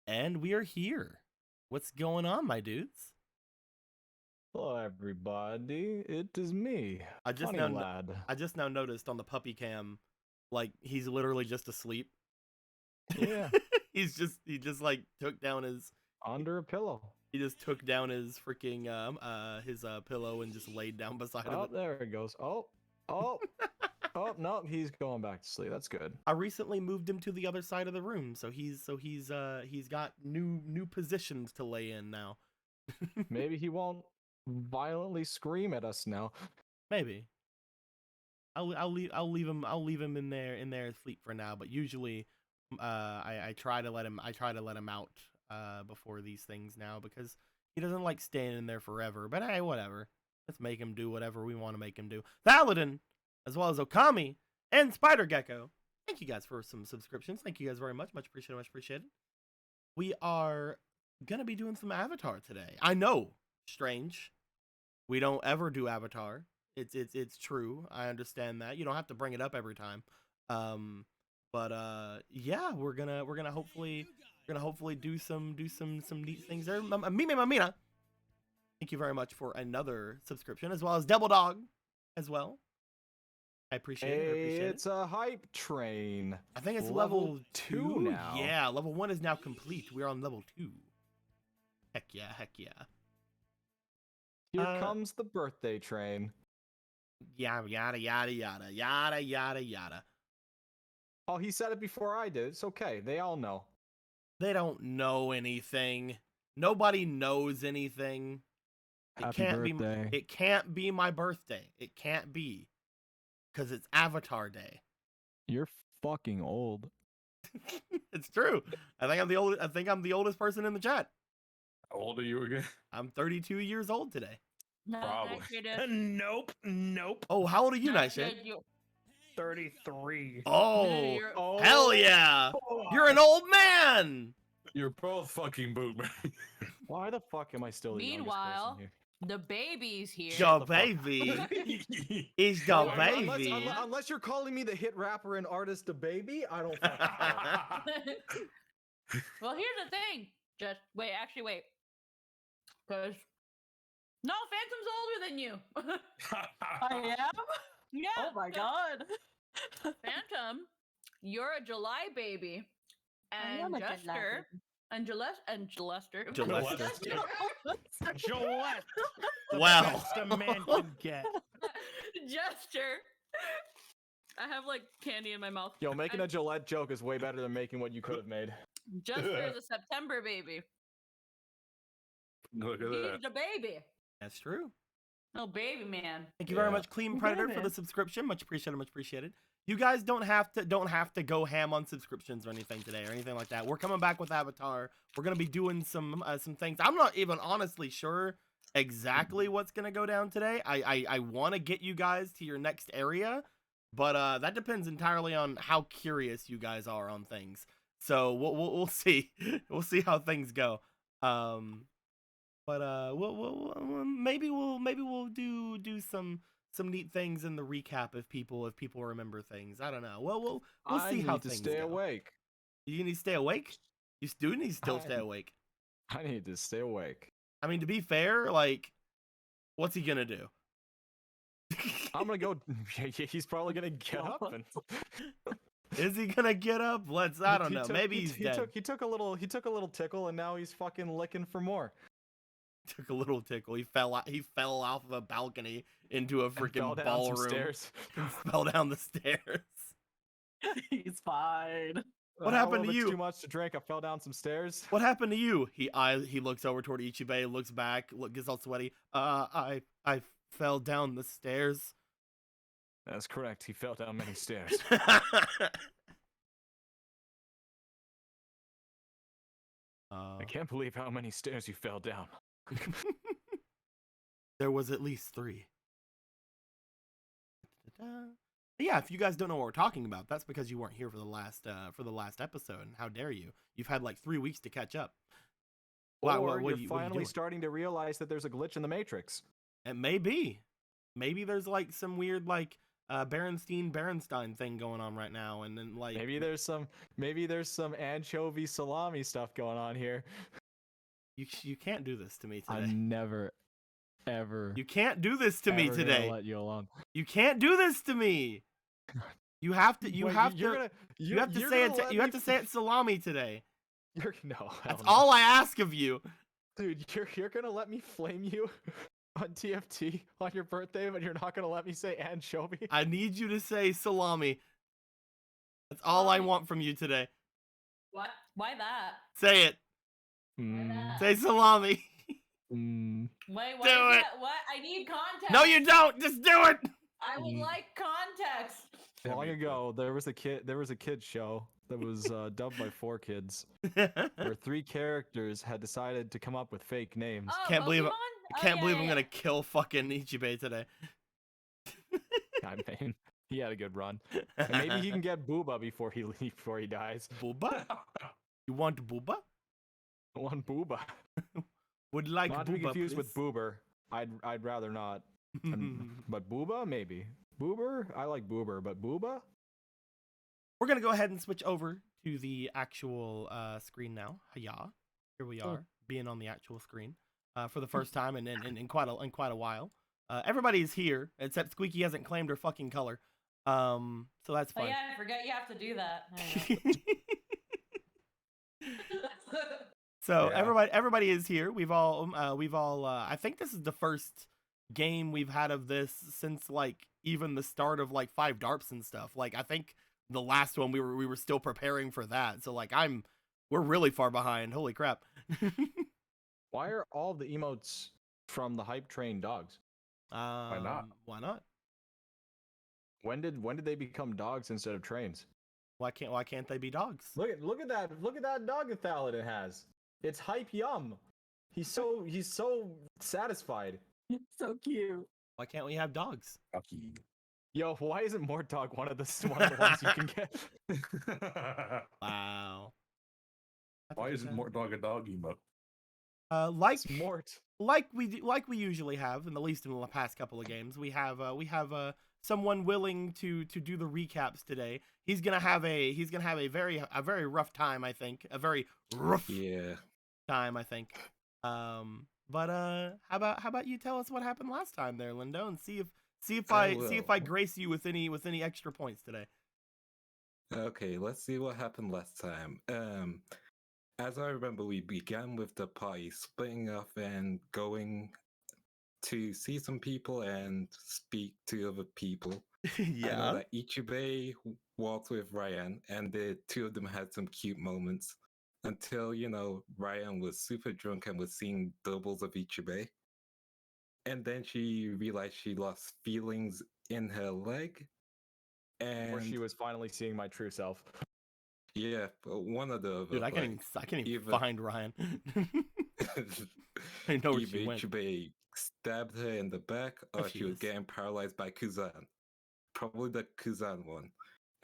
And we are here. What's going on, my dudes? Hello, everybody. It is me, I just Funny now Lad. I just now noticed on the puppy cam, like he's literally just asleep. Yeah, he just like took down his under a pillow. he just took down his freaking his pillow and just laid down beside of Oh, it. there it goes. Oh, no, he's going back to sleep. That's good. I recently moved him to the other side of the room, so he's got new positions to lay in now. Maybe he won't violently scream at us now. Maybe. I'll leave him in there asleep for now, but usually I try to let him out before these things now because he doesn't like staying in there forever. But hey, whatever. Let's make him do whatever we want to make him do. Thaladin, as well as Okami and Spider Gecko. Thank you guys for some subscriptions. Thank you guys very much. Much appreciated, much appreciated. We are gonna be doing some Avatar today. I know, strange. We don't ever do Avatar. It's true. I understand that. You don't have to bring it up every time. But yeah, we're gonna hopefully do some neat things there. Mamina. Thank you very much for another subscription, as well as Double Dog as well. I appreciate it. It's a hype train. I think it's level 2 now. Yeah, level 1 is now complete. We're on level 2. Heck yeah, heck yeah. Here comes the birthday train. Yada yada yada yada yada yada yada. Oh, he said it before I did. It's okay. They all know. They don't know anything. Nobody knows anything. Happy birthday. It can't be my birthday. It can't be. Because it's Avatar Day. You're fucking old. It's true. I think I'm the oldest person in the chat. How old are you again? I'm 32 years old today. No, Probably. Nope. Oh, how old are you, Nightshade? 33. Oh, hell yeah. You're an old man. You're both fucking boomers. Why the fuck am I still the youngest Meanwhile, person here? the baby's here. The baby is the baby. Unless you're calling me the hit rapper and artist the baby, I don't fucking know. Well, here's the thing. Just wait. Actually, wait. Because no, Phantom's older than you. I am? Yeah. Oh my god. Phantom, you're a July baby, I and am a July Jester, and Gillester. Gillester. Gillette. The Wow. best a man can get. Jester. I have like candy in my mouth. Yo, making a Gillette joke is way better than making what you could have made. Jester is a September baby. Look at He's that. the baby. That's true. Oh, baby man. Thank you very Yeah. much, Clean Predator, for the subscription. Much appreciated, much appreciated. You guys don't have to go ham on subscriptions or anything today or anything like that. We're coming back with Avatar. We're gonna be doing some things. I'm not even honestly sure exactly what's gonna go down today. I want to get you guys to your next area, but that depends entirely on how curious you guys are on things. So we'll see. We'll see how things go. But maybe we'll do some neat things in the recap if people remember things. I don't know. Well, we'll see how things go. I need to stay awake. You need to stay awake? You do need to still stay awake. I need to stay awake. I mean, to be fair, like, what's he gonna do? I'm gonna go. He's probably gonna get up and. Is he gonna get up? I don't know. Maybe he's dead. He took a little tickle, and now he's fucking licking for more. Took a little tickle. He fell off of a balcony into a freaking ballroom. Stairs. And fell down the stairs. He's fine. What happened to you? Too much to drink. I fell down some stairs. What happened to you? He looks over toward Ichibei, looks back, gets all sweaty. I fell down the stairs. That's correct. He fell down many stairs. I can't believe how many stairs you fell down. There was at least 3. Yeah, if you guys don't know what we're talking about, that's because you weren't here for the last episode. And how dare you? You've had like 3 weeks to catch up. Or you're finally starting to realize that there's a glitch in the Matrix. It may be. Maybe there's like some weird like Berenstein thing going on right now, and then like Maybe there's some anchovy salami stuff going on here. you can't do this to me today. I'm never, ever, You can't do this to me ever gonna today. let you alone. You can't do this to me. You have to. You Wait, have you're to. gonna, You have to you're say gonna it. let You have me to say it salami today. You're no. That's hell no. all I ask of you. Dude, you're gonna let me flame you on TFT on your birthday, but you're not gonna let me say anchovy. I need you to say salami. That's all I want from you today. What? Why that? Say it. Mm, Say salami. mm. Wait, what? Do is it. that? What? I need context. No, you don't. Just do it. I would like context. Long ago, there was a kid show that was dubbed by 4 kids, where 3 characters had decided to come up with fake names. Oh, Can't believe it. Pokemon? I can't yeah, believe yeah, I'm yeah. gonna kill fucking Ichibei today. I mean, he had a good run, and maybe he can get Booba before he dies. Booba? You want Booba? One Booba, Would like not Booba, to be confused please? with Boober. I'd rather not. But Booba, maybe. Boober, I like Boober, but Booba. We're gonna go ahead and switch over to the actual screen now. Hiya. Here we are, being on the actual screen for the first time in quite a while. Everybody's here except Squeaky hasn't claimed her fucking color. So that's Oh fun. yeah, I forgot you have to do that. There you go. So Yeah. everybody is here. We've all I think this is the first game we've had of this since like even the start of like 5 DARPs and stuff. Like I think the last one we were still preparing for that. So like we're really far behind. Holy crap. Why are all the emotes from the hype train dogs? not? Why not? When did they become dogs instead of trains? Why can't they be dogs? Look at that dog Thallid it has. It's hype yum. He's so satisfied. So cute. Why can't we have dogs? Fucky. Yo, why isn't Mort Dog one of the ones you can get? Wow. Why isn't more dog a dog emote? Like It's Mort. like we usually have, in the least in the past couple of games, we have someone willing to do the recaps today. He's gonna have a very rough time, I think. A very rough time, I think. But how about you tell us what happened last time there, Lindo, and see if I grace you with any extra points today. Okay, let's see what happened last time. As I remember, we began with the party splitting off and going to see some people and speak to other people. I know that Ichibei walked with Ryan, and the 2 of them had some cute moments until, Ryan was super drunk and was seeing doubles of Ichibei. And then she realized she lost feelings in her leg. And Or she was finally seeing my true self. yeah, one of the Dude, I can't even find Ryan. I know where either she went. Ichibei stabbed her in the back, or she she was is. getting paralyzed by Kuzan. Probably the Kuzan one.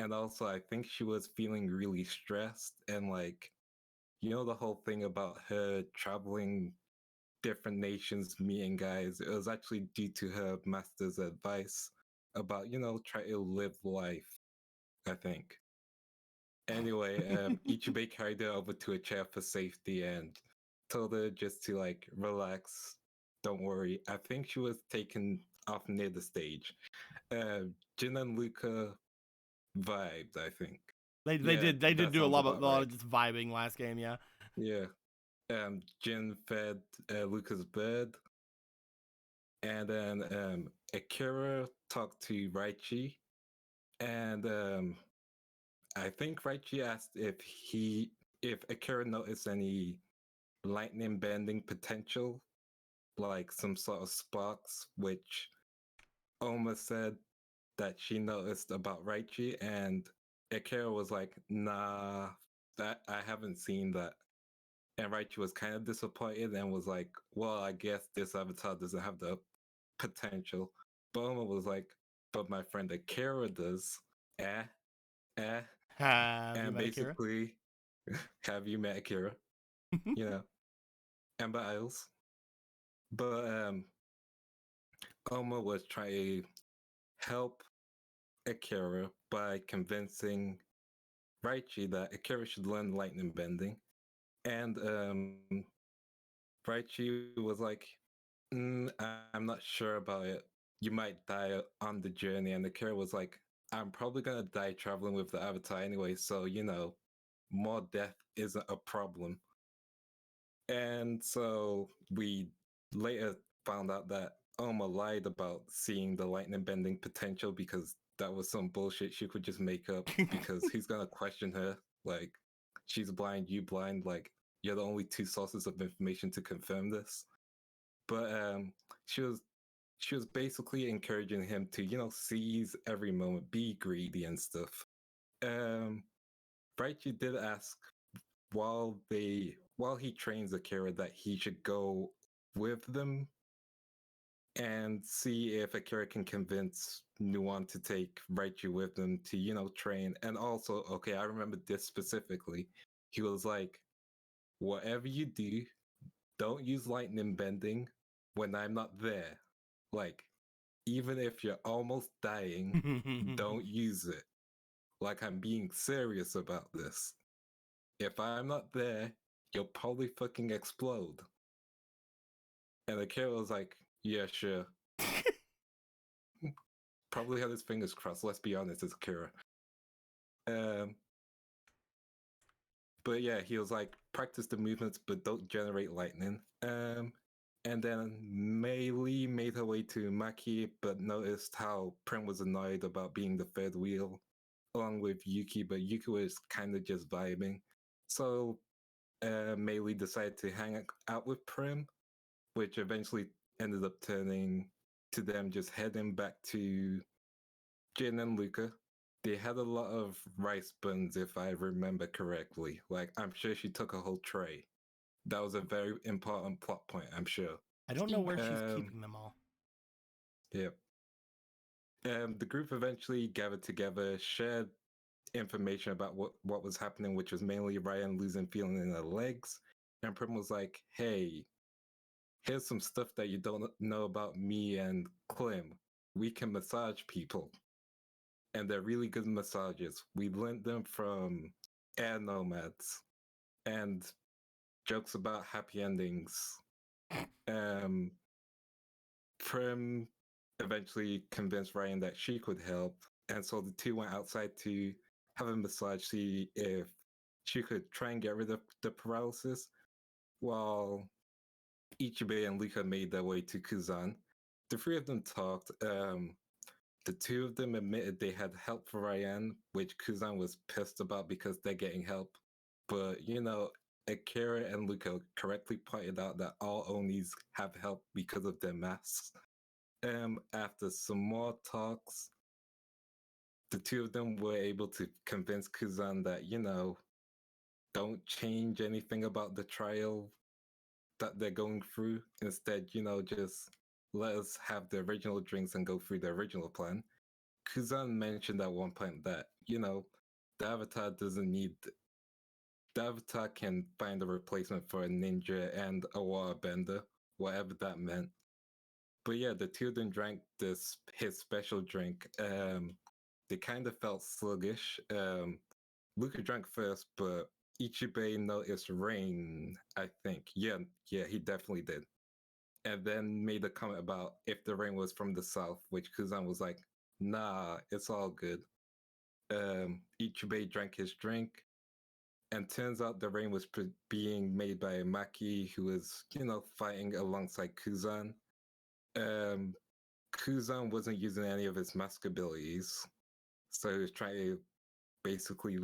And also, I think she was feeling really stressed, and the whole thing about her traveling different nations, meeting guys, it was actually due to her master's advice about, try to live life, I think. Anyway, Ichibei carried her over to a chair for safety and told her just to relax. Don't worry. I think she was taken off near the stage. Jin and Luca vibed, I think. They did do a lot of just vibing last game, yeah. Yeah. Jin fed Luca's bed. And then Akira talked to Raichi. And I think Raichi asked if Akira noticed any lightning bending potential, like some sort of sparks, which Oma said that she noticed about Raichi, and Akira was like, nah, that I haven't seen that. And Raichi was kind of disappointed and was like, well, I guess this avatar doesn't have the potential. But Oma was like, but my friend Akira does. Have you And met Akira? basically, have you met Akira? Amber Isles. But Oma was trying to help Akira by convincing Raichi that Akira should learn lightning bending. And Raichi was like, I'm not sure about it. You might die on the journey. And Akira was like, I'm probably going to die traveling with the Avatar anyway. So, more death isn't a problem. And so we later found out that Oma lied about seeing the lightning bending potential because that was some bullshit she could just make up because he's going to question her. Like, she's blind, you blind. Like, you're the only two sources of information to confirm this. But she was basically encouraging him to, seize every moment, be greedy and stuff. Raichi did ask while he trains Akira that he should go with them and see if Akira can convince Nuon to take Raichu with them to, train. And also, okay, I remember this specifically. He was like, whatever you do, don't use lightning bending when I'm not there. Like, even if you're almost dying, don't use it. Like, I'm being serious about this. If I'm not there, you'll probably fucking explode. And Akira was like, yeah, sure. Probably had his fingers crossed, let's be honest, it's Akira. But yeah, he was like, practice the movements, but don't generate lightning. And then Mei Li made her way to Maki, but noticed how Prim was annoyed about being the third wheel, along with Yuki, but Yuki was kind of just vibing. So Mei Li decided to hang out with Prim, which eventually ended up turning to them just heading back to Jin and Luca. They had a lot of rice buns, if I remember correctly. Like, I'm sure she took a whole tray. That was a very important plot point, I'm sure. I don't know where she's keeping them all. Yep. The group eventually gathered together, shared information about what was happening, which was mainly Ryan losing feeling in her legs. And Prim was like, hey, here's some stuff that you don't know about me and Clem. We can massage people. And they're really good massages. We learned them from Air Nomads. And jokes about happy endings. Prim eventually convinced Ryan that she could help. And so the two went outside to have a massage, see if she could try and get rid of the paralysis, while Ichibe and Luka made their way to Kuzan. The three of them talked. The two of them admitted they had help for Ryan, which Kuzan was pissed about because they're getting help. But, Akira and Luka correctly pointed out that all Onis have help because of their masks. After some more talks, the two of them were able to convince Kuzan that, don't change anything about the trial that they're going through. Instead, just let us have the original drinks and go through the original plan. Kuzan mentioned at one point that, the Avatar doesn't need. The Avatar can find a replacement for a ninja and a waterbender, whatever that meant. But yeah, the two of them drank his special drink. They kind of felt sluggish. Luca drank first, but Ichibe noticed rain, I think. Yeah, he definitely did. And then made a comment about if the rain was from the south, which Kuzan was like, nah, it's all good. Ichibe drank his drink, and turns out the rain was being made by Maki, who was, fighting alongside Kuzan. Kuzan wasn't using any of his mask abilities, so he was trying to basically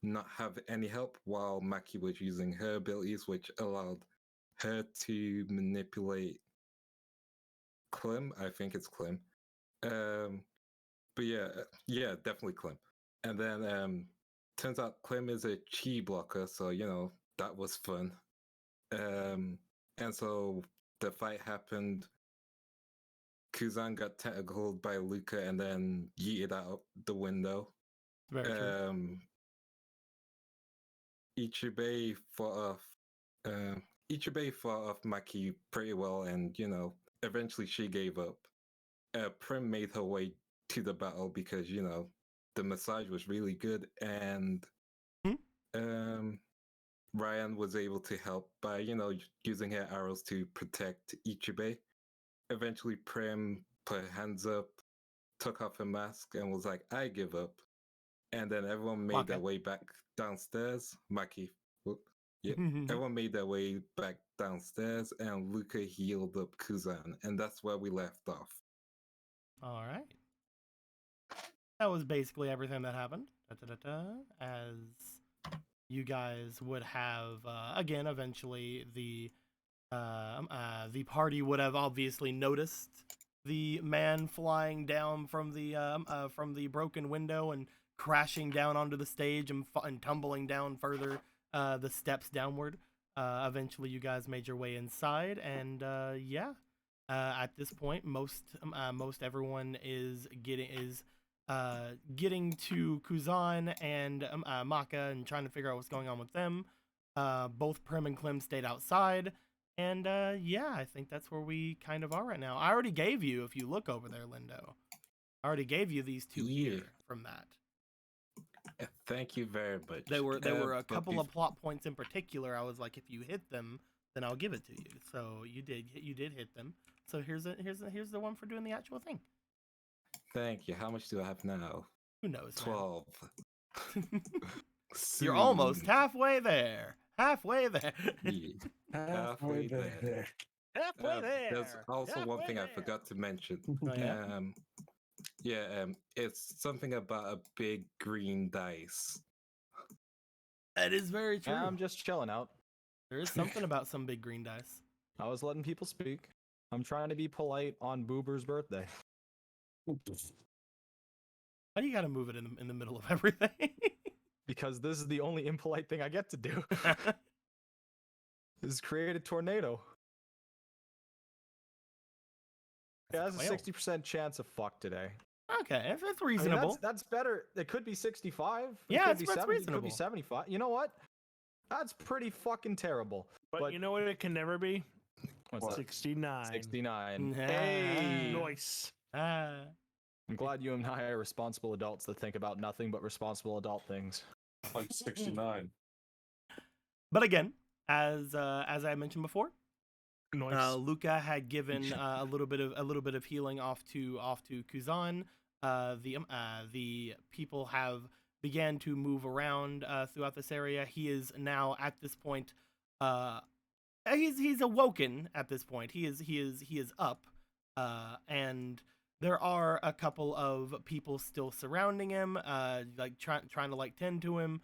not have any help while Maki was using her abilities, which allowed her to manipulate Clem. I think it's Clem. But yeah, definitely Clem. And then turns out Clem is a chi blocker, so that was fun. And so the fight happened. Kuzan got tentacled by Luca and then yeeted out the window. Very true. Ichibe fought off Maki pretty well, and eventually she gave up. Prim made her way to the battle because the massage was really good, and Ryan was able to help by using her arrows to protect Ichibei. Eventually, Prem put her hands up, took off her mask, and was like, "I give up." And then everyone made their Maka. way back downstairs. Maki. Yeah. Everyone made their way back downstairs, and Luca healed up Kuzan, and that's where we left off. All right. That was basically everything that happened. As you guys would have, again, eventually the party would have obviously noticed the man flying down from the broken window and crashing down onto the stage and tumbling down further the steps downward. Eventually, you guys made your way inside, and at this point, most everyone is getting to Kuzan and Maka and trying to figure out what's going on with them. Both Prim and Clem stayed outside, and I think that's where we kind of are right now. I already gave you, if you look over there, Lindo, I already gave you these two here from that. Thank you very much. There were a couple of plot points in particular. I was like, if you hit them, then I'll give it to you. So you did hit them. So here's the one for doing the actual thing. Thank you. How much do I have now? Who knows? 12. You're almost halfway there. Halfway there. Yeah. Halfway there. Halfway there. There's also Halfway one thing I there. forgot to mention. Oh, yeah? It's something about a big green dice. That is very true. I'm just chilling out. There is something about some big green dice. I was letting people speak. I'm trying to be polite on Boober's birthday. Why do you got to move it in the middle of everything? Because this is the only impolite thing I get to do. Is create a tornado. Yeah, that's a 60% chance of fuck today. Okay, that's I mean, reasonable. that's better. It could be 65. Yeah, it could that's be 70, It reasonable. could be 75. You know what? That's pretty fucking terrible. But you know what it can never be? What's that? 69. 69. Nah. Hey! Nice. Ah. I'm glad you and I are responsible adults that think about nothing but responsible adult things. Like 69. But again, as I mentioned before, Nice. Luca had given a little bit of healing off to Kuzan. The people have began to move around throughout this area. He is now at this point. He's awoken at this point. He is up, and there are a couple of people still surrounding him, like trying to like tend to him.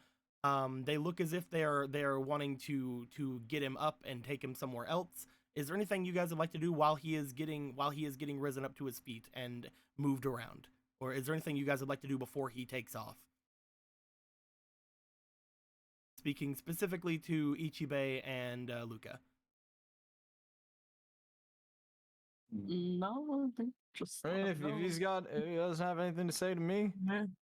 They look as if they are wanting to get him up and take him somewhere else. Is there anything you guys would like to do while he is getting risen up to his feet and moved around, or is there anything you guys would like to do before he takes off? Speaking specifically to Ichibei and Luca. No, I think just. I mean, if he doesn't have anything to say to me,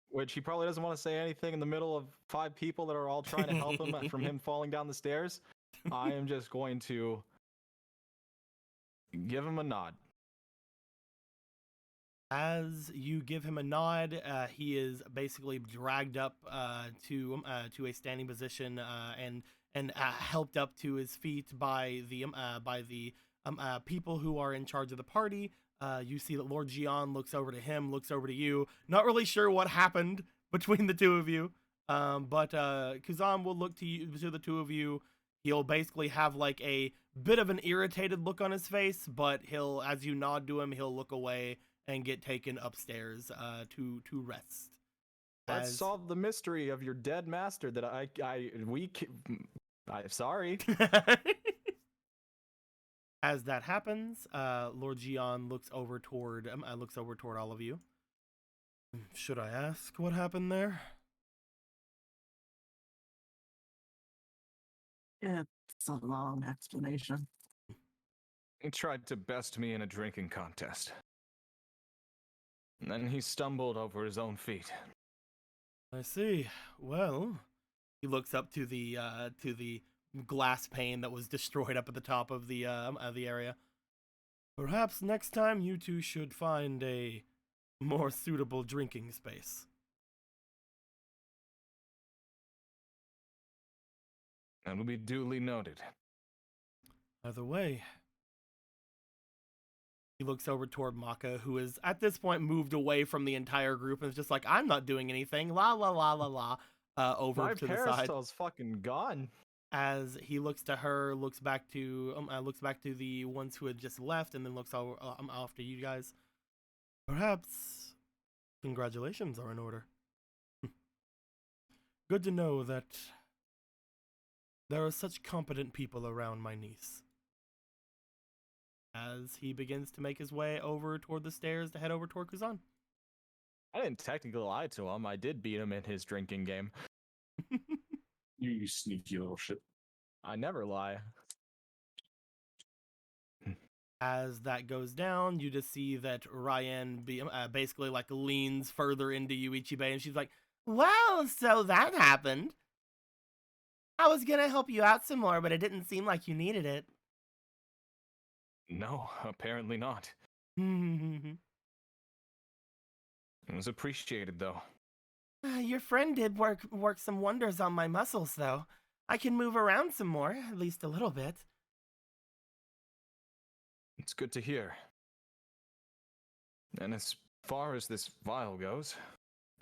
which he probably doesn't want to say anything in the middle of 5 people that are all trying to help him from him falling down the stairs, I am just going to give him a nod. As you give him a nod, he is basically dragged up to a standing position and helped up to his feet by the people who are in charge of the party. You see that Lord Jian looks over to him, looks over to you. Not really sure what happened between the two of you, but Kuzan will look to the two of you. He'll basically have like a bit of an irritated look on his face, but as you nod to him, he'll look away and get taken upstairs to rest. Let's solve the mystery of your dead master that I'm sorry. As that happens, Lord Jian looks over toward all of you. Should I ask what happened there? It's a long explanation. He tried to best me in a drinking contest. And then he stumbled over his own feet. I see. Well, he looks up to the glass pane that was destroyed up at the top of the area. Perhaps next time you two should find a more suitable drinking space. And will be duly noted. Either way. He looks over toward Maka, who is at this point moved away from the entire group and is just like, I'm not doing anything. La la la la la. Over My to the side. parasol's fucking gone. As he looks to her, looks back to the ones who had just left, and then looks over off to you guys. Perhaps congratulations are in order. Good to know that there are such competent people around my niece. As he begins to make his way over toward the stairs to head over toward Kuzan. I didn't technically lie to him. I did beat him in his drinking game. You sneaky little shit. I never lie. As that goes down, you just see that Ryan basically like leans further into you, Ichibe, and she's like, well, so that happened. I was gonna help you out some more, but it didn't seem like you needed it. No, apparently not. It was appreciated, though. Your friend did work some wonders on my muscles, though. I can move around some more, at least a little bit. It's good to hear. And as far as this vial goes,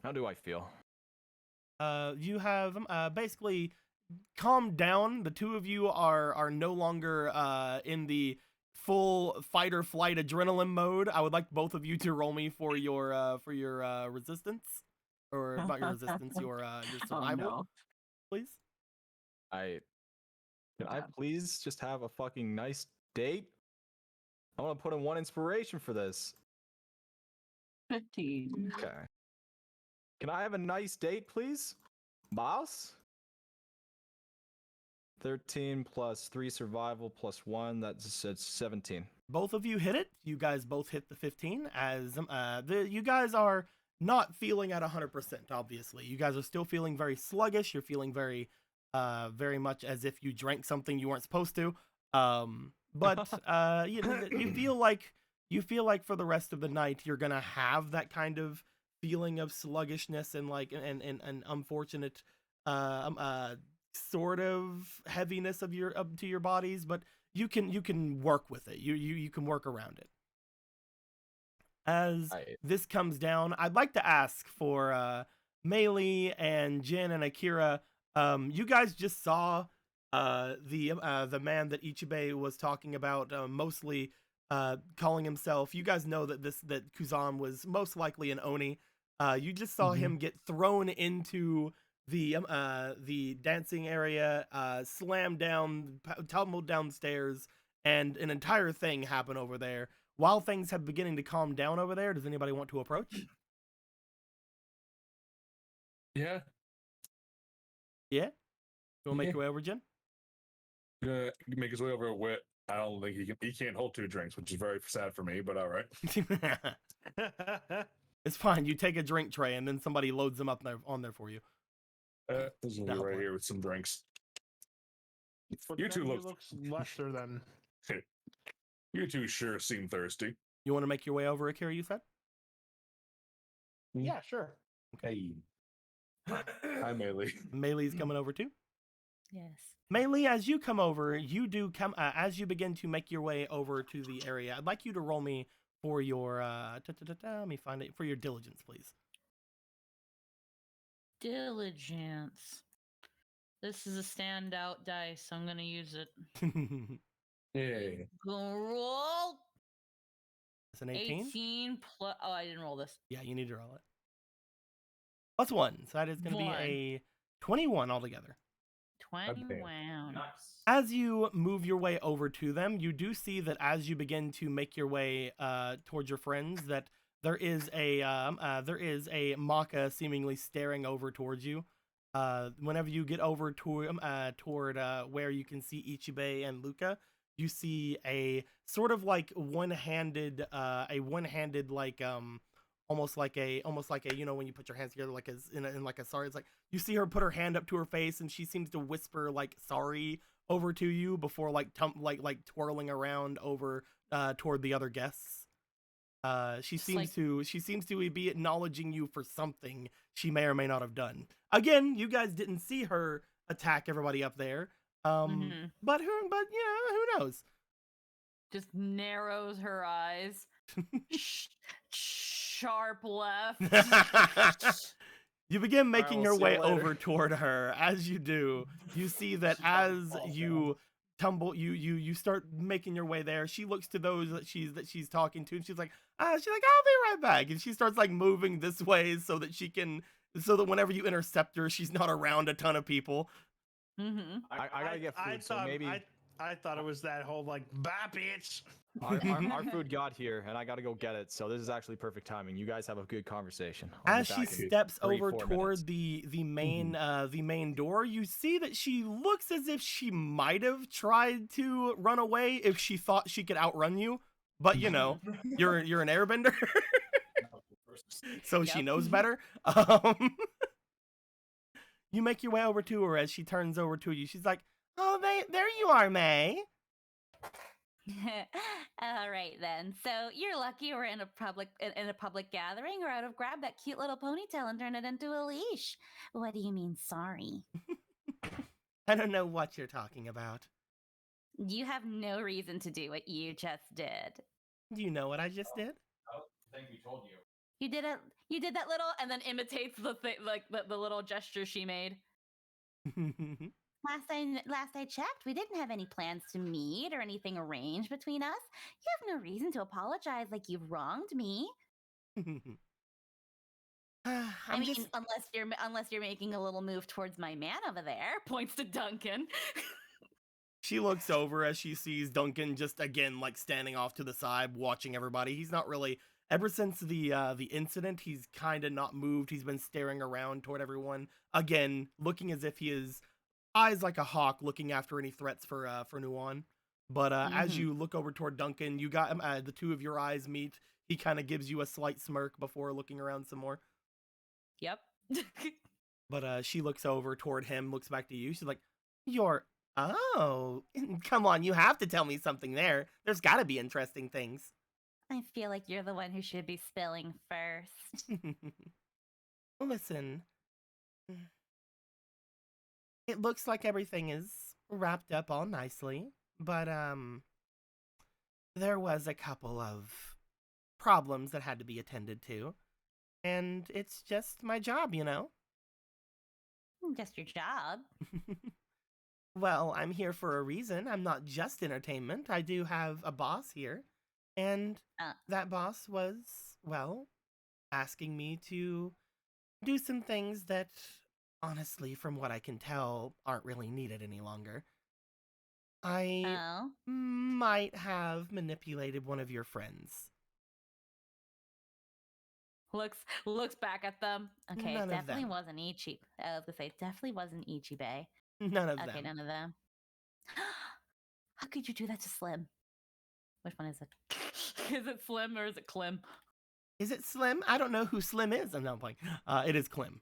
how do I feel? You have basically calmed down. The two of you are no longer in the full fight or flight adrenaline mode. I would like both of you to roll me for your resistance, or not your resistance, your survival, no. please. Can I please just have a fucking nice date? I want to put in 1 inspiration for this. 15. Okay. Can I have a nice date, please? Boss? 13 plus 3 survival plus 1, that's 17. Both of you hit it. You guys both hit the 15. As you guys are not feeling at 100%. Obviously, you guys are still feeling very sluggish. You're feeling very much as if you drank something you weren't supposed to. But you feel like for the rest of the night you're gonna have that kind of feeling of sluggishness and like an unfortunate sort of heaviness of to your bodies, but you can work with it. You can work around it. As this comes down, I'd like to ask for Meili and Jin and Akira. You guys just saw the man that Ichibe was talking about, mostly calling himself. You guys know that that Kuzan was most likely an Oni. You just saw him get thrown into the dancing area, slammed down, tumbled downstairs, and an entire thing happened over there. While things have beginning to calm down over there, does anybody want to approach? Yeah. Yeah? You want to make your way over, Jen? Make his way over wet. I don't think he can't hold 2 drinks, which is very sad for me, but all right. It's fine. You take a drink tray and then somebody loads them up on there for you. This will be right here with some drinks. You two looks lesser than. You two sure seem thirsty. You want to make your way over, Akira, you said? Yeah, sure. Hey. Hi, Meili. Meili's coming over too? Yes. Meili, as you come over, you do come as you begin to make your way over to the area. I'd like you to roll me for your let me find it, for your diligence, please. Diligence. This is a standout dice, so I'm gonna use it. Yeah. Gonna roll. It's an 18? 18 plus. Oh, I didn't roll this. Yeah, you need to roll it. Plus 1, so that is going to be a 21 altogether. 21. Nice. As you move your way over to them, you do see that as you begin to make your way towards your friends, that there is a Maka seemingly staring over towards you. Whenever you get over toward where you can see Ichibe and Luca, you see a sort of like one-handed like almost like a you know when you put your hands together like in like a sorry, it's like you see her put her hand up to her face and she seems to whisper like sorry over to you before like twirling around over toward the other guests. She Just seems like- she seems to be acknowledging you for something she may or may not have done. Again, you guys didn't see her attack everybody up there. Mhm. But who knows? Just narrows her eyes. Sharp left. You begin making we'll your see you way later. over toward her. As you do, you see that as you tumble, you start making your way there. She looks to those that she's talking to, and she's like, I'll be right back. And she starts like moving this way so that whenever you intercept her, she's not around a ton of people. Mm-hmm. I gotta get food, so maybe I thought it was that whole like, bye, bitch. our food got here, and I gotta go get it. So this is actually perfect timing. You guys have a good conversation. I'll As be she back in steps 3-4 over minutes. toward the main door, you see that she looks as if she might have tried to run away if she thought she could outrun you. But you know, you're an airbender, so she Yep. knows better. You make your way over to her as she turns over to you. She's like, "Oh, there you are, May." All right then. So you're lucky we're in a public gathering, or I'd have grabbed that cute little ponytail and turned it into a leash. What do you mean, sorry? I don't know what you're talking about. You have no reason to do what you just did. Do you know what I just did? I think we told you. You did it. You did that little, and then imitates the thing, like the little gesture she made. Last I checked, we didn't have any plans to meet or anything arranged between us. You have no reason to apologize like you've wronged me. I mean, unless you're making a little move towards my man over there. Points to Duncan. She looks over as she sees Duncan just again like standing off to the side watching everybody. He's not really, ever since the incident, he's kind of not moved. He's been staring around toward everyone again, looking as if he is eyes like a hawk looking after any threats for Nuan. But as you look over toward Duncan, you got the two of your eyes meet. He kind of gives you a slight smirk before looking around some more. Yep. But she looks over toward him, looks back to you. She's like, oh, come on, you have to tell me something there. There's got to be interesting things. I feel like you're the one who should be spilling first. Listen, it looks like everything is wrapped up all nicely, but there was a couple of problems that had to be attended to, and it's just my job, you know? Just your job. Well, I'm here for a reason. I'm not just entertainment. I do have a boss here, and that boss was, well, asking me to do some things that, honestly, from what I can tell, aren't really needed any longer. I might have manipulated one of your friends. Looks back at them. Okay, None it of definitely them. wasn't Ichi. I was gonna say, it definitely wasn't Ichibei. None of Okay, them. none of them. How could you do that to Slim? Which one is it? Is it Slim or is it Clem? Is it Slim? I don't know who Slim is. I'm not playing. It is Clem.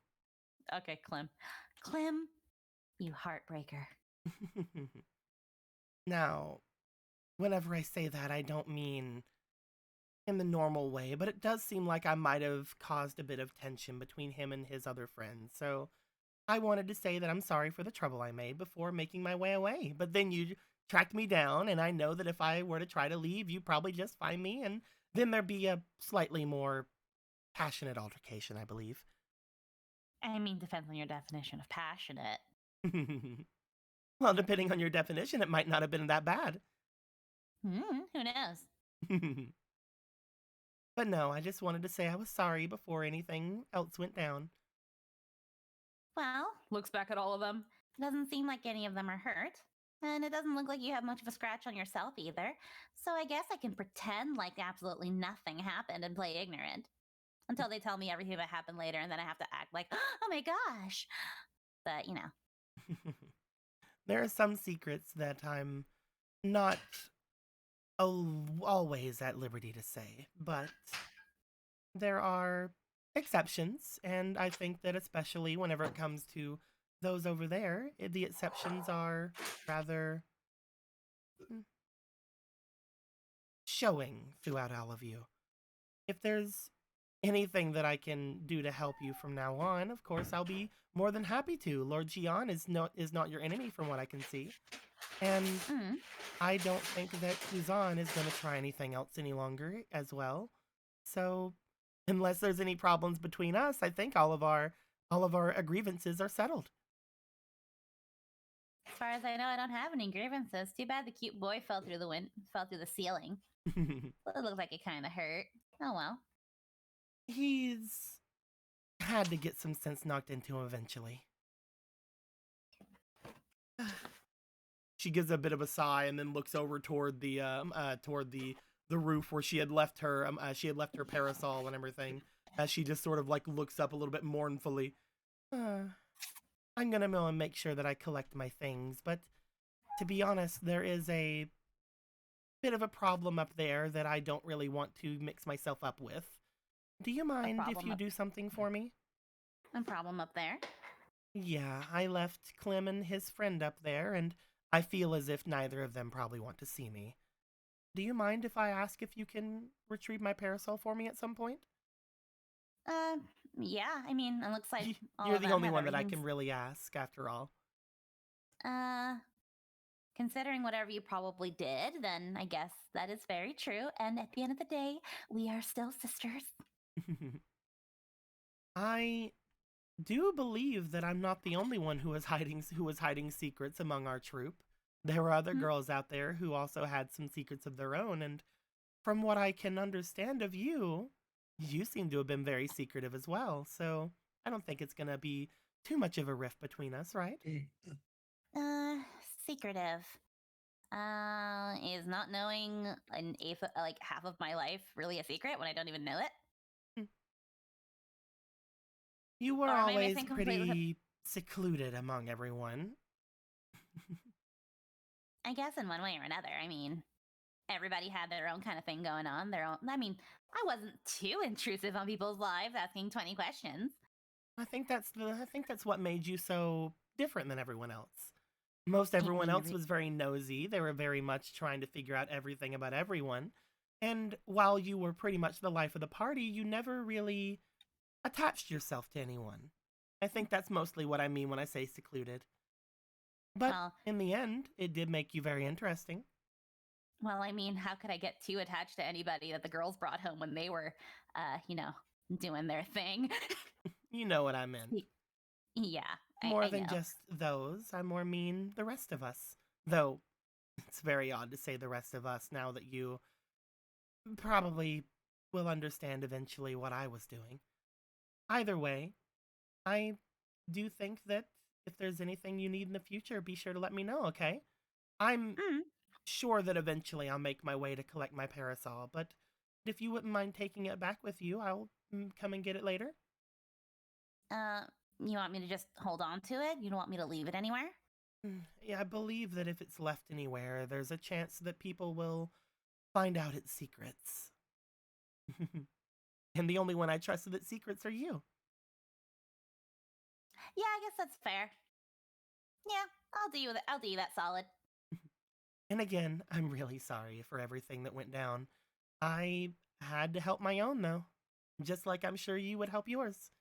Okay, Clem. Clem, you heartbreaker. Now, whenever I say that, I don't mean in the normal way, but it does seem like I might have caused a bit of tension between him and his other friends. So I wanted to say that I'm sorry for the trouble I made before making my way away. But then you tracked me down, and I know that if I were to try to leave, you'd probably just find me, and then there'd be a slightly more passionate altercation, I believe. I mean, depends on your definition of passionate. Well, depending on your definition, it might not have been that bad. Who knows? But no, I just wanted to say I was sorry before anything else went down. Well, Looks back at all of them. it doesn't seem like any of them are hurt. And it doesn't look like you have much of a scratch on yourself either. So I guess I can pretend like absolutely nothing happened and play ignorant. Until they tell me everything that happened later, and then I have to act like, oh my gosh. But, you know. There are some secrets that I'm not always at liberty to say, but there are exceptions, and I think that especially whenever it comes to those over there, the exceptions are rather showing throughout all of you. if there's anything that I can do to help you from now on, of course, I'll be more than happy to. Lord Gian is not your enemy from what I can see. And Mm. I don't think that Kuzan is going to try anything else any longer as well. So, unless there's any problems between us, I think all of our grievances are settled. As far as I know, I don't have any grievances. Too bad the cute boy fell through the ceiling. It looks like it kind of hurt. Oh well. He's had to get some sense knocked into him eventually. She gives a bit of a sigh and then looks over toward the roof where she had left her parasol and everything. As she just sort of like looks up a little bit mournfully. I'm gonna go and make sure that I collect my things, but to be honest, there is a bit of a problem up there that I don't really want to mix myself up with. Do you mind if you do something for me? A problem up there? Yeah, I left Clem and his friend up there, and I feel as if neither of them probably want to see me. Do you mind if I ask if you can retrieve my parasol for me at some point? Yeah, I mean, it looks like all You're of the them only have one that I everything's- can really ask, after all. Considering whatever you probably did, then I guess that is very true. And at the end of the day, we are still sisters. I do believe that I'm not the only one who was hiding secrets among our troop. There were other girls out there who also had some secrets of their own, and from what I can understand of you, you seem to have been very secretive as well, so I don't think it's gonna be too much of a rift between us, right? Secretive. Is not knowing an eighth, like half of my life really a secret when I don't even know it? You were Or am I always missing completely pretty secluded among everyone. I guess in one way or another. I mean, everybody had their own kind of thing going on. I mean, I wasn't too intrusive on people's lives, asking 20 questions. I think that's what made you so different than everyone else. Most everyone else was very nosy. They were very much trying to figure out everything about everyone. And while you were pretty much the life of the party, you never really attached yourself to anyone. I think that's mostly what I mean when I say secluded. But in the end, it did make you very interesting. Well, I mean, how could I get too attached to anybody that the girls brought home when they were, doing their thing? You know what I meant. Yeah. More than just those, I more mean the rest of us. Though, it's very odd to say the rest of us now that you probably will understand eventually what I was doing. Either way, I do think that if there's anything you need in the future, be sure to let me know, okay? I'm sure that eventually I'll make my way to collect my parasol, but if you wouldn't mind taking it back with you, I'll come and get it later. You want me to just hold on to it? You don't want me to leave it anywhere? Yeah, I believe that if it's left anywhere, there's a chance that people will find out its secrets. And the only one I trust with its secrets are you. Yeah, I guess that's fair. Yeah, I'll do that. I'll do that solid. And again, I'm really sorry for everything that went down. I had to help my own, though. Just like I'm sure you would help yours.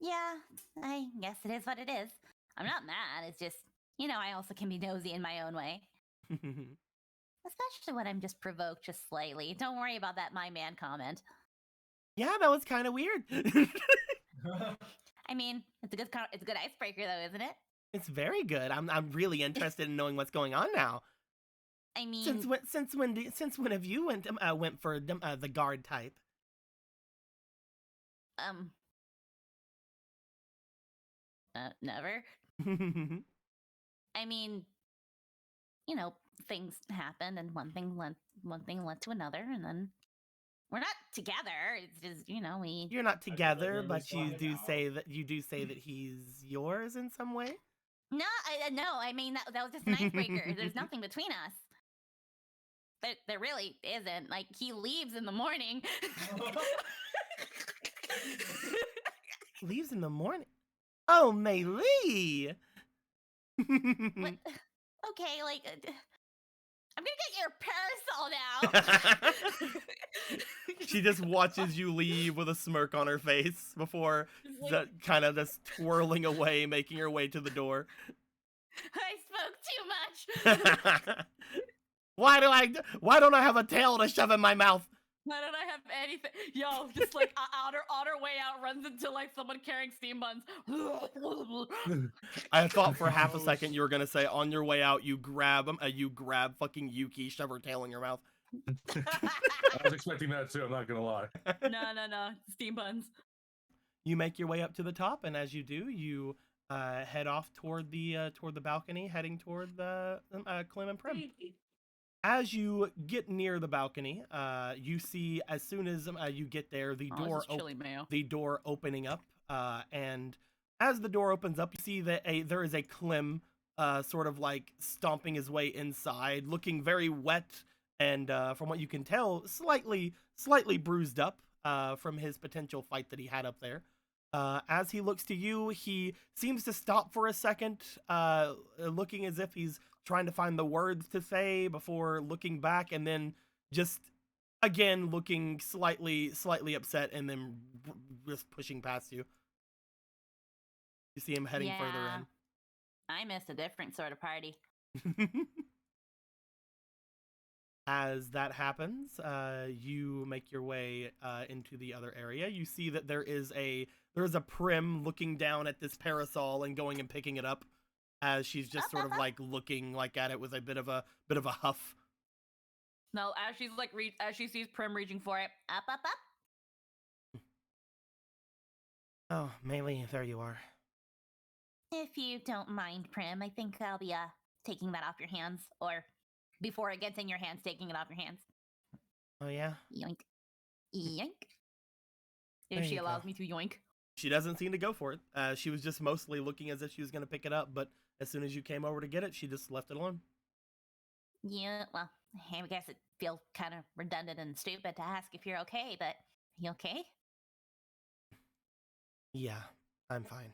Yeah, I guess it is what it is. I'm not mad. It's just, I also can be nosy in my own way. Especially when I'm just provoked just slightly. Don't worry about that my man comment. Yeah, that was kind of weird. I mean, it's a good icebreaker though, isn't it? It's very good. I'm really interested in knowing what's going on now. I mean, since when have you went for the guard type? Never. I mean, things happened, and one thing led to another, and then we're not together. It's just we. You're not together, but you do say that he's yours in some way. No, no. I mean that was just an icebreaker. There's nothing between us. There really isn't. Like he leaves in the morning. Leaves in the morning. Oh, Mei Lee! What? Okay, like I'm gonna get your parasol now. She just watches you leave with a smirk on her face before She's like, that kind of just twirling away, making her way to the door. I spoke too much. Why don't I have a tail to shove in my mouth? why don't I have anything? Yo, just like on her way out, runs into like someone carrying steam buns. I thought for half a Gross. second you were gonna say on your way out you grab fucking Yuki, shove her tail in your mouth. I was expecting that too. I'm not gonna lie. No, steam buns. You make your way up to the top, and as you do, you head off toward the balcony, heading toward the Clem and Prim. As you get near the balcony, you see as soon as you get there, the door opening up, and as the door opens up, you see that there is a Clem, sort of like stomping his way inside, looking very wet, and from what you can tell, slightly bruised up from his potential fight that he had up there. As he looks to you, he seems to stop for a second, looking as if he's trying to find the words to say before looking back, and then just again looking slightly upset, and then just pushing past you. You see him heading further in. I missed a different sort of party. As that happens, you make your way into the other area. You see that there is a Prim looking down at this parasol and going and picking it up, as she's just sort of like looking like at it with a bit of a huff. No, as she's like as she sees Prim reaching for it, Up. Oh, Melee, there you are. If you don't mind, Prim, I think I'll be taking that off your hands, or before it gets in your hands, taking it off your hands. Oh yeah? Yoink. Yoink. There if she you allows go. me to yoink. She doesn't seem to go for it. She was just mostly looking as if she was going to pick it up, but as soon as you came over to get it, she just left it alone. Yeah, well, I guess it feels kind of redundant and stupid to ask if you're okay, but you okay? Yeah, I'm fine.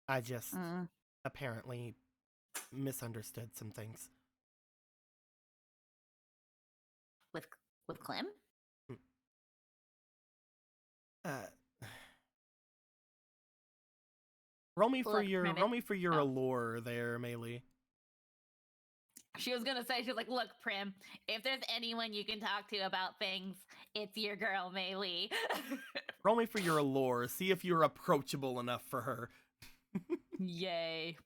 I just Mm. apparently misunderstood some things. With Clem? Roll me for Look, your Ribbit. Oh. allure there, Melee. She was gonna say, she's like, look, Prim, if there's anyone you can talk to about things, it's your girl, Melee. Roll me for your allure. See if you're approachable enough for her. Yay.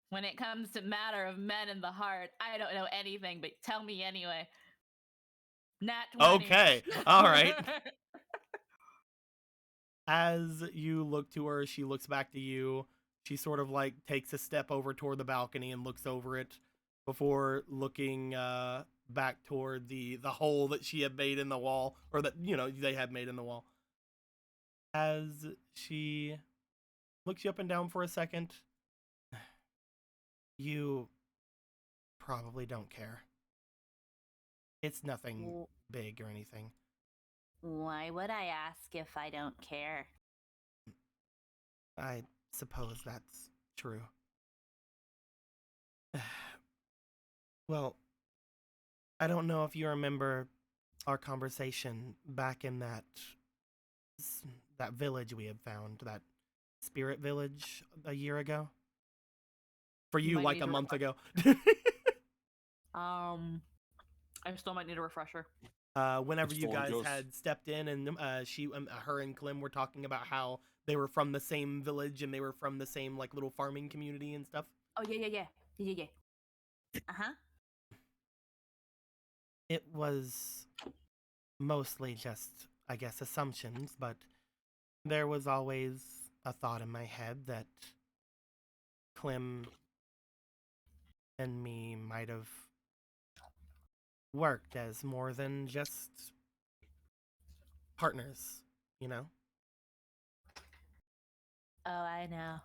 When it comes to matter of men in the heart, I don't know anything, but tell me anyway. Nat 20. Okay, all right. As you look to her, she looks back to you. She sort of like takes a step over toward the balcony and looks over it before looking back toward the hole that she had made in the wall, or that, you know, they had made in the wall. As she looks you up and down for a second, you probably don't care. It's nothing big or anything. Why would I ask if I don't care? I suppose that's true. Well, I don't know if you remember our conversation back in that village we had found, that spirit village a year ago. For you, Might like need a a month ago. I still might need a refresher. Whenever It's you full of guys ghosts. had stepped in, and her and Clem were talking about how they were from the same village and they were from the same like little farming community and stuff. Oh, yeah. Uh-huh. It was mostly just, I guess, assumptions, but there was always a thought in my head that Clem and me might have worked as more than just partners, you know? Oh, I know.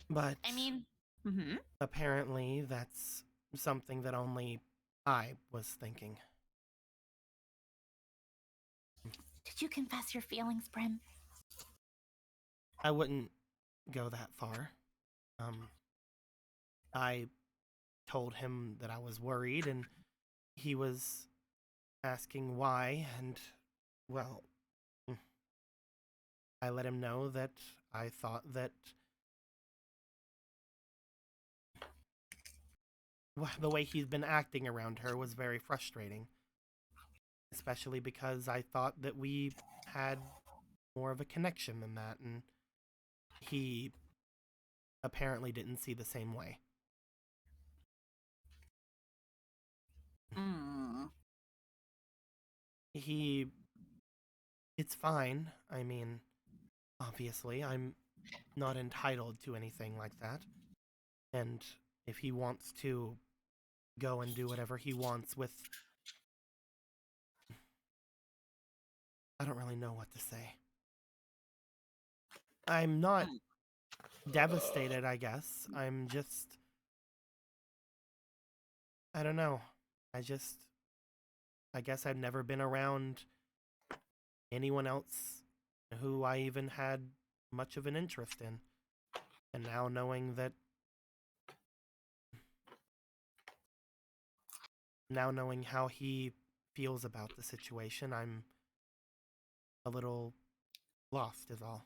But I mean, apparently that's something that only I was thinking. did you confess your feelings, Prim? I wouldn't go that far. I told him that I was worried, and he was asking why, and, well, I let him know that I thought that the way he's been acting around her was very frustrating. Especially because I thought that we had more of a connection than that, and he apparently didn't see the same way. It's fine. I mean, obviously, I'm not entitled to anything like that. And if he wants to go and do whatever he wants with... I don't really know what to say. I'm not devastated, I guess. I'm just... I don't know. I guess I've never been around anyone else who I even had much of an interest in. And now knowing how he feels about the situation, I'm a little lost is all.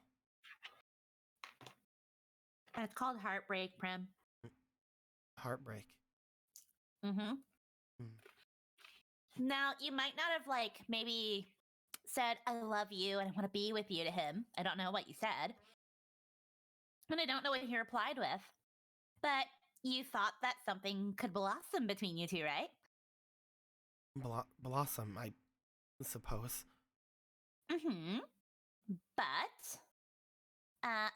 It's called heartbreak, Prim. Heartbreak. Mm-hmm. Now, you might not have, like, maybe said, I love you and I want to be with you to him. I don't know what you said. And I don't know what he replied with. But you thought that something could blossom between you two, right? Blossom, I suppose. Mm-hmm. But, how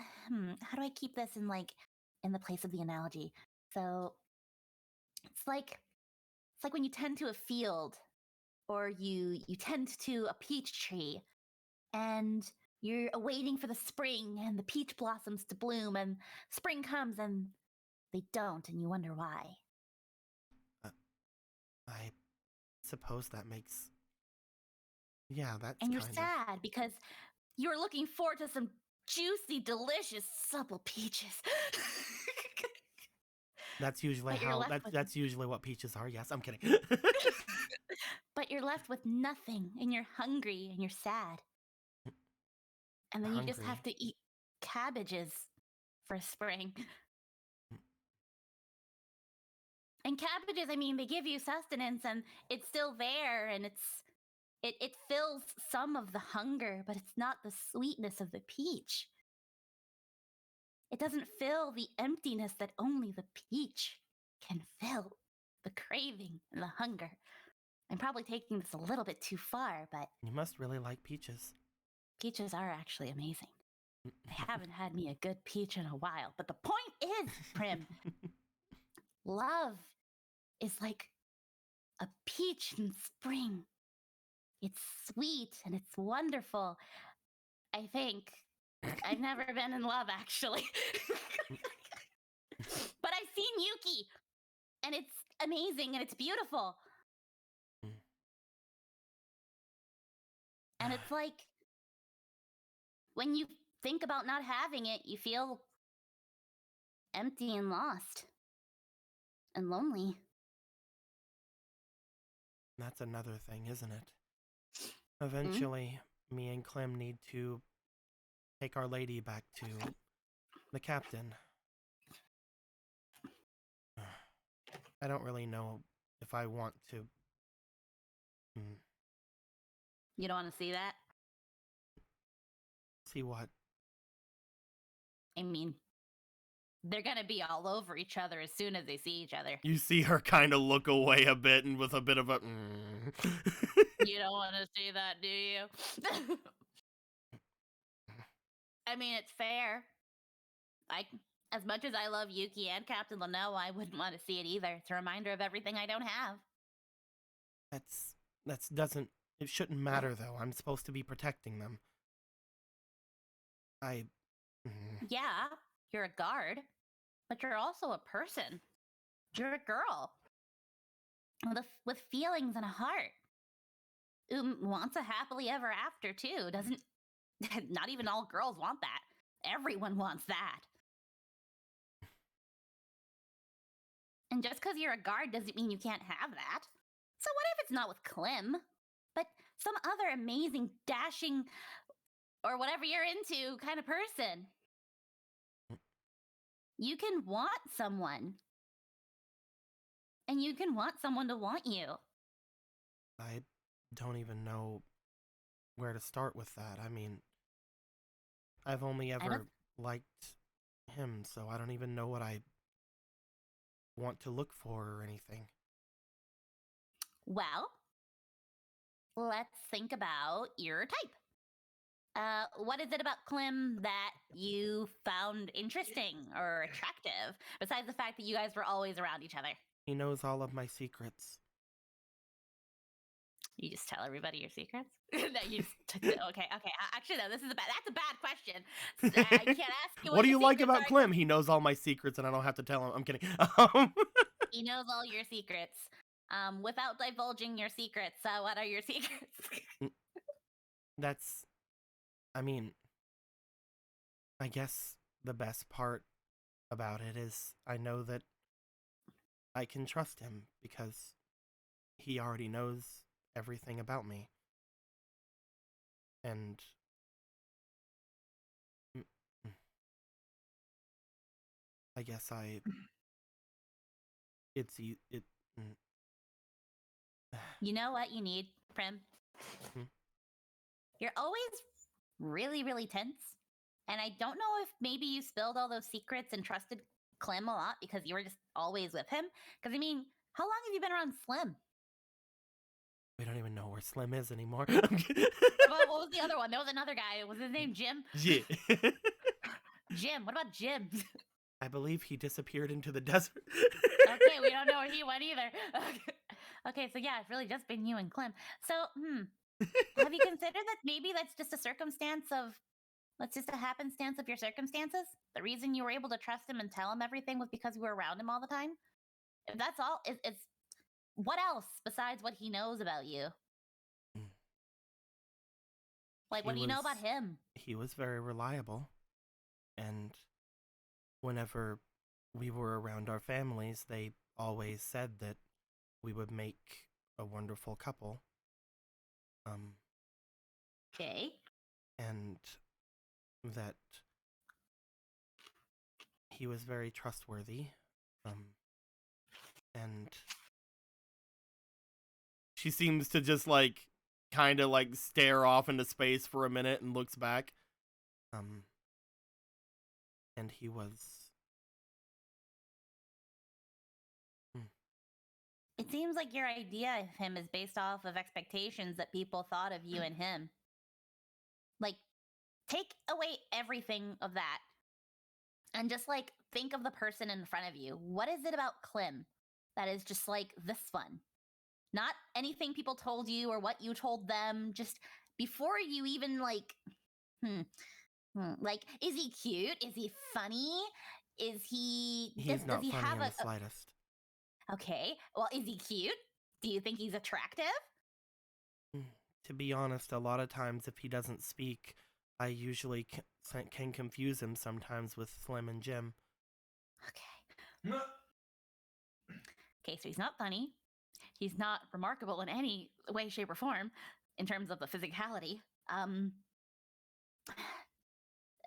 do I keep this in the place of the analogy? So, it's like when you tend to a field, or you tend to a peach tree, and you're waiting for the spring and the peach blossoms to bloom, and spring comes and they don't, and you wonder why. I suppose that makes... Yeah, that's And you're kind sad because you're looking forward to some juicy, delicious, supple peaches. That's usually But you're how... left with- That's usually what peaches are. Yes, I'm kidding. But you're left with nothing, and you're hungry, and you're sad. And then you just have to eat cabbages for spring. And cabbages, I mean, they give you sustenance, and it's still there, and it fills some of the hunger, but it's not the sweetness of the peach. It doesn't fill the emptiness that only the peach can fill. The craving and the hunger. I'm probably taking this a little bit too far, but You must really like peaches. peaches are actually amazing. I haven't had me a good peach in a while, but the point is, Prim, love is like a peach in spring. It's sweet and it's wonderful. I think. I've never been in love, actually. But I've seen Yuki, and it's amazing and it's beautiful. And it's like, when you think about not having it, you feel empty and lost and lonely. That's another thing, isn't it? Eventually, me and Clem need to take Our Lady back to the captain. I don't really know if I want to. You don't want to see that? See what? I mean, they're gonna be all over each other as soon as they see each other. You see her kind of look away a bit and with a bit of a... You don't want to see that, do you? I mean, it's fair. As much as I love Yuki and Captain Leno, I wouldn't want to see it either. It's a reminder of everything I don't have. It shouldn't matter, though. I'm supposed to be protecting them. Yeah, you're a guard, but you're also a person. You're a girl with feelings and a heart. Who wants a happily ever after, too. Not even all girls want that. Everyone wants that. And just because you're a guard doesn't mean you can't have that. So what if it's not with Clem, but some other amazing, dashing, or whatever you're into kind of person? You can want someone. And you can want someone to want you. I don't even know where to start with that. I mean, I've only ever liked him, so I don't even know what I want to look for or anything. Well, let's think about your type. What is it about Clem that you found interesting or attractive, besides the fact that you guys were always around each other? He knows all of my secrets. You just tell everybody your secrets? No, you just okay. Actually, no. That's a bad question. I can't ask you. What do your you like secrets about are. Clem? He knows all my secrets, and I don't have to tell him. I'm kidding. He knows all your secrets. Without divulging your secrets, what are your secrets? That's, I mean, I guess the best part about it is I know that I can trust him because he already knows everything about me. And I guess You know what you need, Prim? You're always really, really tense. And I don't know if maybe you spilled all those secrets and trusted Clem a lot because you were just always with him. Because, I mean, how long have you been around Slim? we don't even know where Slim is anymore. Well, what was the other one? There was another guy. Was his name Jim? Yeah. Jim. What about Jim? I believe he disappeared into the desert. Okay, we don't know where he went either. Okay, so yeah, it's really just been you and Clem. So, have you considered that maybe that's just a happenstance of your circumstances? The reason you were able to trust him and tell him everything was because you were around him all the time? If that's all, it's what else besides what he knows about you? Like, what do you know about him? He was very reliable. And whenever we were around our families, they always said that we would make a wonderful couple. Okay. And that he was very trustworthy. And she seems to just kind of stare off into space for a minute and looks back. And he was... It seems like your idea of him is based off of expectations that people thought of you and him. Like, take away everything of that and just think of the person in front of you. What is it about Clem that is just this one? Not anything people told you or what you told them, just before you even is he cute? Is he funny? Is he... He's not does he funny have in the slightest. Okay, well, is he cute? Do you think he's attractive? To be honest, a lot of times if he doesn't speak, I usually can confuse him sometimes with Slim and Jim. Okay. Okay, so he's not funny. He's not remarkable in any way, shape, or form in terms of the physicality.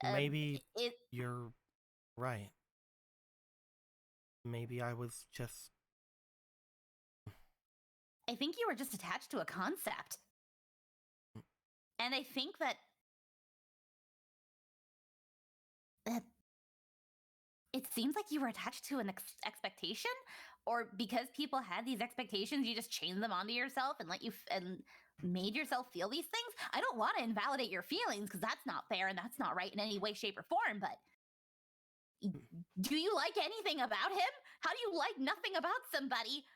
Maybe you're right. Maybe I was just... I think you were just attached to a concept. And I think that it seems like you were attached to an expectation, or because people had these expectations, you just chained them onto yourself and and made yourself feel these things. I don't want to invalidate your feelings because that's not fair and that's not right in any way, shape, or form, but do you like anything about him? How do you like nothing about somebody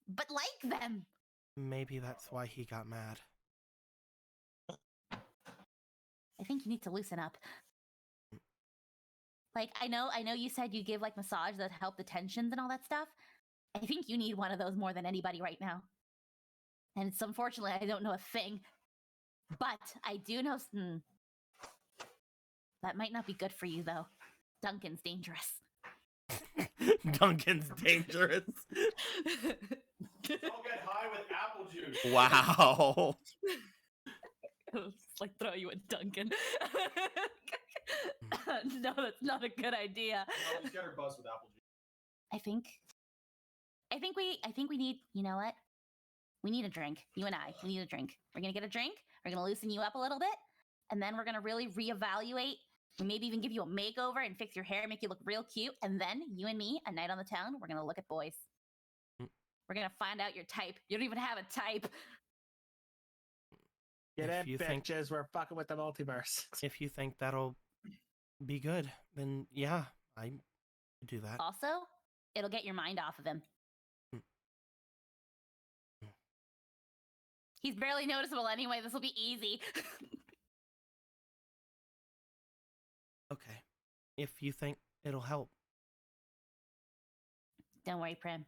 but like them? Maybe that's why he got mad. I think you need to loosen up. I know you said you give massage that help the tensions and all that stuff. I think you need one of those more than anybody right now. And it's unfortunately, I don't know a thing. But I do know... That might not be good for you, though. Duncan's dangerous. Duncan's dangerous. get high with apple juice. Wow. It's like throw you a Dunkin'. No, that's not a good idea. No, just get her buzzed with apple juice. I think we need, you know what? We need a drink. You and I, we need a drink. We're gonna get a drink. We're gonna loosen you up a little bit, and then we're gonna really reevaluate. We maybe even give you a makeover and fix your hair, make you look real cute. And then you and me, a night on the town, we're gonna look at boys. We're gonna find out your type. You don't even have a type. Get If it, you think- bitches. We're fucking with the multiverse. If you think that'll be good, then yeah, I could do that. Also, it'll get your mind off of him. He's barely noticeable anyway. This will be easy. Okay. If you think it'll help. Don't worry, Prim.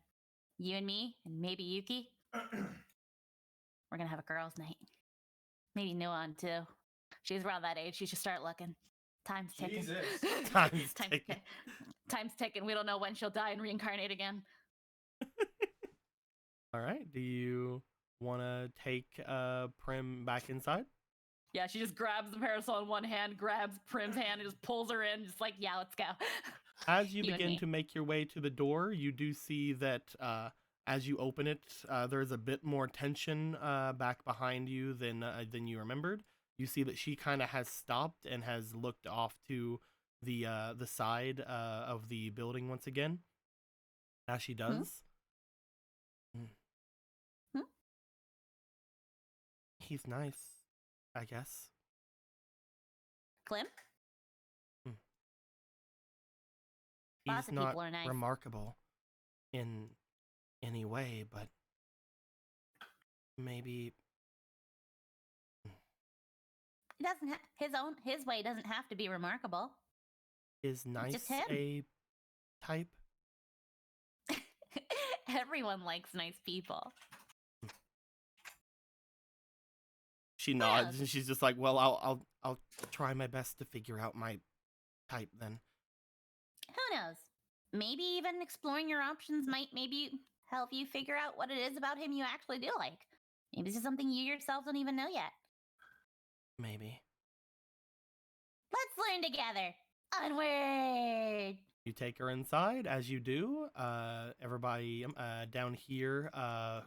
You and me, and maybe Yuki, we're gonna have a girls' night. Maybe Nuan too. She's around that age. She should start looking. Time's ticking. Jesus. Time's ticking. Time's ticking. We don't know when she'll die and reincarnate again. All right. Do you want to take Prim back inside? Yeah, she just grabs the parasol in one hand, grabs Prim's hand, and just pulls her in, just like, yeah, let's go. As you You and begin me. to make your way to the door, you do see that as you open it, there's a bit more tension back behind you than you remembered. You see that she kind of has stopped and has looked off to the side of the building once again. As she does, he's nice, I guess. Clem? Lots He's of not people are nice. remarkable in any way, but maybe It doesn't his way doesn't have to be remarkable. is nice just him. a type. Everyone likes nice people. She nods and she's just like, "Well, I'll try my best to figure out my type then." Who knows? Maybe even exploring your options might maybe help you figure out what it is about him you actually do like. Maybe this is something you yourself don't even know yet. Maybe. Let's learn together. Onward! You take her inside. As you do, everybody down here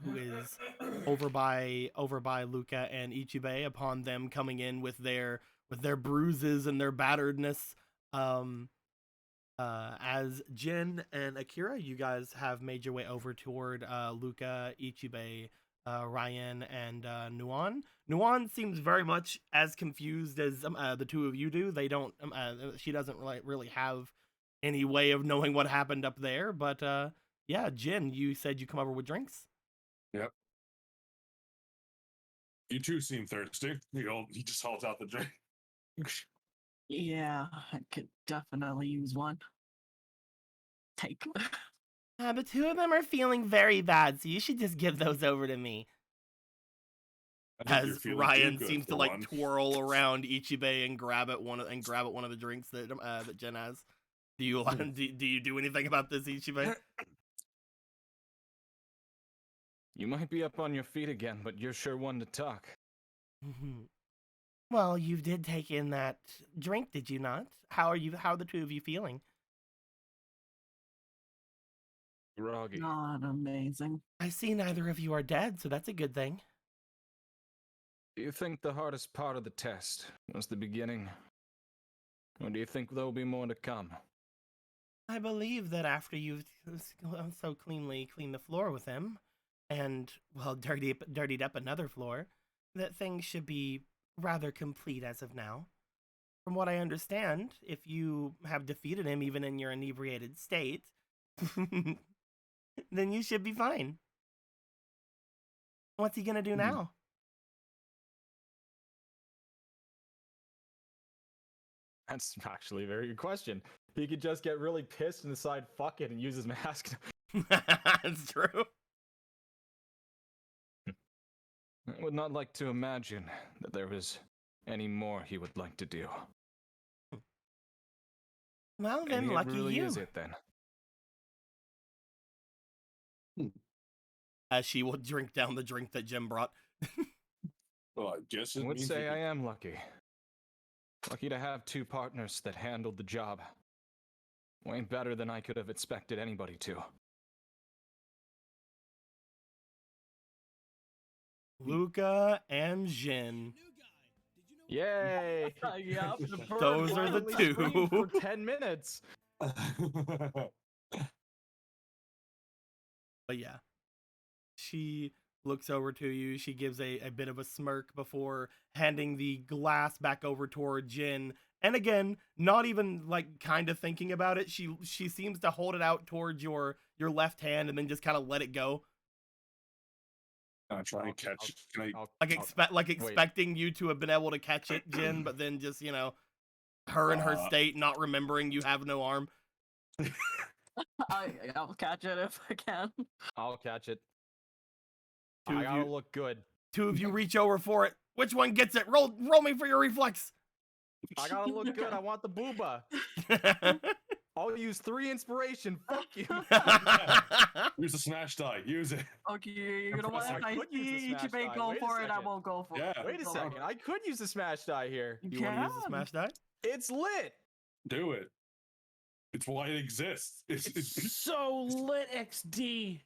who is over by Luca and Ichibe, upon them coming in with their bruises and their batteredness, as Jin and Akira, you guys have made your way over toward Luca, Ichibe, Ryan, and Nuan. Nuan seems very much as confused as the two of you do. They don't. She doesn't really have any way of knowing what happened up there. But yeah, Jin, you said you come over with drinks. Yep. You two seem thirsty. He just holds out the drink. Yeah, I could definitely use one. Take. The two of them are feeling very bad, so you should just give those over to me. I think you're As feeling Ryan too good seems for to like one. twirl around Ichibe and grab at one of the drinks that that Jen has. Do you do you do anything about this, Ichibe? You might be up on your feet again, but you're sure one to talk. Well, you did take in that drink, did you not? How are the two of you feeling? Groggy. Not amazing. I see neither of you are dead, so that's a good thing. Do you think the hardest part of the test was the beginning? Or do you think there'll be more to come? I believe that after you've so cleaned the floor with him, and, well, dirtied up another floor, that things should be rather complete as of now. From what I understand, if you have defeated him even in your inebriated state, then you should be fine. What's he gonna do now? That's actually a very good question. He could just get really pissed and decide, fuck it, and use his mask. That's true. I would not like to imagine that there was any more he would like to do. Well, then, And it lucky really you. is it then. as she will drink down the drink that Jim brought. Well, I guess I it would means say we I can- am lucky. Lucky to have two partners that handled the job. Way better than I could have expected anybody to. Luca and Jin. Yay! Yup. The bird Those are the finally screamed two. for 10 minutes. But yeah, she looks over to you. She gives a bit of a smirk before handing the glass back over toward Jin. And again, not even like kind of thinking about it. She seems to hold it out towards your left hand and then just kind of let it go, Can I try and catch? Can I? like expecting you to have been able to catch it, Jin. But then just her in her state, not remembering you have no arm. I'll catch it if I can. I'll catch it. Two I of gotta you- look good. Two of you reach over for it. Which one gets it? Roll me for your reflex. I gotta look good. I want the booba. I'll use 3 inspiration. Fuck you. Use the smash die. Use it. Okay, you know what? I If I could use the see smash Ichibei die. go Wait a for it, I second. won't go for Yeah. it. Wait a Go second. for it. I could use the smash die here. You want to use the can. smash die? It's lit. Do it. It's why it exists. It's So lit, XD.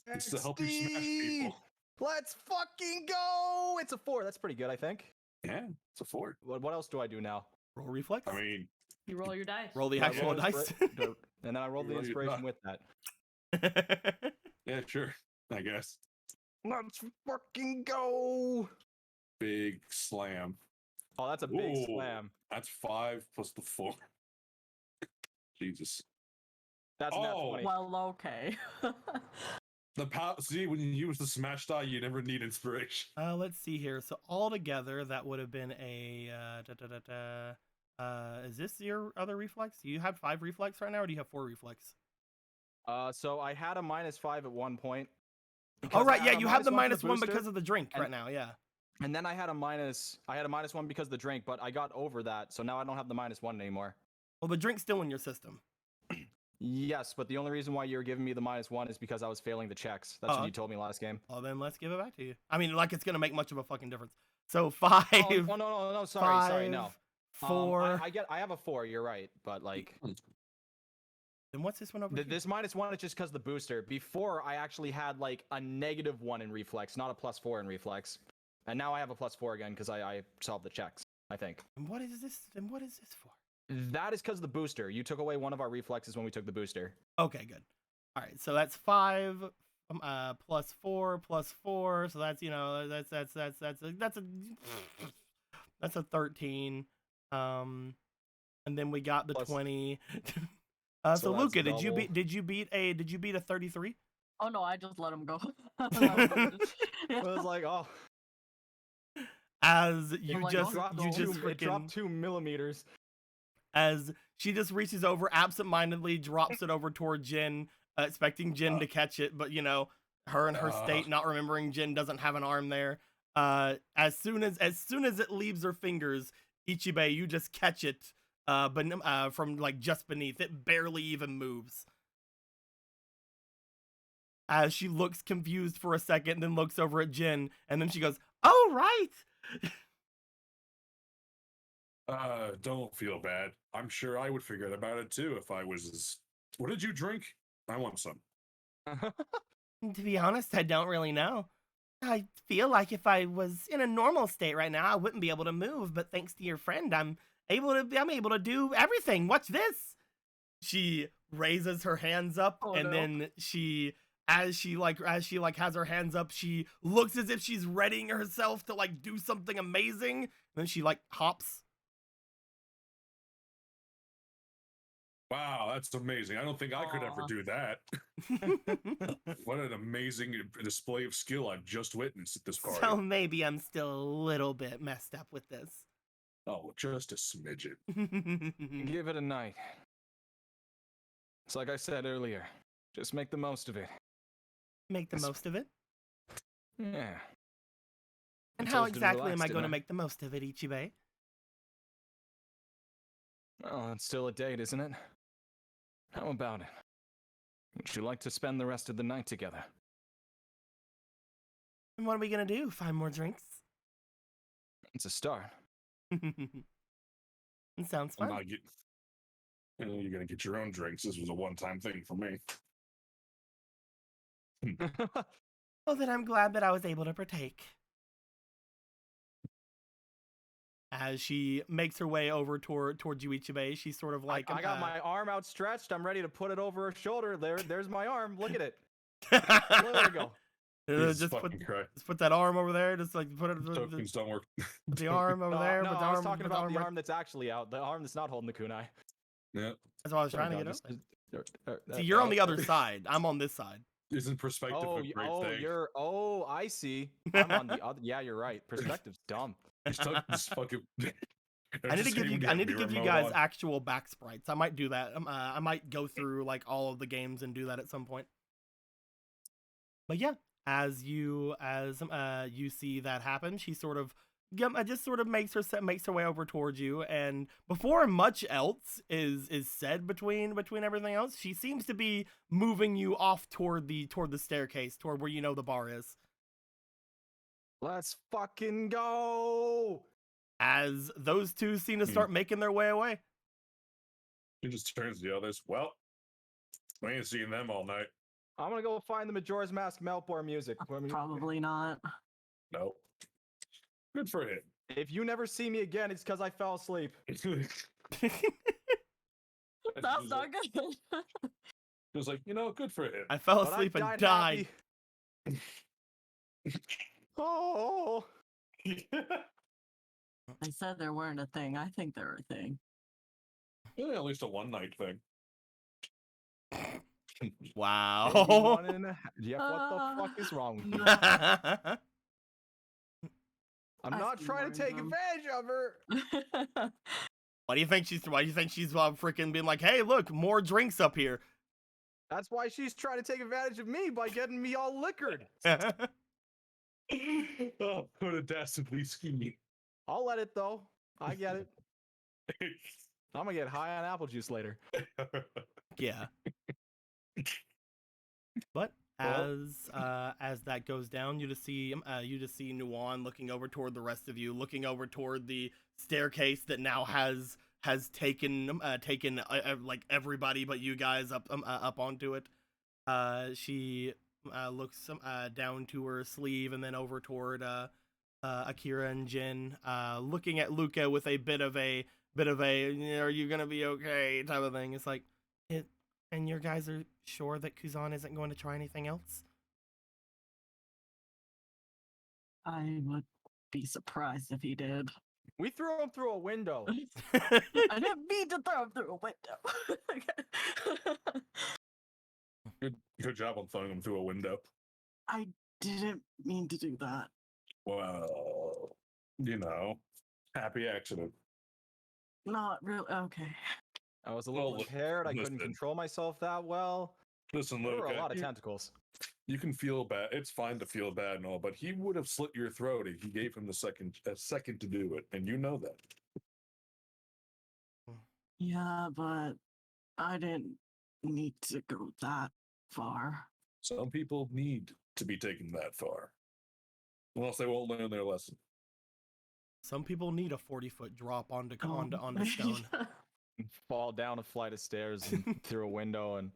to help you smash people. Let's fucking go. It's a 4. That's pretty good, I think. Yeah, it's a 4. What else do I do now? Roll reflex. I mean, You roll your dice. Roll the Do I actual roll dice. And then I roll the Roll your inspiration die. with that. yeah, sure. I guess. Let's fucking go. Big slam. Oh, that's a big Ooh. slam. That's 5 plus the 4. Jesus. That's nat Oh. 20. Well, okay. The see, when you use the smash die, you never need inspiration. Let's see here. So altogether, that would have been a. Is this your other reflex? Do you have 5 reflex right now, or do you have 4 reflex? So I had a -5 at one point. Oh because I right, yeah, had a you have the -1 for -1 booster, because of the drink and- right now. Yeah. and then I had a -1 because of the drink, but I got over that, so now I don't have the -1 anymore. Well, the drink's still in your system. Yes, but the only reason why you're giving me the -1 is because I was failing the checks. That's Oh, what you told me last game. Well, then let's give it back to you. I mean, like it's gonna make much of a fucking difference. So 5, Oh, no, sorry, no. 4. I have a 4. You're right, but like Then what's this one over here? this -1 is just because the booster. Before I actually had like a -1 in reflex, not a +4 in reflex, and now I have a +4 again because I solved the checks. I think And what is this? And what is this for? that is because of the booster. You took away one of our reflexes when we took the booster. Okay, good. All right, so that's 5 plus 4 plus 4. So that's that's a 13. And then we got the Plus- 20. So So that's Luca, double. did you beat a 33? Oh no, I just let him go. It was like, oh, As like, you oh, just drop you just it dropped freaking 2 millimeters. as she just reaches over absentmindedly, drops it over toward Jin, expecting Jin to catch it, but her in her state, not remembering Jin doesn't have an arm there. As soon as it leaves her fingers, Ichibei, you just catch it, from like just beneath. It barely even moves. As she looks confused for a second, then looks over at Jin, and then she goes, "Oh right." Don't feel bad. I'm sure I would forget about it too if I was as. What did you drink? I want some. To be honest, I don't really know. I feel like if I was in a normal state right now, I wouldn't be able to move, but thanks to your friend, I'm able to do everything. Watch this. She raises her hands up, Oh, and no. then as she has her hands up, she looks as if she's readying herself to like do something amazing. And then she like hops. Wow, that's amazing. I don't think I could ever Aw. do that. What an amazing display of skill I've just witnessed at this party. So maybe I'm still a little bit messed up with this. Oh, just a smidgen. Give it a night. It's like I said earlier. Just make the most of it. Make the Yes. most of it. Yeah. And It's how always been exactly am I relaxed, going to isn't it? make the most of it, Ichibei? Oh, it's still a date, isn't it? How about it? Would you like to spend the rest of the night together? And what are we gonna do? 5 more drinks? It's a start. It sounds I'm fun. not getting. You're gonna get your own drinks. This was a one-time thing for me. Well, then I'm glad that I was able to partake. As she makes her way over towards you, Ichibe, she's sort of like, I got my arm outstretched. I'm ready to put it over her shoulder. There's my arm. Look at it. there we go. Jesus just fucking Christ. put that arm over there. Just like put it. Tokens don't work. Put the arm over there. No, put the I was arm, talking put the about arm the right- arm that's actually out. The arm that's not holding the kunai. Yeah. That's what I was trying to get Just- up. See, you're on the other side. I'm on this side. Isn't perspective a great thing? I see. I'm on the other. Yeah, you're right. Perspective's dumb. Just fucking. I need to give you guys actual back sprites. I might do that. I might go through like all of the games and do that at some point. But yeah, as you see that happen, she sort of just sort of makes her way over towards you, and before much else is said between everything else, she seems to be moving you off toward the staircase, toward where you know the bar is. Let's fucking go. As those two seem to start making their way away. He just turns to the others. Well, we ain't seen them all night. I'm gonna go find the Majora's Mask Meltbar music. Probably not. Nope. Good for him. If you never see me again, it's because I fell asleep. That's not good. It was like, good for him. I fell But I asleep and died died. happy. Oh. I said there weren't a thing. I think they're a thing. Yeah, at least a one-night thing. Wow. Jeff, what the fuck is wrong with you? I'm not trying to take advantage of her. Why do you think she's freaking being like, hey, look, more drinks up here? That's why she's trying to take advantage of me by getting me all liquored. Oh, what a dastardly scheme. I'll let it though. I get it. I'm gonna get high on apple juice later. Yeah. But as that goes down, you just see Nuan looking over toward the rest of you, looking over toward the staircase that now has taken like everybody but you guys up onto it. She looks down to her sleeve and then over toward Akira and Jin, looking at Luca with a bit of a are you gonna be okay type of thing. It's like, and your guys are sure that Kuzan isn't going to try anything else? I would be surprised if he did. We threw him through a window. I didn't mean to throw him through a window. Good job on throwing them through a window. I didn't mean to do that. Well, happy accident. Not really. Okay. I was a little Well, impaired. I couldn't listen. control myself that well. Listen, There were Luke, a lot of tentacles. you can feel bad. It's fine to feel bad and all, but he would have slit your throat if he gave him a second to do it, and you know that. Yeah, but I didn't need to go that far. Some people need to be taken that far, or else they won't learn their lesson. Some people need a 40-foot drop onto Oh. stone. Fall down a flight of stairs and through a window and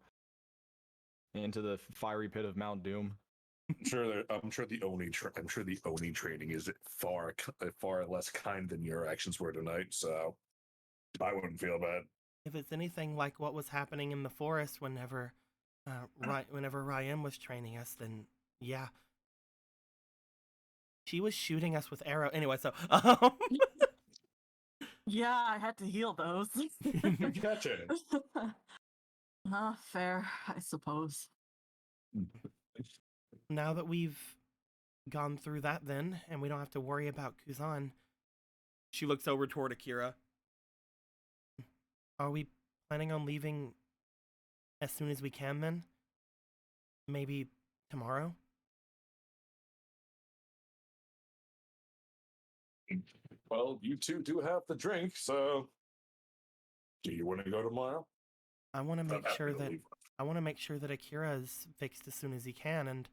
into the fiery pit of Mount Doom. I'm sure the Oni training is far less kind than your actions were tonight, so I wouldn't feel bad. If it's anything like what was happening in the forest whenever Ryan was training us, then yeah. She was shooting us with arrow. Anyway, so Yeah, I had to heal those. Gotcha. Fair, I suppose. now that we've gone through that then, and we don't have to worry about Kuzan, she looks over toward Akira. Are we planning on leaving as soon as we can then? Maybe tomorrow? Well, you two do have the drink, so do you want to go tomorrow? I want to I'm make happy sure to that leave. Akira is fixed as soon as he can, and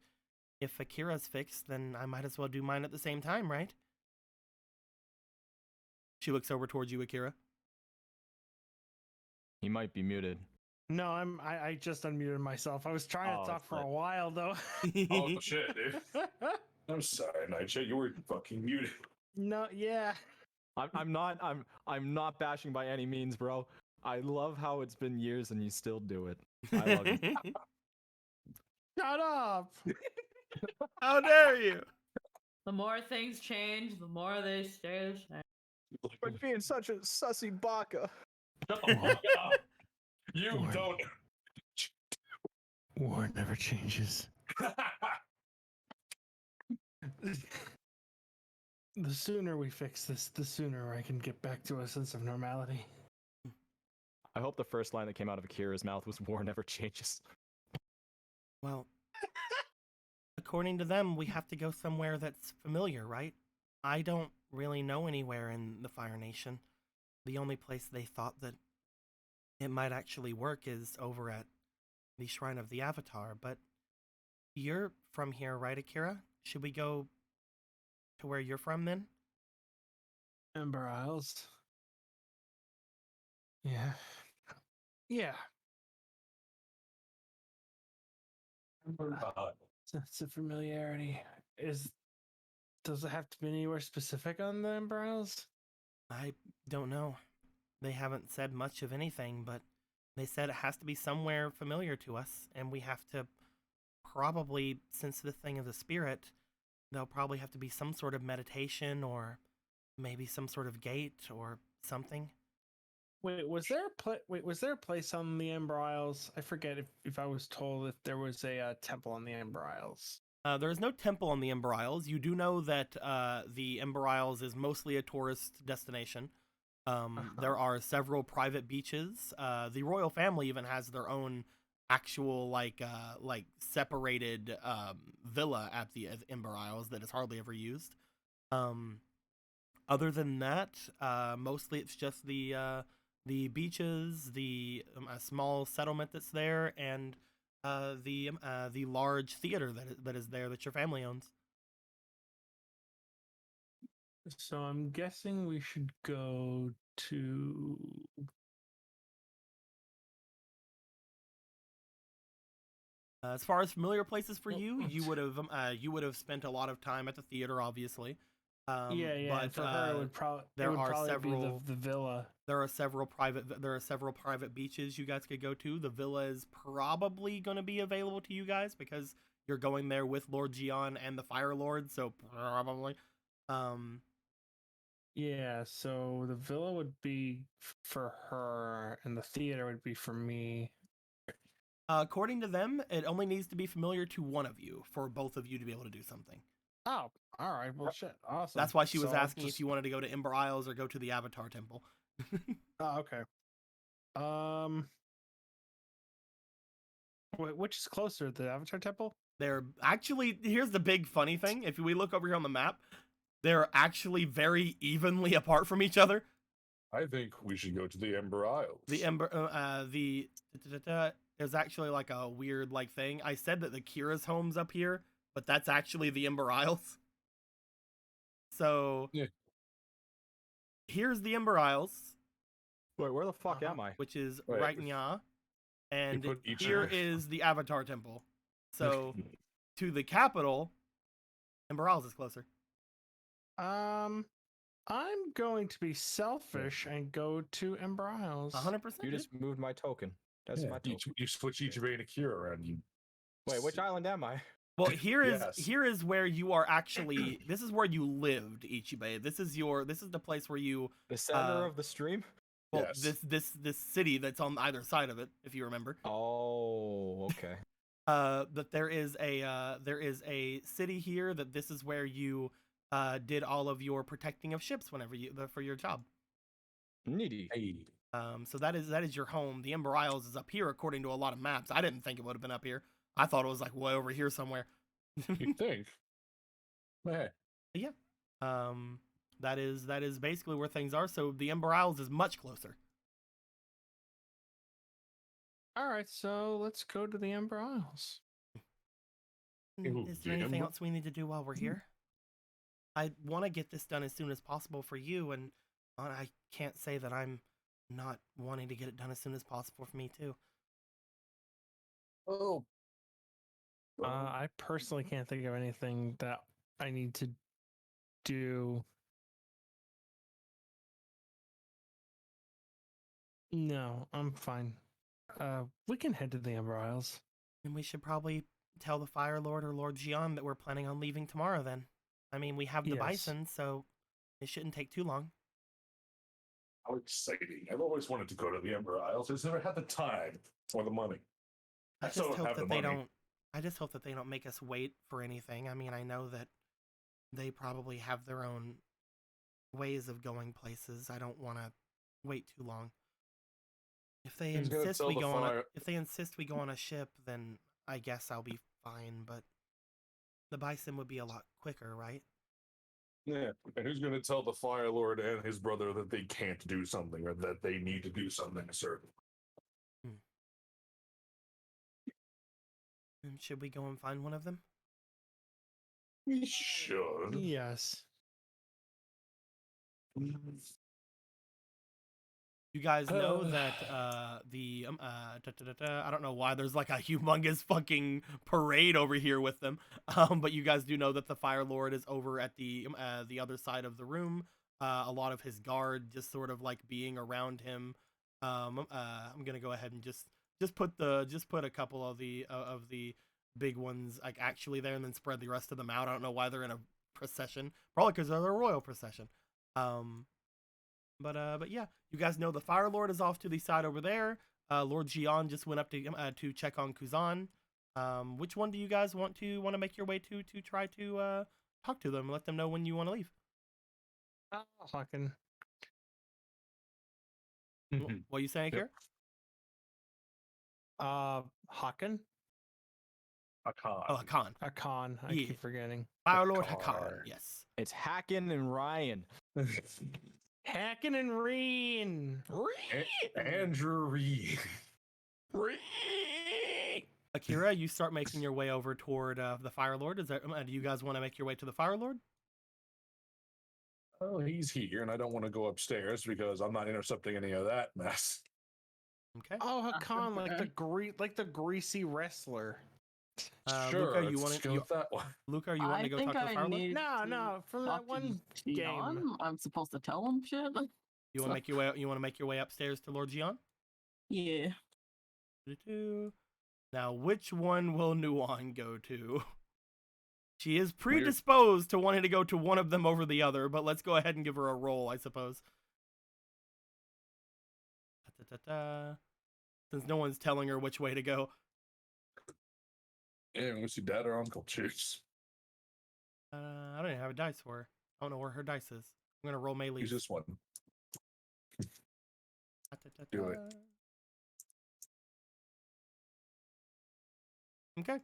if Akira's fixed, then I might as well do mine at the same time, right? She looks over towards you, Akira. He might be muted. No, I just unmuted myself. I was trying Oh, to talk for shit. a while though. Oh shit, dude. I'm sorry, Nightshade. You were fucking muted. No, yeah. I'm not bashing by any means, bro. I love how it's been years and you still do it. I love you. Shut up. How dare you? The more things change, the more they stay the same. But being such a sussy baka. You Warren. don't. War never changes. The sooner we fix this, the sooner I can get back to a sense of normality. I hope the first line that came out of Akira's mouth was "War never changes." Well, according to them, we have to go somewhere that's familiar, right? I don't really know anywhere in the Fire Nation. The only place they thought that it might actually work is over at the Shrine of the Avatar, but you're from here, right, Akira? Should we go to where you're from then? Ember Isles. Yeah. Yeah. It's a familiarity. Does it have to be anywhere specific on the Ember Isles? I don't know. They haven't said much of anything, but they said it has to be somewhere familiar to us, and we have to probably, since the thing of the spirit, there'll probably have to be some sort of meditation or maybe some sort of gate or something. Wait, was there a place on the Ember Isles? I forget if I was told if there was a temple on the Ember Isles. There is no temple on the Ember Isles. You do know that the Ember Isles is mostly a tourist destination. There are several private beaches. The royal family even has their own actual like separated villa at the Ember Isles that is hardly ever used. Other than that, mostly it's just the beaches, the a small settlement that's there, and the large theater that is there that your family owns. So I'm guessing we should go to. As far as familiar places for Well, you, you would have spent a lot of time at the theater, obviously. Yeah. But For her, it would probably several be the villa. There are several private beaches you guys could go to. The villa is probably going to be available to you guys because you're going there with Lord Gion and the Fire Lord, so probably. Yeah, so the villa would be for her, and the theater would be for me. According to them, it only needs to be familiar to one of you for both of you to be able to do something. Oh, all right. Well, shit. Awesome. That's why she was So I'll asking just- if you wanted to go to Ember Isles or go to the Avatar Temple. Oh, okay. Wait, which is closer, the Avatar Temple? They're actually, here's the big funny thing. If we look over here on the map, they're actually very evenly apart from each other. I think we should go to the Ember Isles. There's actually like a weird like thing. I said that the Kira's home's up here, but that's actually the Ember Isles. So Yeah. Here's the Ember Isles, Wait, where the fuck Uh-huh. am I? which is Right. right now, and put each here of- is the Avatar Temple. So to the capital, Ember Isles is closer. I'm going to be selfish and go to Ember Isles. 100%. You just moved my token. That's my you, token. you switch Ichiban and Akira around. You Wait, which island am I? Well, here is Yes. here is where you are actually. This is where you lived, Ichibe. This is the place where you. The center of the stream? Well, Yes. this city that's on either side of it, if you remember. Oh, okay. That there is a city here that this is where you did all of your protecting of ships whenever for your job. Needy. hey, So that is your home. The Ember Isles is up here according to a lot of maps. I didn't think it would have been up here. I thought it was like way over here somewhere. you think? Man, That is basically where things are. So the Ember Isles is much closer. All right, so let's go to the Ember Isles. Is there anything else we need to do while we're here? I want to get this done as soon as possible for you, and I can't say that I'm not wanting to get it done as soon as possible for me too. Oh. I personally can't think of anything that I need to do. No, I'm fine. We can head to the Amber Isles. And we should probably tell the Fire Lord or Lord Jian that we're planning on leaving tomorrow then. I mean, we have the Yes. bison, so it shouldn't take too long. How exciting. I've always wanted to go to the Ember Isles. Just never had the time or the money. I still just don't hope have that the they money. don't. I just hope that they don't make us wait for anything. I mean, I know that they probably have their own ways of going places. I don't want to wait too long. If they Who's gonna insist tell we the go on a, fire- if they insist we go on a ship, then I guess I'll be fine. But the bison would be a lot quicker, right? Yeah. And who's going to tell the Fire Lord and his brother that they can't do something or that they need to do something certain? And should we go and find one of them? We should. Yes. You guys know that I don't know why there's like a humongous fucking parade over here with them, but you guys do know that the Fire Lord is over at the other side of the room. A lot of his guard just sort of like being around him. I'm gonna go ahead and just put a couple of the big ones like actually there, and then spread the rest of them out. I don't know why they're in a procession. Probably because they're a royal procession. But yeah, you guys know the Fire Lord is off to the side over there. Lord Jian just went up to check on Kuzan. Which one do you guys want to make your way to try to talk to them, let them know when you want to leave? Hawken. What are you saying Yep. here? Hawken? Hakan. Oh, Hakan. Hakan. I Yeah. keep forgetting. Fire Lord Hakan. Hakan. Yes. It's Hacken and Ryan. Hacken and Reen. Andrew Reed. Akira, you start making your way over toward the Fire Lord. Is that? Do you guys want to make your way to the Fire Lord? Oh, he's here, and I don't want to go upstairs because I'm not intercepting any of that mess. Okay. Oh, Hakan, like the greasy wrestler. Sure, Luca, you let's want go with that one. Luca, you want to go talk to the Fire Lord? No, from that one game. I'm supposed to tell him shit. You want to make your way? You want to make your way upstairs to Lord Jian? Yeah. Now, which one will Nuan go to? She is predisposed to wanting to go to one of them over the other, but let's go ahead and give her a roll, I suppose. Since no one's telling her which way to go. Yeah, let's see, Dad or Uncle. Cheers. I don't even have a dice for her. I don't know where her dice is. I'm gonna roll melee. Use this one. Do it. Okay.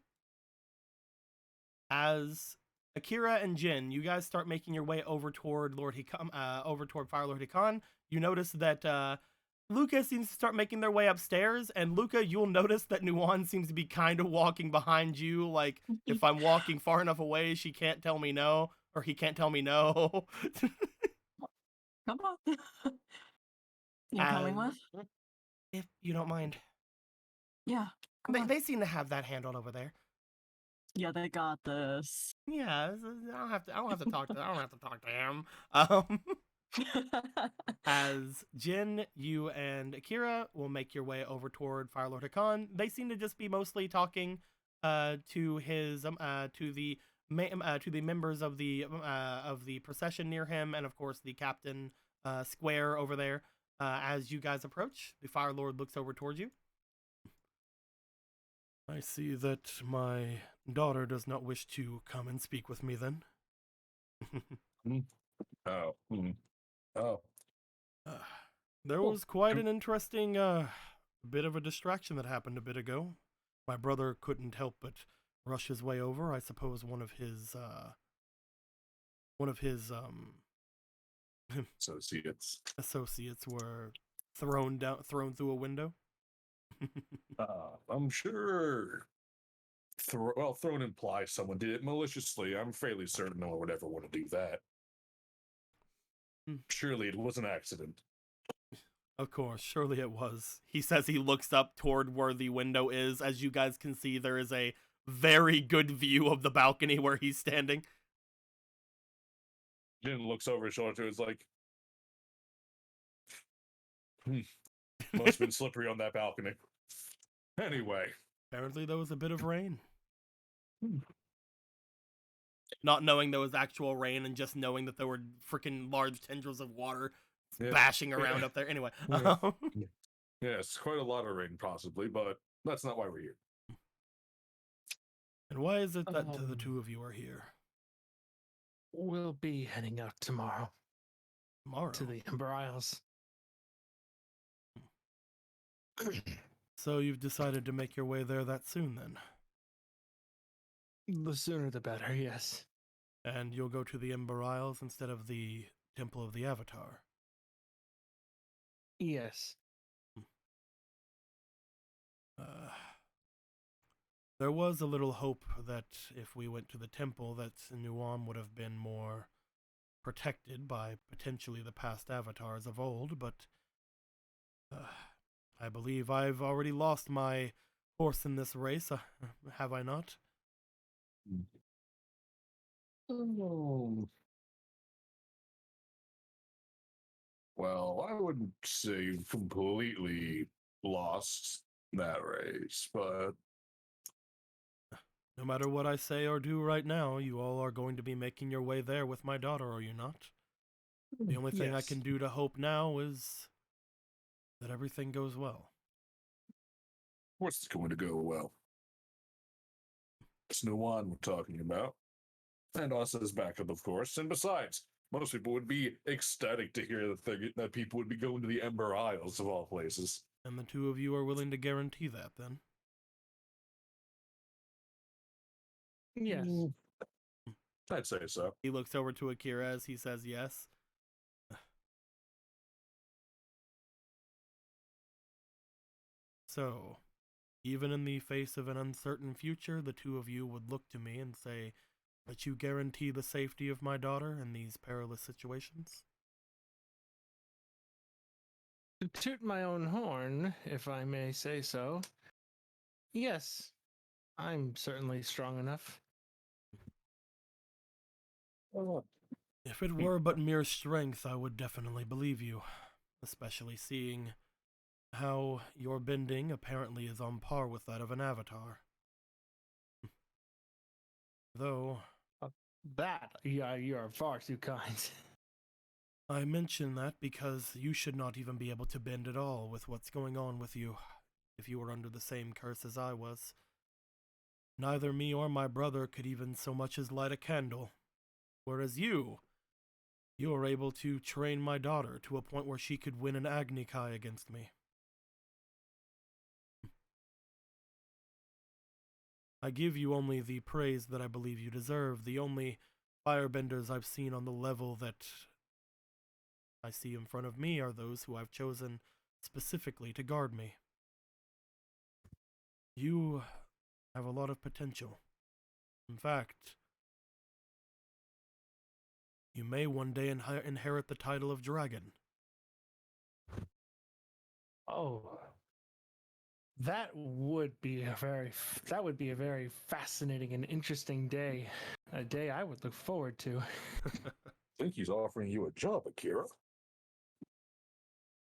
As Akira and Jin, you guys start making your way over toward Fire Lord Hikan. You notice that Luca seems to start making their way upstairs, and Luca, you'll notice that Nuan seems to be kind of walking behind you. Like if I'm walking far enough away, she can't tell me no, or he can't tell me no. Come on. You coming with? If you don't mind. Yeah. Come on. They seem to have that handled over there. Yeah, they got this. Yeah, I don't have to talk to him. As Jin, you and Akira will make your way over toward Fire Lord Hakan, they seem to just be mostly talking to his to the members of the procession near him, and of course the captain square over there. As you guys approach, the Fire Lord looks over towards you. I see that my daughter does not wish to come and speak with me then. Oh. Oh. There was quite an interesting bit of a distraction that happened a bit ago. My brother couldn't help but rush his way over. I suppose one of his associates were thrown through a window. I'm sure. thrown implies someone did it maliciously. I'm fairly certain no one would ever want to do that. Surely it was an accident. Of course, surely it was. He says he looks up toward where the window is. As you guys can see, there is a very good view of the balcony where he's standing. Jin looks over his shoulder to it's like, must have been slippery on that balcony. Anyway. Apparently there was a bit of rain. Not knowing there was actual rain and just knowing that there were freaking large tendrils of water bashing around up there. Anyway. Yes, quite a lot of rain possibly, but that's not why we're here. And why is it that the two of you are here? We'll be heading out tomorrow Tomorrow? to the Ember Isles. So you've decided to make your way there that soon, then? The sooner the better, yes. And you'll go to the Ember Isles instead of the Temple of the Avatar? Yes. There was a little hope that if we went to the temple that Nuam would have been more protected by potentially the past avatars of old, but I believe I've already lost my horse in this race, have I not? Oh. Well, I wouldn't say you've completely lost that race, but No matter what I say or do right now, you all are going to be making your way there with my daughter, are you not? The only thing I can do to hope now is that everything goes well. of course it's going to go well. It's Nuwan we're talking about. And us as backup, of course. And besides, most people would be ecstatic to hear that people would be going to the Ember Isles, of all places. And the two of you are willing to guarantee that, then? Yes. I'd say so. He looks over to Akira as he says yes. So, even in the face of an uncertain future, the two of you would look to me and say that you guarantee the safety of my daughter in these perilous situations? To toot my own horn, if I may say so. Yes, I'm certainly strong enough. If it were but mere strength, I would definitely believe you, especially seeing how your bending apparently is on par with that of an avatar. Though, You are far too kind. I mention that because you should not even be able to bend at all with what's going on with you, if you were under the same curse as I was. Neither me or my brother could even so much as light a candle, whereas you are able to train my daughter to a point where she could win an Agni Kai against me. I give you only the praise that I believe you deserve. The only firebenders I've seen on the level that I see in front of me are those who I've chosen specifically to guard me. You have a lot of potential. In fact, you may one day inherit the title of dragon. Oh, that would be a very fascinating and interesting day. A day I would look forward to. I think he's offering you a job, Akira.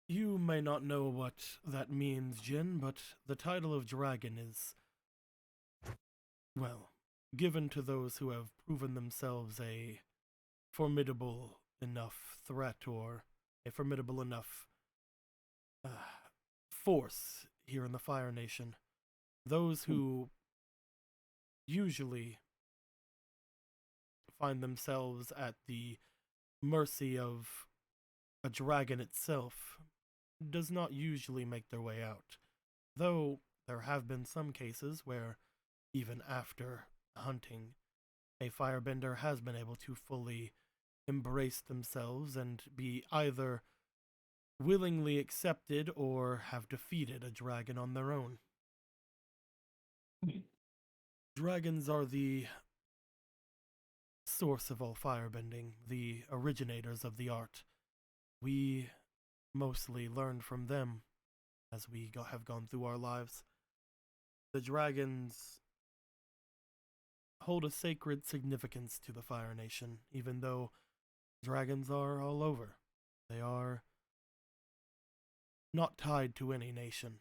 You may not know what that means, Jin, but the title of dragon is, well, given to those who have proven themselves a formidable enough threat or a formidable enough force here in the Fire Nation. Those who usually find themselves at the mercy of a dragon itself does not usually make their way out, though there have been some cases where, even after hunting, a firebender has been able to fully embrace themselves and be either willingly accepted or have defeated a dragon on their own. Dragons are the source of all firebending, the originators of the art. We mostly learned from them as we have gone through our lives. The dragons hold a sacred significance to the Fire Nation, even though dragons are all over. They are not tied to any nation.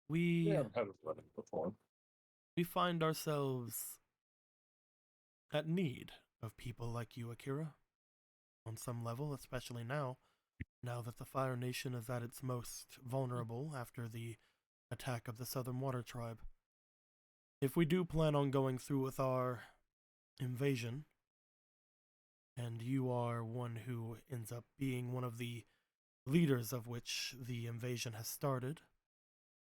We Yeah, I've had it running before. find ourselves at need of people like you, Akira, on some level, especially now that the Fire Nation is at its most vulnerable after the attack of the Southern Water Tribe. If we do plan on going through with our invasion, and you are one who ends up being one of the leaders of which the invasion has started,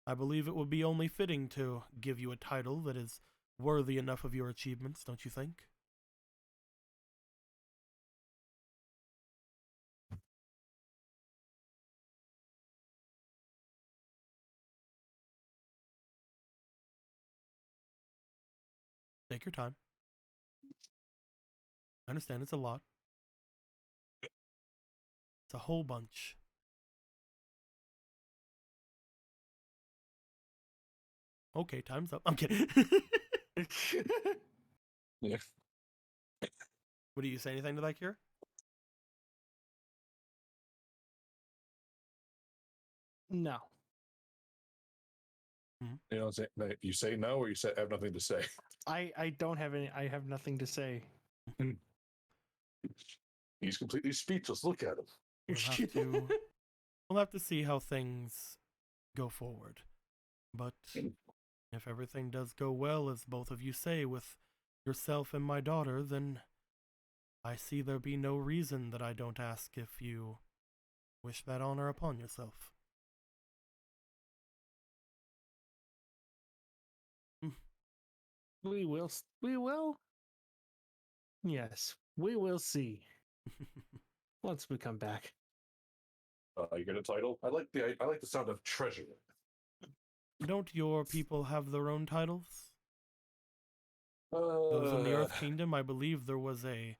I believe it would be only fitting to give you a title that is worthy enough of your achievements, don't you think? Take your time. I understand it's a lot. It's a whole bunch. Okay, time's up. I'm kidding. Yeah. What do you say? Anything to that, Kira? No. You know, you say no, or you say have nothing to say. I don't have any. I have nothing to say. He's completely speechless. Look at him. We'll have to see how things go forward. But if everything does go well, as both of you say, with yourself and my daughter, then I see there be no reason that I don't ask if you wish that honor upon yourself. We will. We will. Yes, we will see once we come back. You get a title. I like the sound of treasure. Don't your people have their own titles? Those in the Earth Kingdom, I believe there was a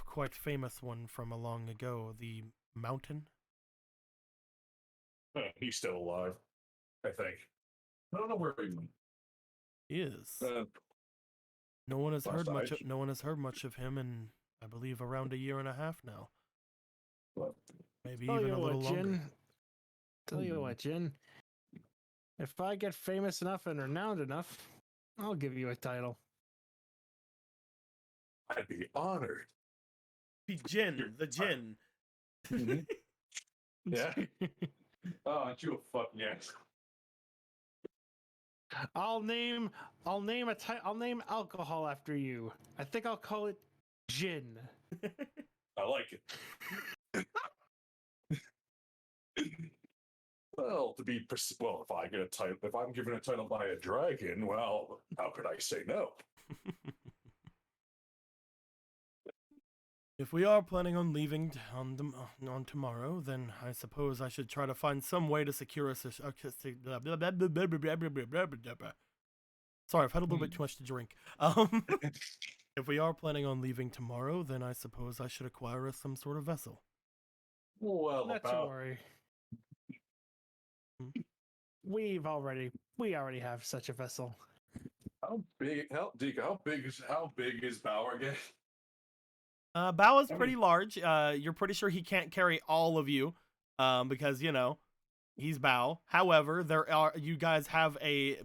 quite famous one from a long ago, the Mountain. He's still alive, I think. I don't know where he went. He is. No one has heard much of him in, I believe, around a year and a half now. Maybe even a little longer. Tell you what, Jin. If I get famous enough and renowned enough, I'll give you a title. I'd be honored. Be Jin, the Jin. Yeah. Oh, aren't you a fucking ass? I'll name alcohol after you. I think I'll call it gin. I like it. Well, if I get a title, if I'm given a title by a dragon, well, how could I say no? If we are planning on leaving on tomorrow, then I suppose I should try to find some way to secure us. Sorry, I've had a little bit too much to drink. If we are planning on leaving tomorrow, then I suppose I should acquire us some sort of vessel. Well, Not to worry. We already have such a vessel. How big is Bauer again? Bao is pretty large. You're pretty sure he can't carry all of you, because he's Bao. However, you guys have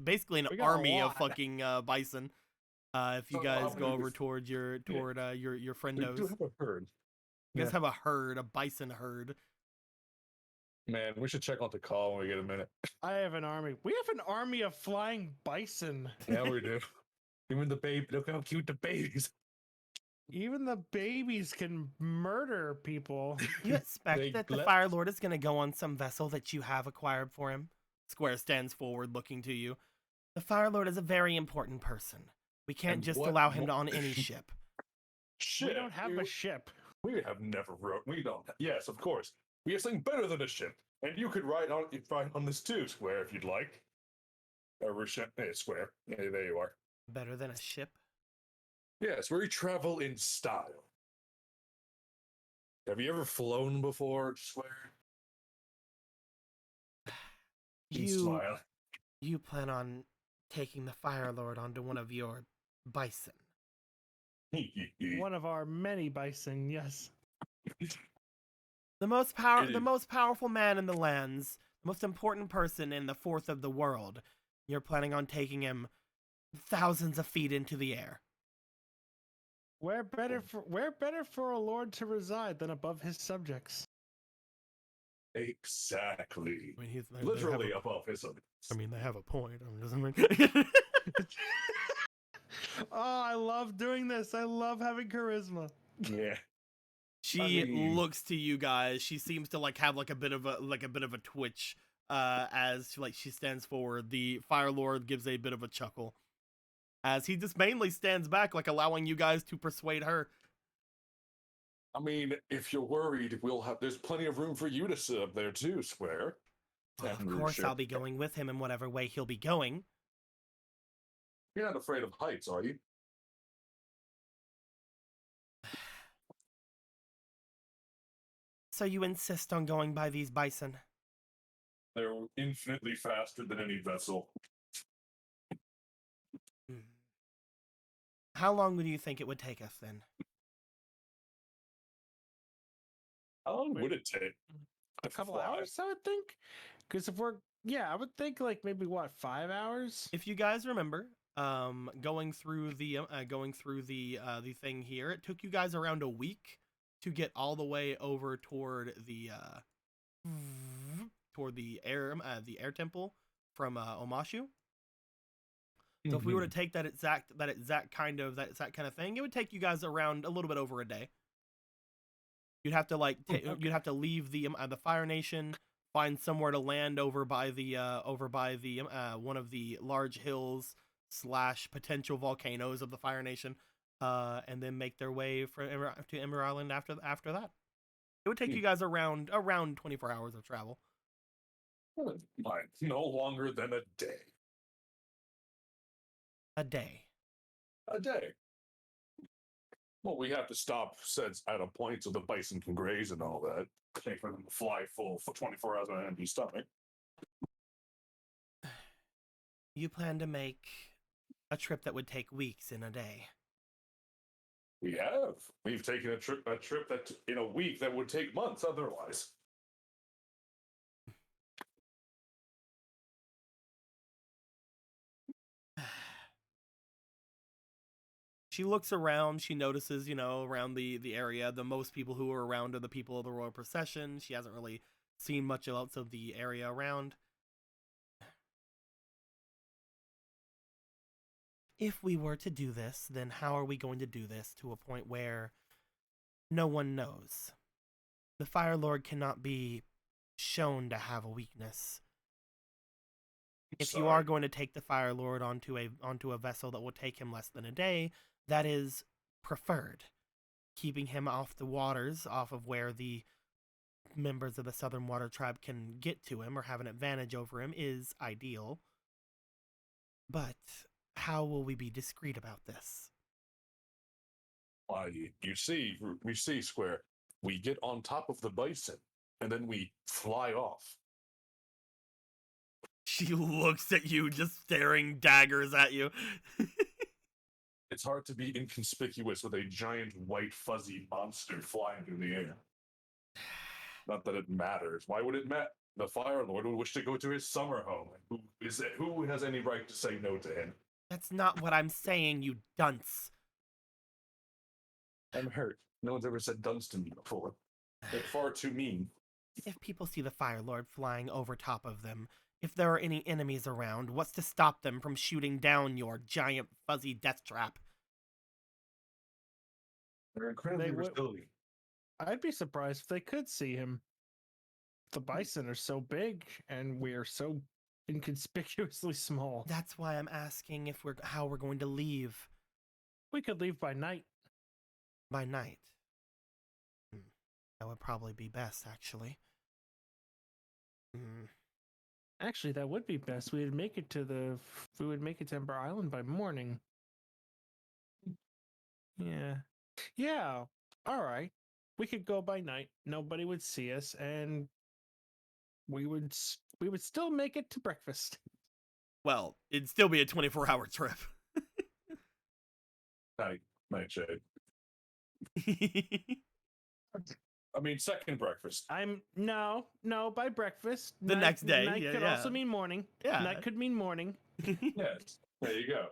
basically an army of fucking bison. If you guys go over toward your friendos, We do have a herd. you guys have a herd, a bison herd. Man, we should check on the call when we get a minute. I have an army. We have an army of flying bison. Yeah, we do. Even the baby. Look how cute the babies. Even the babies can murder people. You expect that the Fire Lord is going to go on some vessel that you have acquired for him? Square stands forward, looking to you. The Fire Lord is a very important person. We can't just allow him on any ship. We don't have a ship. We have never wrote. We don't. Yes, of course. We have something better than a ship, and you could ride on this too, Square, if you'd like. Square. Yeah, there you are. Better than a ship. Yes, we travel in style. Have you ever flown before, Square? Smile. You plan on taking the Fire Lord onto one of your bison. One of our many bison, yes. The most powerful man in the lands, the most important person in the fourth of the world. You're planning on taking him thousands of feet into the air. Where better for a lord to reside than above his subjects? Exactly. I mean, Literally above his own. I mean, they have a point. Oh, I love doing this. I love having charisma. Yeah. She looks to you guys. She seems to have a bit of a twitch as she stands forward. The Fire Lord gives a bit of a chuckle as he just mainly stands back, allowing you guys to persuade her. I mean, if you're worried, there's plenty of room for you to sit up there too, Square. Well, of course, I'll be going with him in whatever way he'll be going. You're not afraid of heights, are you? So you insist on going by these bison? They're infinitely faster than any vessel. How long do you think it would take us then? How long would it take? A couple hours, I would think. Because I would think maybe 5 hours. If you guys remember, going through the thing here, it took you guys around a week to get all the way over toward the air temple from Omashu. So if we were to take that exact kind of thing, it would take you guys around a little bit over a day. You'd have to you'd have to leave the Fire Nation, find somewhere to land over by the one of the large hills / potential volcanoes of the Fire Nation, and then make their way to Ember Island after that. It would take you guys around 24 hours of travel. No longer than a day. A day. A day. Well, we have to stop at a point so the bison can graze and all that. Take for them to fly full for 24 hours on an empty stomach. You plan to make a trip that would take weeks in a day. We have. We've taken a trip that in a week that would take months otherwise. She looks around. She notices, around the area, the most people who are around are the people of the royal procession. She hasn't really seen much else of the area around. If we were to do this, then how are we going to do this to a point where no one knows? The Fire Lord cannot be shown to have a weakness. If you are going to take the Fire Lord onto a vessel that will take him less than a day, that is preferred. Keeping him off the waters, off of where the members of the Southern Water Tribe can get to him or have an advantage over him, is ideal. But how will we be discreet about this? You see, Square, we get on top of the bison, and then we fly off. She looks at you, just staring daggers at you. It's hard to be inconspicuous with a giant white fuzzy monster flying through the air. Not that it matters. Why would it matter? The Fire Lord would wish to go to his summer home. Who has any right to say no to him? That's not what I'm saying, you dunce. I'm hurt. No one's ever said dunce to me before. They're far too mean. If people see the Fire Lord flying over top of them, if there are any enemies around, what's to stop them from shooting down your giant fuzzy death trap? They're incredibly resilient. I'd be surprised if they could see him. The bison are so big, and we're so inconspicuously small. That's why I'm asking how we're going to leave. We could leave by night. By night? That would probably be best, actually. Actually, that would be best. We would make it to Ember Island by morning. Yeah. Yeah. All right. We could go by night. Nobody would see us, and we would still make it to breakfast. Well, it'd still be a 24-hour trip. Nightshade. I mean, second breakfast. No, by breakfast. The next day, Night yeah, could yeah. also mean morning. Yeah. Night could mean morning. Yes. There you go.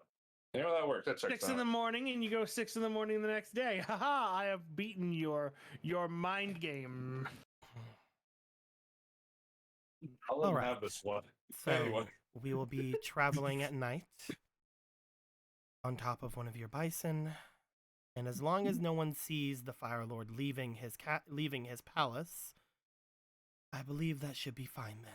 You know that works. That checks 6 in the out. morning, and you go 6 in the morning the next day. Haha! I have beaten your mind game. I'll let All him right. have this one. So Anyway. we will be traveling at night on top of one of your bison, and as long as no one sees the Fire Lord leaving his palace, I believe that should be fine then.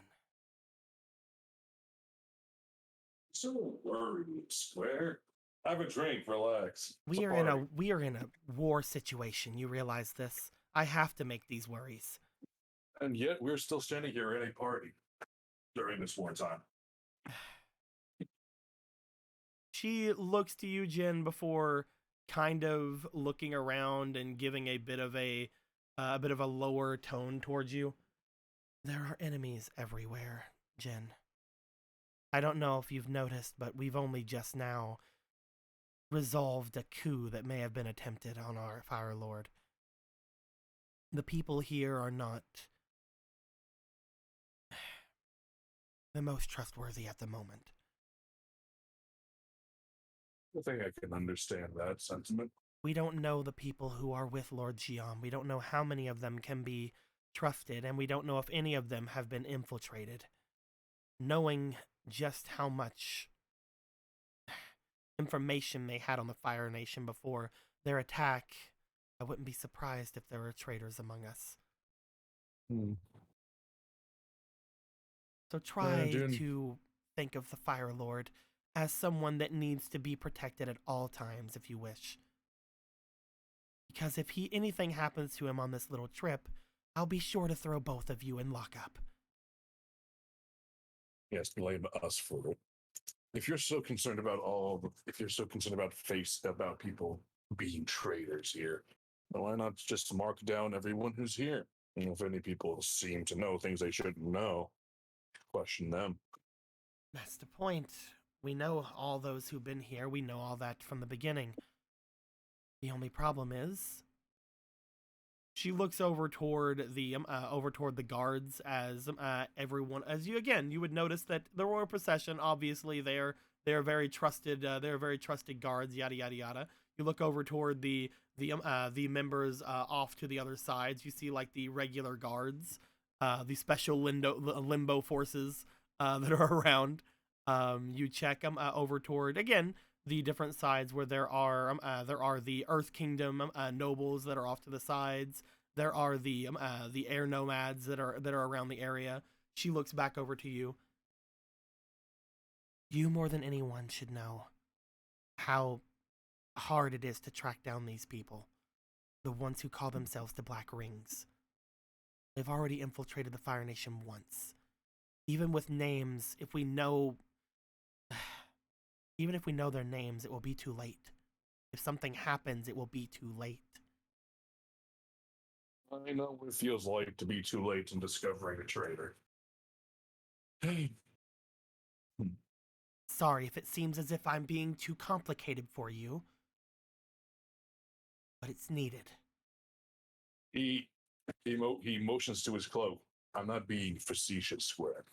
So worried, Square. Have a drink, relax. It's We a are party. in a war situation. You realize this? I have to make these worries. And yet we're still standing here at a party during this wartime. She looks to you, Jin, before kind of looking around and giving a bit of a lower tone towards you. There are enemies everywhere, Jin. I don't know if you've noticed, but we've only just now resolved a coup that may have been attempted on our Fire Lord. The people here are not the most trustworthy at the moment. I think I can understand that sentiment. We don't know the people who are with Lord Xian. We don't know how many of them can be trusted, and we don't know if any of them have been infiltrated. Knowing just how much information they had on the Fire Nation before their attack, I wouldn't be surprised if there were traitors among us. So try to think of the Fire Lord as someone that needs to be protected at all times if you wish. Because if anything happens to him on this little trip, I'll be sure to throw both of you in lockup. Yes, blame us for it. If you're so concerned about about people being traitors here, then why not just mark down everyone who's here? And if any people seem to know things they shouldn't know, question them. That's the point. We know all those who've been here. We know all that from the beginning. The only problem is, she looks over toward the guards as everyone, as you would notice that the royal procession, obviously they're very trusted. They're very trusted guards. Yada yada yada. You look over toward the members off to the other sides. You see like the regular guards, the special limbo forces that are around. You check them over toward again the different sides where there are the Earth Kingdom nobles that are off to the sides. There are the air nomads that are around the area. She looks back over to you. You more than anyone should know how hard it is to track down these people, the ones who call themselves the Black Rings. They've already infiltrated the Fire Nation once. Even with names, even if we know their names, it will be too late. If something happens, it will be too late. I know what it feels like to be too late in discovering a traitor. Sorry if it seems as if I'm being too complicated for you, but it's needed. He motions to his cloak. I'm not being facetious, Square.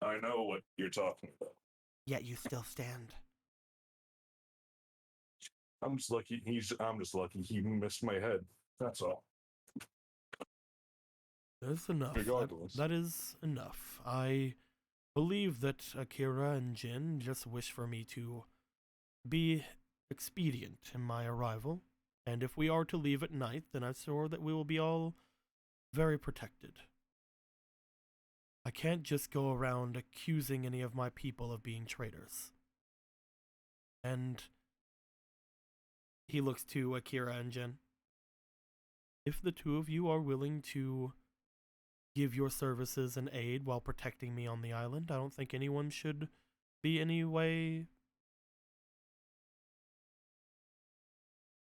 I know what you're talking about. Yet you still stand. I'm just lucky he missed my head. That's all. That's enough. Regardless. That is enough. I believe that Akira and Jin just wish for me to be expedient in my arrival, and if we are to leave at night, then I'm sure that we will be all very protected. I can't just go around accusing any of my people of being traitors. And he looks to Akira and Jin. If the two of you are willing to give your services and aid while protecting me on the island. I don't think anyone should be any way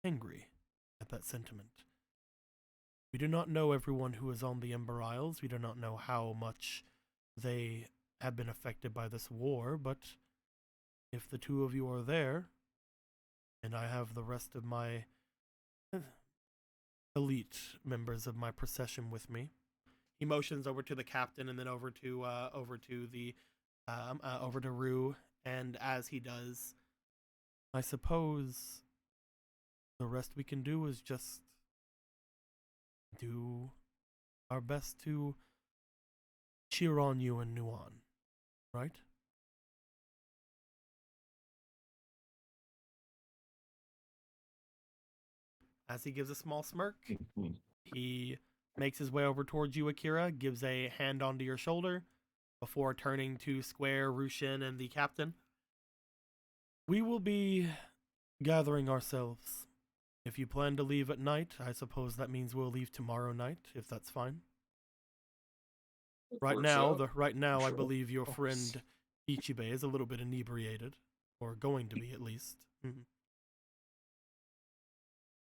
angry at that sentiment. We do not know everyone who is on the Ember Isles. We do not know how much they have been affected by this war, but if the two of you are there, and I have the rest of my elite members of my procession with me, he motions over to the captain and then over to Rue, and as he does, I suppose the rest we can do is just do our best to cheer on you and Nuan, right? As he gives a small smirk, he makes his way over towards you, Akira, gives a hand onto your shoulder before turning to square Rushin and the captain. We will be gathering ourselves. If you plan to leave at night, I suppose that means we'll leave tomorrow night, if that's fine. Right now, I believe your friend Ichibe is a little bit inebriated, or going to be at least.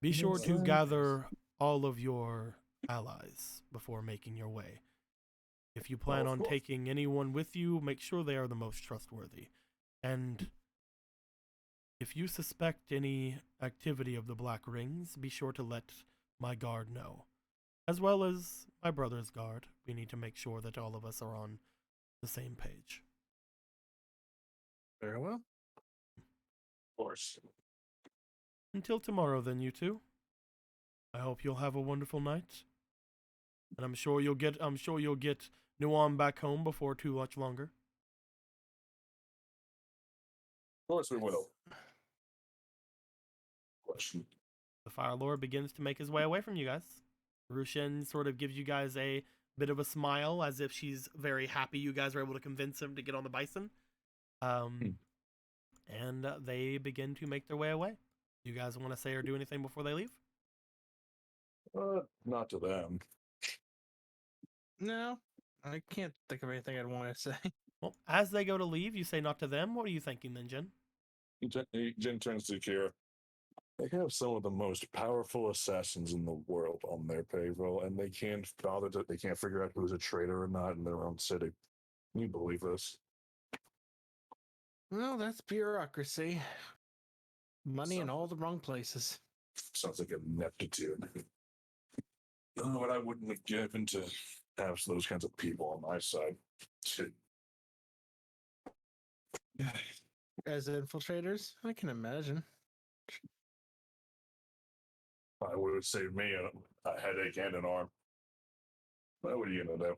Be sure to gather all of your allies before making your way. If you plan on taking anyone with you, make sure they are the most trustworthy. And if you suspect any activity of the Black Rings, be sure to let my guard know. As well as my brother's guard. We need to make sure that all of us are on the same page. Very well. Of course. Until tomorrow then, you two. I hope you'll have a wonderful night. And I'm sure you'll get Nuan back home before too much longer. Of course we will. Question. The Fire Lord begins to make his way away from you guys. Rushin sort of gives you guys a bit of a smile as if she's very happy you guys were able to convince him to get on the bison. And they begin to make their way away. You guys want to say or do anything before they leave? Not to them. No, I can't think of anything I'd want to say. Well, as they go to leave, you say not to them. What are you thinking then, Jin? Jin turns to Kira. They have some of the most powerful assassins in the world on their payroll, and they can't figure out who's a traitor or not in their own city. Can you believe this? Well, that's bureaucracy. Money in all the wrong places. Sounds like ineptitude. You know what I wouldn't have given to have those kinds of people on my side. As infiltrators, I can imagine. I would have saved me a headache and an arm. But what are you gonna do?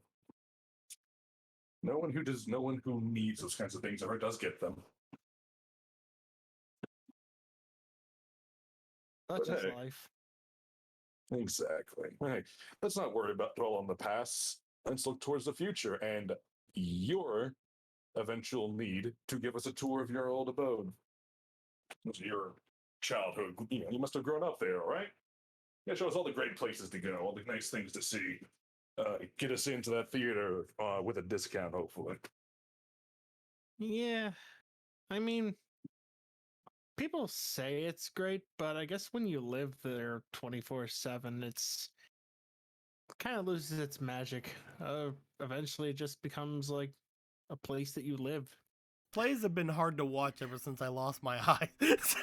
No one who needs those kinds of things ever does get them. That's But just hey. life. Exactly. Hey, let's not worry about dwell on the past. Let's look towards the future and your eventual need to give us a tour of your old abode. Your childhood. You must have grown up there, right? Yeah, show us all the great places to go, all the nice things to see. Get us into that theater with a discount, hopefully. Yeah. I mean, people say it's great, but I guess when you live there 24/7, it's kind of loses its magic. Eventually, it just becomes like a place that you live. Plays have been hard to watch ever since I lost my eye. It's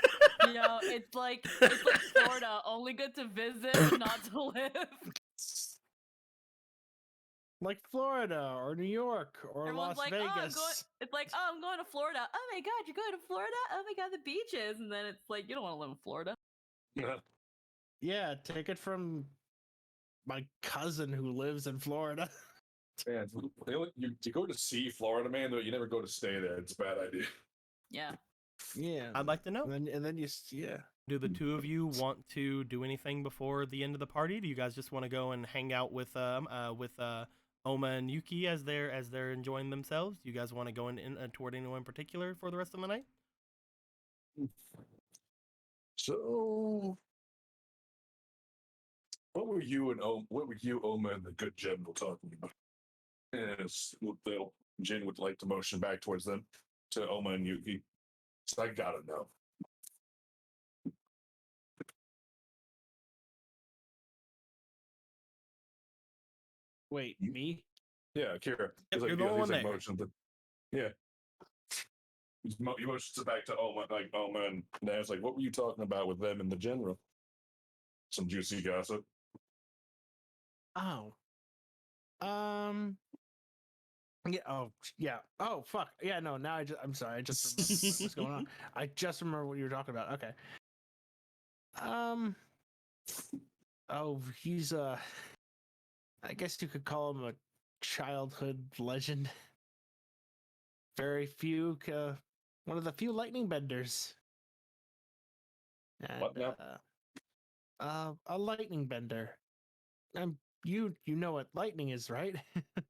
like Florida, only good to visit, but not to live. Like Florida or New York or Everyone's Las like, Vegas. I'm going to Florida. Oh my god, you're going to Florida? Oh my god, the beaches. And then it's like, you don't want to live in Florida. Yeah, take it from my cousin who lives in Florida. Man, you go to see Florida, man, though you never go to stay there. It's a bad idea. Yeah. Yeah. I'd like to know. And then Do the two of you want to do anything before the end of the party? Do you guys just want to go and hang out with Oma and Yuki as they're enjoying themselves? Do you guys want to go in toward anyone in particular for the rest of the night? So What were you, Oma, and the good general talking about? Yes, Jin would like to motion back towards them, to Oma and Yuki. So I gotta know. Wait, me? Yeah, Kira. Yep, you're the only one there. Motion, but yeah. You motions it back to Oma, like Oma, and Nan's like, "What were you talking about with them and the general?" Some juicy gossip. Oh. Yeah. Oh, yeah. Oh, fuck. Yeah. No. Now I'm sorry. I just remember what's going on. I just remember what you were talking about. Okay. Oh, he's I guess you could call him a childhood legend. Very few. One of the few lightning benders. And, What now? A lightning bender. You know what lightning is, right?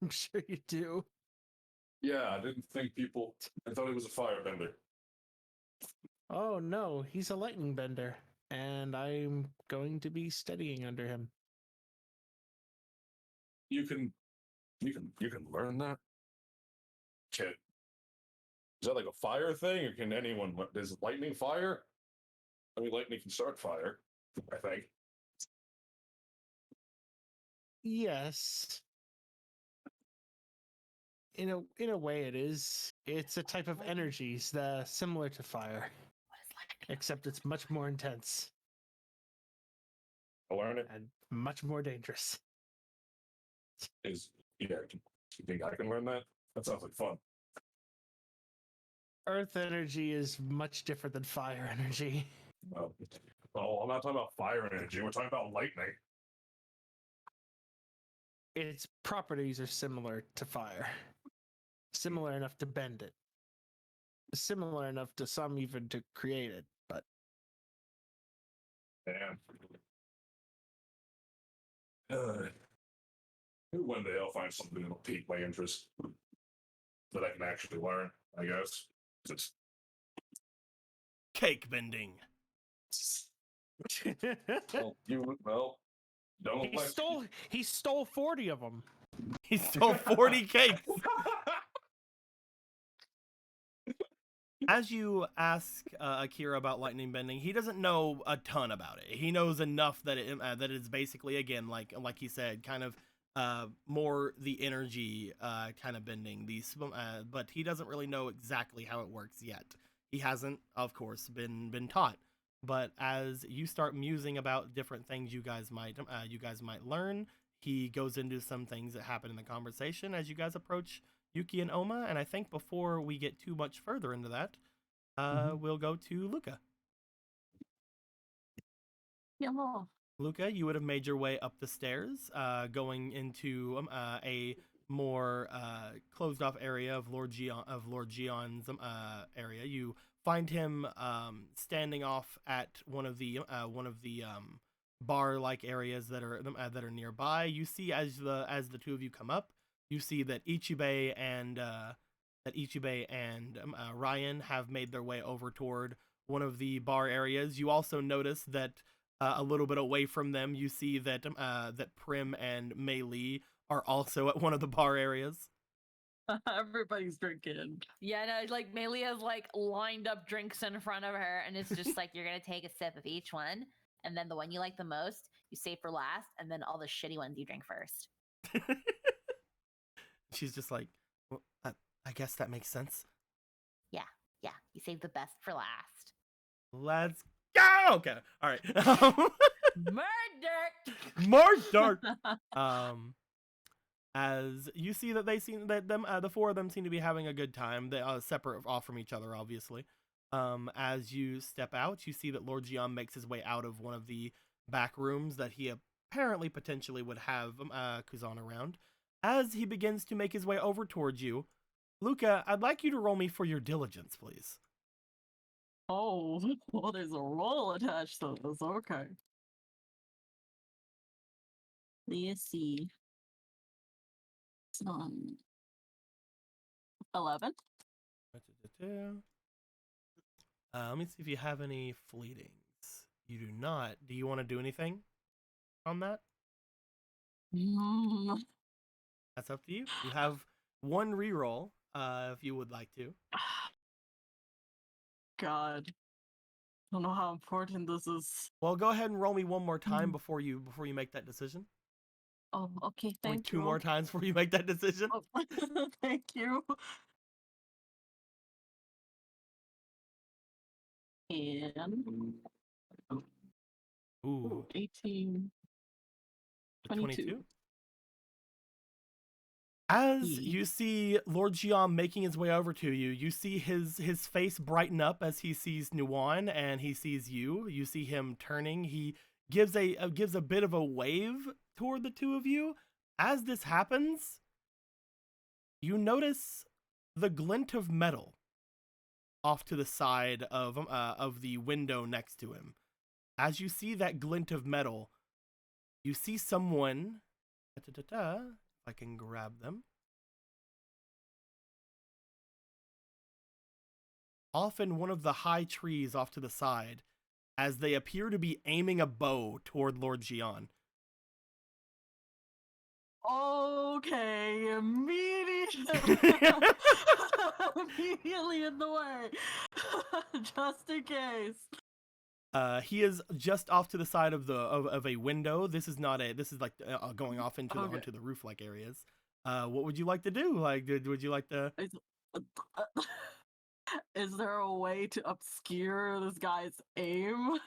I'm sure you do. Yeah, I didn't think people. I thought he was a firebender. Oh no, he's a lightning bender, and I'm going to be studying under him. You can learn that. Kid, is that like a fire thing, or can anyone? Is lightning fire? I mean, lightning can start fire. I think. Yes. In a way it is. It's a type of energies that similar to fire. Except it's much more intense. I'll learn it. And much more dangerous. Yeah. You think I can learn that? That sounds like fun. Earth energy is much different than fire energy. Oh, I'm not talking about fire energy. We're talking about lightning. Its properties are similar to fire. Similar enough to bend it. Similar enough to some even to create it, but Damn. One day I'll find something that'll pique my interest that I can actually learn, I guess. It's Cake bending. Don't he stole 40 of them. He stole 40 cakes. As you ask Akira about lightning bending, he doesn't know a ton about it. He knows enough that that it's basically, again, like he said, kind of more the energy kind of bending. But he doesn't really know exactly how it works yet. He hasn't, of course, been taught. But as you start musing about different things you guys might learn, he goes into some things that happen in the conversation as you guys approach Yuki and Oma. And I think before we get too much further into that, we'll go to Luca. Hello. Luca, you would have made your way up the stairs, going into a more closed off area of Lord Gion's area. You find him standing off at one of the bar-like areas that are nearby. You see as the two of you come up, you see that Ichibei and Ryan have made their way over toward one of the bar areas. You also notice that a little bit away from them, you see that that Prim and Mei Li are also at one of the bar areas. Everybody's drinking. Yeah, no, like Melee has like lined up drinks in front of her, and it's just like you're gonna take a sip of each one, and then the one you like the most, you save for last, and then all the shitty ones you drink first. She's just like, well, I guess that makes sense. Yeah, you save the best for last. Let's go. Okay, all right. Murder. As you see that the four of them seem to be having a good time. They are separate off from each other, obviously. As you step out, you see that Lord Gian makes his way out of one of the back rooms that he apparently potentially would have Kuzan around. As he begins to make his way over towards you, Luca, I'd like you to roll me for your diligence, please. Oh, well, there's a roll attached to this. Okay. Let's see. 11. Let me see if you have any fleetings. You do not. Do you want to do anything on that? Mm, That's up to you. You have one reroll if you would like to. God. I don't know how important this is. Well, go ahead and roll me one more time Mm. before you make that decision. Oh, okay, Only thank two you. more times before you make that decision. Oh, thank you. And Ooh, 18, 22. 22. As Yeah. you see Lord Jian making his way over to you, you see his face brighten up as he sees Nuwan and he sees you. You see him turning. He gives a bit of a wave toward the two of you. As this happens, you notice the glint of metal off to the side of the window next to him. As you see that glint of metal, you see someone. If I can grab them. Off in one of the high trees off to the side, as they appear to be aiming a bow toward Lord Jian. Okay, immediately, immediately in the way, just in case. He is just off to the side of a window. This is not a. This is like going off into Okay. onto the roof like areas. What would you like to do? Like, would you like to? Is there a way to obscure this guy's aim?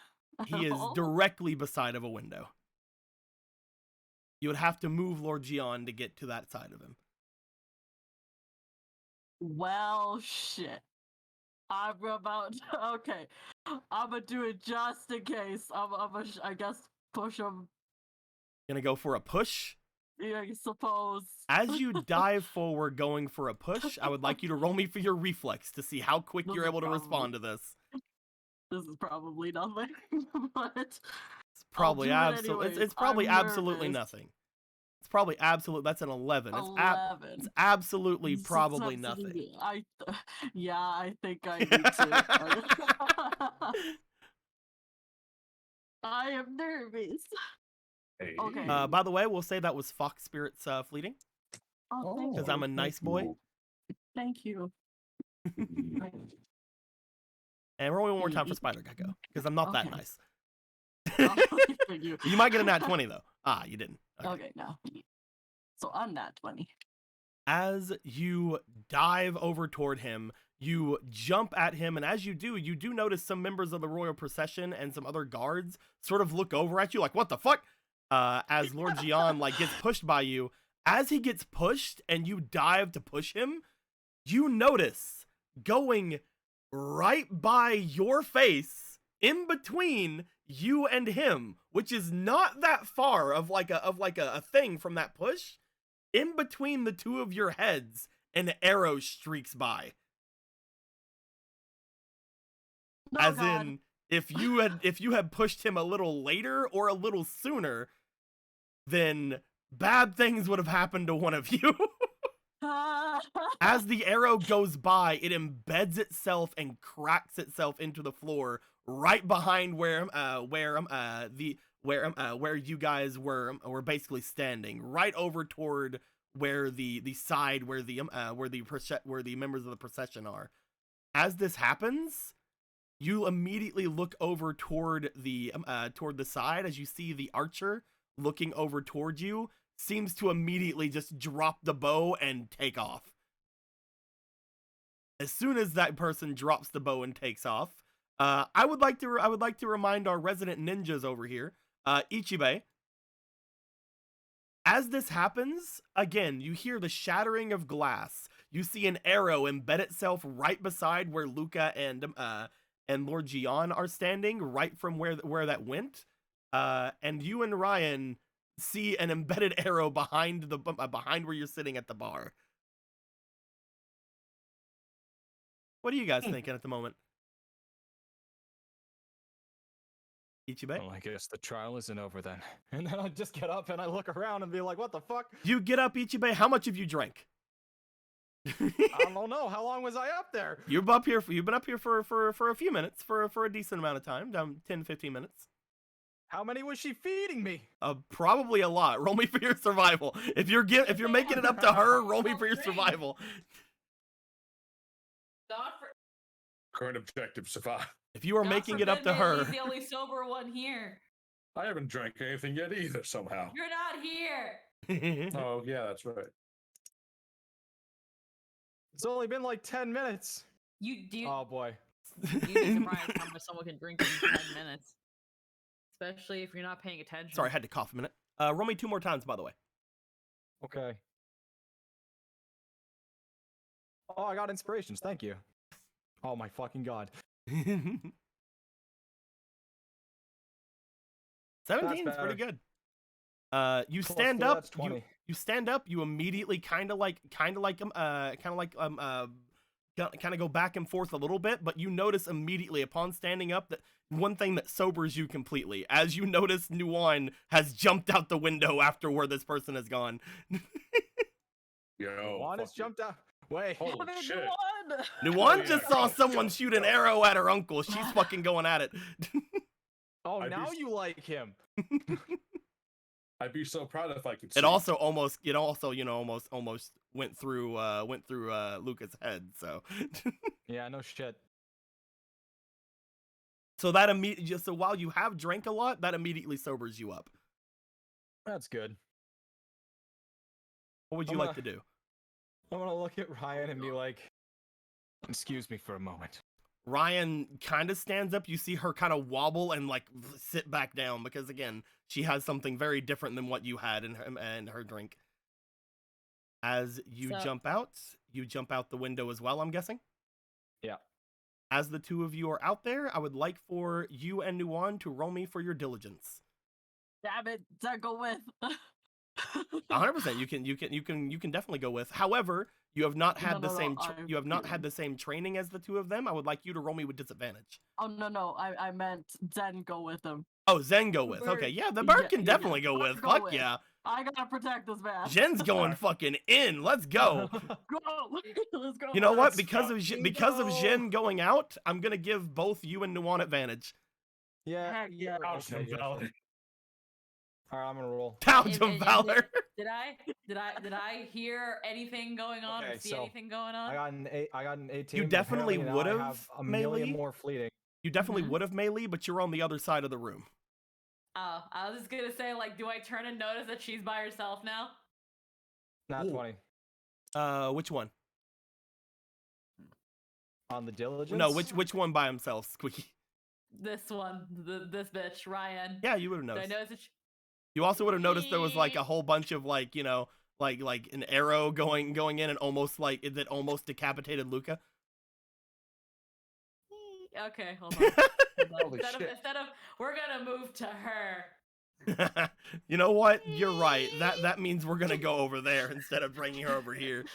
He at is all? directly beside of a window. You would have to move Lord Jian to get to that side of him. Well, shit. I'm about to, okay. I'm gonna do it just in case. I guess push him. Gonna go for a push. Yeah, I suppose. As you dive forward going for a push, I would like you to roll me for your reflex to see how quick This you're is able to probably- respond to this. This is probably nothing, but It's probably do it absolutely. anyways. It's probably I'm absolutely nervous. nothing. It's probably absolute. That's an 11. It's 11. absolutely It's probably absolutely- nothing. Yeah, I think I need to. I am nervous. Hey. Okay. By the way, we'll say that was Fox Spirit's fleeting Oh, thank because you. I'm a nice boy. Thank you. And roll me one more time for Spider Gecko because I'm not that Okay. nice. Thank you. You might get a nat 20 though. Ah, you didn't. Okay. Okay, no. So I'm not 20. As you dive over toward him, you jump at him, and as you do notice some members of the royal procession and some other guards sort of look over at you like, what the fuck? As Lord Jian like gets pushed by you. As he gets pushed and you dive to push him, you notice going right by your face in between you and him, which is not that far of like a thing from that push. In between the two of your heads, an arrow streaks by. No, As God. in, if you had pushed him a little later or a little sooner, then bad things would have happened to one of you. As the arrow goes by, it embeds itself and cracks itself into the floor right behind where you guys were basically standing, right over toward where the side where the members of the procession are. As this happens, you immediately look over toward the side as you see the archer looking over toward you seems to immediately just drop the bow and take off. As soon as that person drops the bow and takes off, I would like to remind our resident ninjas over here, Ichibe. As this happens, again, you hear the shattering of glass. You see an arrow embed itself right beside where Luca and Lord Jian are standing, right from where that went. And you and Ryan see an embedded arrow behind where you're sitting at the bar. What are you guys thinking at the moment? Ichibe? Well, I guess the trial isn't over then. And then I just get up and I look around and be like, what the fuck? You get up, Ichibe. How much have you drank? I don't know. How long was I up there? You've been up here for a few minutes, for a decent amount of time, down 10, 15 minutes. How many was she feeding me? Probably a lot. Roll me for your survival. If you're making it up to her, roll me for your survival. Not for. Current objective: survive. If you are God making it up forbid to her, He's the only sober one here. I haven't drank anything yet either. Somehow. You're not here. Oh yeah, that's right. It's only been like 10 minutes. You do. Oh boy. You'd be surprised how much someone can drink in 10 minutes. Especially if you're not paying attention. Sorry, I had to cough a minute. Roll me 2 more times, by the way. Okay. Oh, I got inspirations. Thank you. Oh my fucking god. 17 is pretty good. You Plus stand four, up. that's 20. You stand up. You immediately kind of go back and forth a little bit, but you notice immediately upon standing up that one thing that sobers you completely, as you notice Nuwan has jumped out the window after where this person has gone. Yo, Juan has fuck you. jumped out. Wait. Holy shit. Nuwan yeah. just saw someone shoot an arrow at her uncle. She's fucking going at it. Oh, I'd now be- you like him. I'd be so proud if I could see. It also almost went through Luca's head. So Yeah, no shit. so that immediately, so while you have drank a lot, that immediately sobers you up. That's good. What would you like to do? I'm gonna look at Ryan and be like, excuse me for a moment. Ryan kind of stands up. You see her kind of wobble and like sit back down because again, she has something very different than what you had in her drink. As you jump out the window as well, I'm guessing? Yeah. As the two of you are out there, I would like for you and Nuwan to roll me for your diligence. Damn it, don't go with. 100%. You can definitely go with. However, you have not had you have not I- had the same training as the two of them. I would like you to roll me with disadvantage. Oh no, I meant Zen go with him. Oh, Zen go with. Bird. Okay, yeah, the bird Yeah, can yeah, definitely go bird with. go Fuck with. yeah. I gotta protect this man. Jen's going fucking in. Let's go. Go! Let's go. You know what? Let's Because of fucking because of go. Jen going out, I'm gonna give both you and Nuwan advantage. Yeah. Heck yeah. Okay, yeah. Alright, I'm gonna roll. Pounds of And valor. Did I hear anything going on Okay, or see so anything going on? I got an 18. You but definitely apparently now would've, I have a melee. million more fleeting. You definitely would have melee, but you're on the other side of the room. Oh, I was just gonna say, like, do I turn and notice that she's by herself now? Not Ooh. 20. Which one? On the diligence? No, which one by himself, Squeaky? This one, this bitch, Ryan. Yeah, you would have Did I noticed. notice that You also would have noticed there was like a whole bunch of like, you know, like an arrow going in and almost like that almost decapitated Luca. Okay, hold on. Holy shit. Instead of we're gonna move to her. You know what? You're right. That means we're gonna go over there instead of bringing her over here.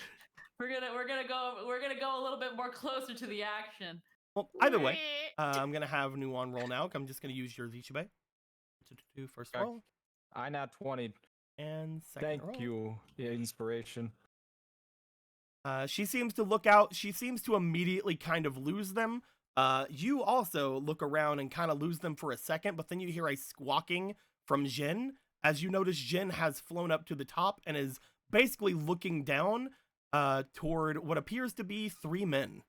We're gonna go a little bit more closer to the action. Well, either way, I'm gonna have Nuwan roll now. I'm just gonna use your Zichube to do first Okay. roll I nat 20. and second roll. Thank you. Yeah, inspiration. She seems to look out. She seems to immediately kind of lose them. You also look around and kind of lose them for a second, but then you hear a squawking from Jin. As you notice, Jin has flown up to the top and is basically looking down toward what appears to be 3 men.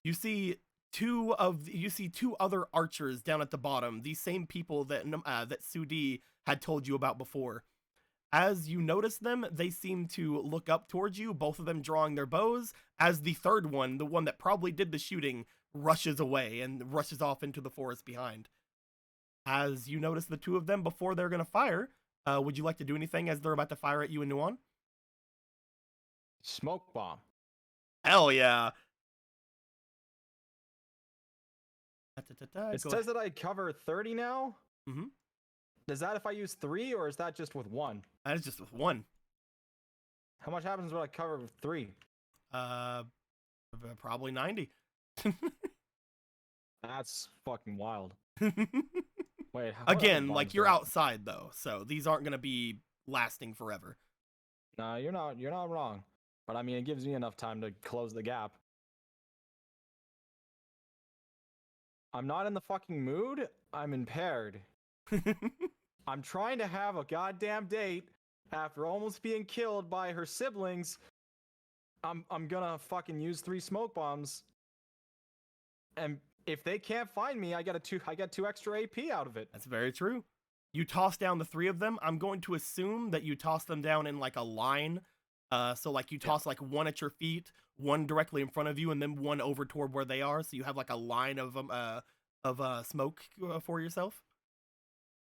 You see two other archers down at the bottom, these same people that Sudi had told you about before. As you notice them, they seem to look up towards you, both of them drawing their bows, as the third one, the one that probably did the shooting, rushes away and rushes off into the forest behind. As you notice the two of them before they're going to fire, would you like to do anything as they're about to fire at you and Nuwan? Smoke bomb. Hell yeah. It says that I cover 30 now. Mm-hmm. Is that if I use 3 or is that just with 1? That is just with 1. How much happens when I cover with 3? Probably 90. That's fucking wild. Wait, Again, like you're outside though, so these aren't gonna be lasting forever. No, you're not wrong. But I mean, it gives me enough time to close the gap. I'm not in the fucking mood. I'm impaired. I'm trying to have a goddamn date after almost being killed by her siblings. I'm gonna fucking use 3 smoke bombs. And if they can't find me, I get 2 extra AP out of it. That's very true. You toss down the 3 of them. I'm going to assume that you toss them down in like a line. So like you toss like 1 at your feet, 1 directly in front of you, and then 1 over toward where they are. So you have like a line of smoke for yourself.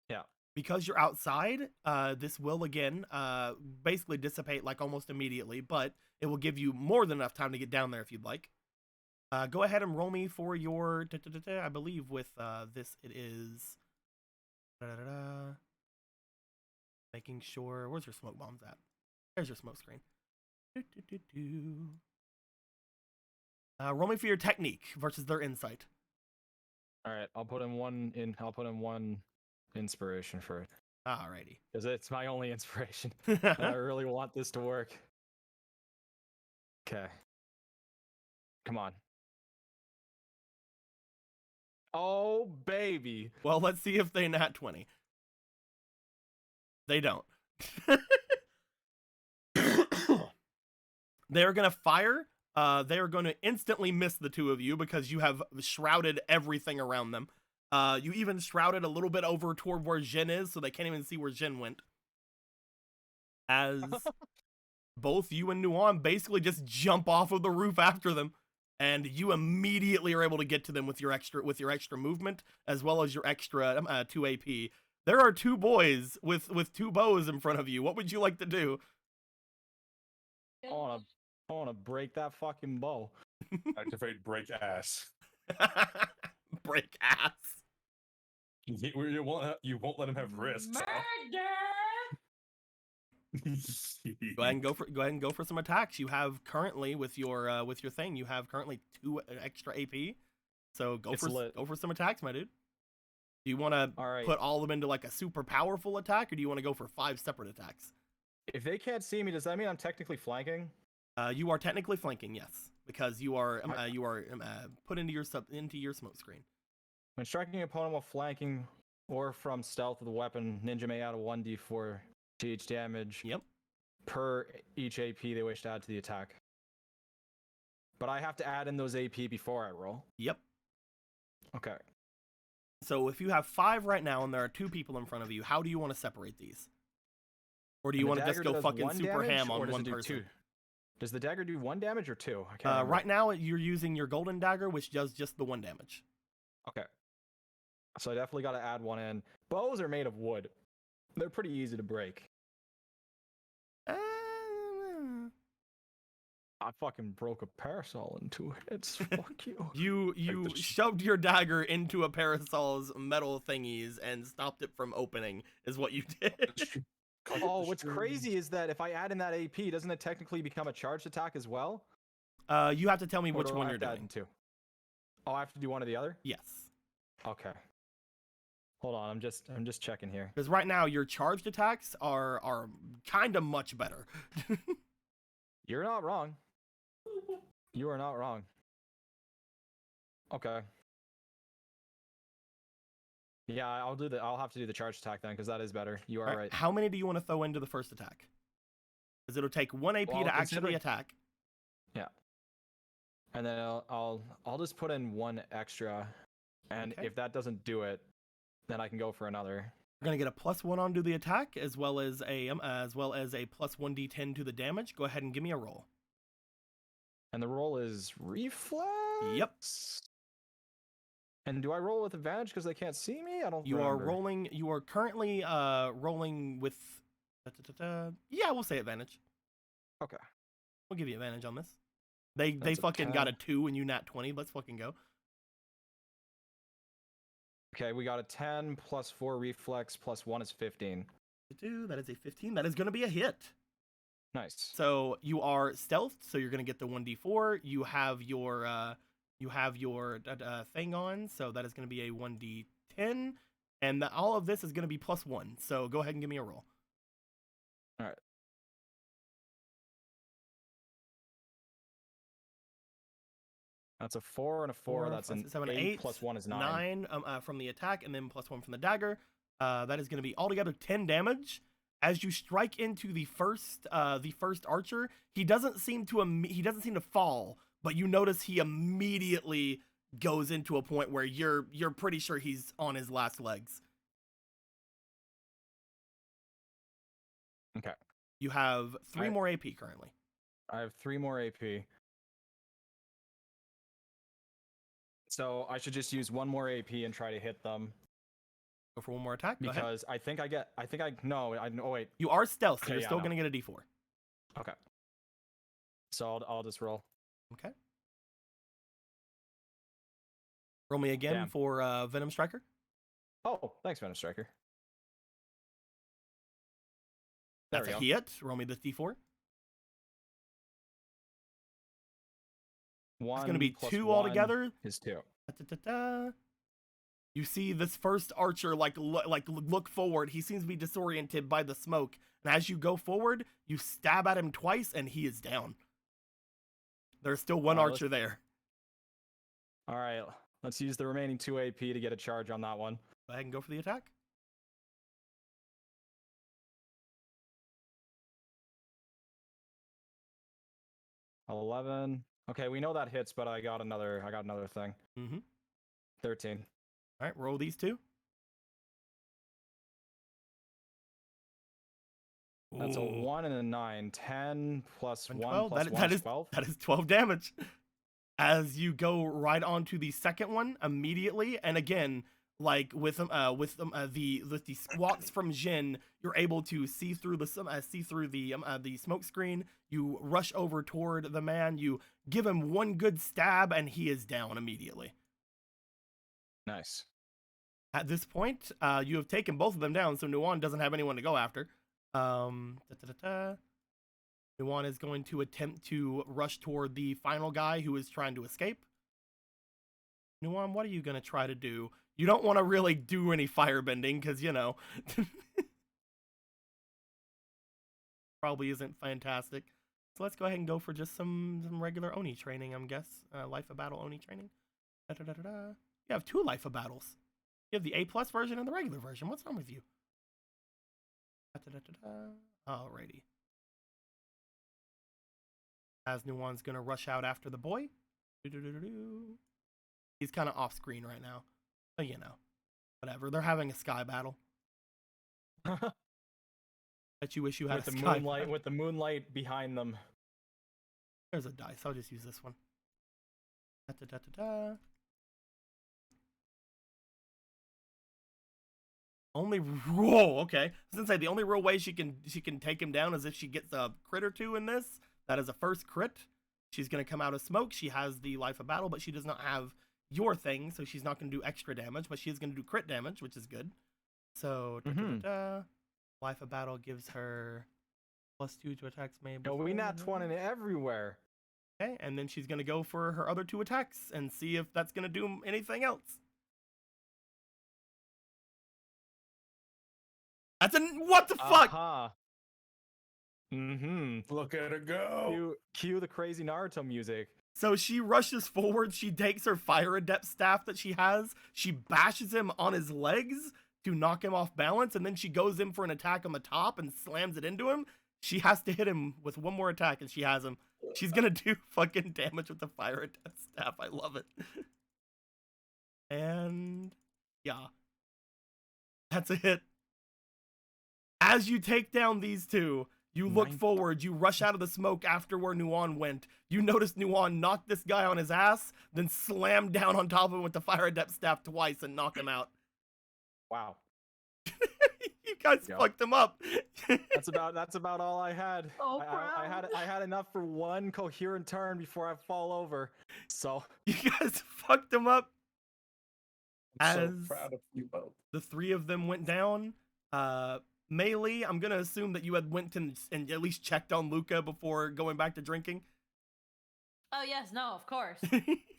Yeah. Because you're outside, this will again basically dissipate like almost immediately, but it will give you more than enough time to get down there if you'd like. Go ahead and roll me for your, I believe with this it is, making sure, where's your smoke bombs at? There's your smoke screen. Roll me for your technique versus their insight. All right, I'll put in one inspiration for it. Alrighty. Because it's my only inspiration. And I really want this to work. Okay. Come on. Oh, baby. Well, let's see if they nat 20. They don't. They're going to fire. They are going to instantly miss the 2 of you because you have shrouded everything around them. You even shrouded a little bit over toward where Jin is, so they can't even see where Jin went. As both you and Nuan basically just jump off of the roof after them, and you immediately are able to get to them with your extra movement as well as your extra 2 AP. There are 2 boys with 2 bows in front of you. What would you like to do? I wanna break that fucking bow. Activate break ass. Break ass. You won't let him have risks. Murder! Go ahead and go for some attacks. You have currently with your thing, you have currently 2 extra AP. So go for some attacks, my dude. Do you want to put all of them into like a super powerful attack, or do you want to go for 5 separate attacks? If they can't see me, does that mean I'm technically flanking? You are technically flanking, yes, because you are put into your smoke screen. When striking an opponent while flanking or from stealth with a weapon, ninja may add a 1d4 to each damage. Yep. Per each AP they wish to add to the attack. But I have to add in those AP before I roll. Yep. Okay. So if you have 5 right now and there are 2 people in front of you, how do you want to separate these? Or do you want to just go fucking super ham on one person? 2? Does the dagger do 1 damage or 2? I can't remember. Right now you're using your golden dagger, which does just the 1 damage. Okay. So I definitely got to add 1 in. Bows are made of wood. They're pretty easy to break. I fucking broke a parasol in 2 hits. Fuck you. You shoved your dagger into a parasol's metal thingies and stopped it from opening, is what you did. Oh, what's crazy is that if I add in that AP, doesn't it technically become a charged attack as well? You have to tell me which one you're doing. Oh, I have to do one or the other? Yes. Okay. Hold on, I'm just checking here. Because right now your charged attacks are kind of much better. You're not wrong. You are not wrong. Okay. Yeah, I'll have to do the charge attack then, because that is better. You are right. How many do you want to throw into the first attack? Because it'll take 1 AP to actually attack. Yeah. And then I'll just put in 1 extra, and if that doesn't do it, then I can go for another. You're gonna get a +1 onto the attack, as well as a +1d10 to the damage. Go ahead and give me a roll. And the roll is reflex. Yep. And do I roll with advantage because they can't see me? I don't. You remember. are rolling. You are currently rolling with. Yeah, we'll say advantage. Okay. We'll give you advantage on this. They fucking 10. got a 2 and you nat 20. Let's fucking go. Okay, we got a 10 plus 4 reflex plus 1 is 15. That is a 15. That is going to be a hit. Nice. So you are stealthed, so you're going to get the 1d4. You have your thing on, so that is going to be a 1d10, and all of this is going to be +1. So go ahead and give me a roll. All right. That's a 4 and a 4. Four, That's five, an six, seven, 8 8 plus 1 is 9. 9 from the attack, and then +1 from the dagger. That is going to be altogether 10 damage. As you strike into the first archer, he doesn't seem to fall, but you notice he immediately goes into a point where you're pretty sure he's on his last legs. Okay. You have 3 more AP currently. I have 3 more AP. So I should just use 1 more AP and try to hit them. Go for 1 more attack. Go ahead. Because oh wait. You are stealth, so Okay, you're yeah, still no. going to get a D4. Okay. So I'll just roll. Okay. Roll me again Damn. for Venom Striker. Oh, thanks, Venom Striker. There That's we a go. hit. Roll me the D4. One It's going to be plus 2 one altogether. is 2. Da-da-da-da. You see this first archer look forward. He seems to be disoriented by the smoke. And as you go forward, you stab at him twice and he is down. There's still 1 archer there. All right, let's use the remaining 2 AP to get a charge on that one. Go ahead and go for the attack. $11. Okay, we know that hits, but I got another thing. Mm-hmm. 13. All right, roll these 2. That's a Ooh. 1 and a 9. 10 plus 1 12. plus That- 1 that is is 12. That is 12 damage. As you go right onto the second one immediately, and again, like with the squats from Jin, you're able to see through the smoke screen. You rush over toward the man. You give him 1 good stab, and he is down immediately. Nice. At this point, you have taken both of them down, so Nuwan doesn't have anyone to go after. Nuwan is going to attempt to rush toward the final guy who is trying to escape. Nuwan, what are you going to try to do? You don't want to really do any firebending because, you know, probably isn't fantastic. So let's go ahead and go for just some regular Oni training, I guess. Life of Battle Oni training. You have 2 Life of Battles. You have the A+ version and the regular version. What's wrong with you? Alrighty. As Nuwan's gonna rush out after the boy. He's kind of off screen right now. But you know, whatever. They're having a sky battle. Bet you wish you had with a the sky moonlight battle. with the moonlight behind them. There's a dice. I'll just use this one. Whoa, okay. I was gonna say the only real way she can take him down is if she gets a crit or 2 in this. That is a first crit. She's gonna come out of smoke. She has the Life of Battle, but she does not have your thing, so she's not gonna do extra damage, but she is gonna do crit damage, which is good. So Life of Battle gives her +2 to attacks made. No, we nat 20 everywhere. Okay, and then she's gonna go for her other 2 attacks and see if that's gonna do anything else. That's what the fuck? Look at her go. Cue the crazy Naruto music. So she rushes forward. She takes her fire adept staff that she has. She bashes him on his legs to knock him off balance, and then she goes in for an attack on the top and slams it into him. She has to hit him with 1 more attack, and she has him. She's gonna do fucking damage with the fire adept staff. I love it. And yeah, that's a hit. As you take down these 2, you look forward, you rush out of the smoke after where Nuwan went. You notice Nuwan knock this guy on his ass, then slam down on top of him with the fire adept staff twice and knock him out. Wow. You guys fucked him up. That's about all I had. Oh, I had enough for 1 coherent turn before I fall over. So You guys fucked him up. I'm so As proud of you both. the 3 of them went down. Melee, I'm gonna assume that you had went and at least checked on Luca before going back to drinking. Oh yes, no, of course.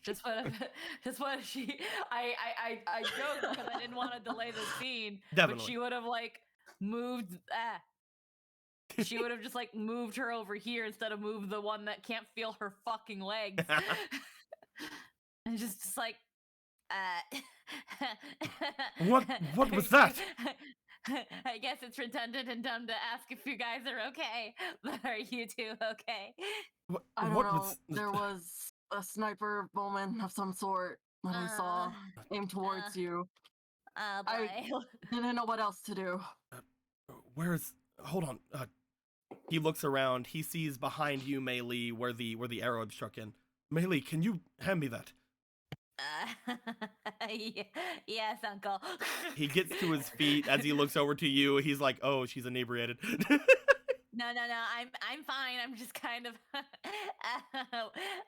Just what she. I joked because I didn't want to delay the scene. Definitely. But she would have like moved. She would have just like moved her over here instead of move the one that can't feel her fucking legs. And just like, What was that? I guess it's redundant and dumb to ask if you guys are okay, but are you two okay? I don't What know. was There was a sniper moment of some sort that I saw aim towards you. Oh I- boy. Didn't know what else to do. where's hold on. He looks around, he sees behind you, Mei Lee, where the arrow had struck in. Mei Lee, can you hand me that? Yes, Uncle. He gets to his feet as he looks over to you. He's like, "Oh, she's inebriated." No, I'm fine. I'm just kind of.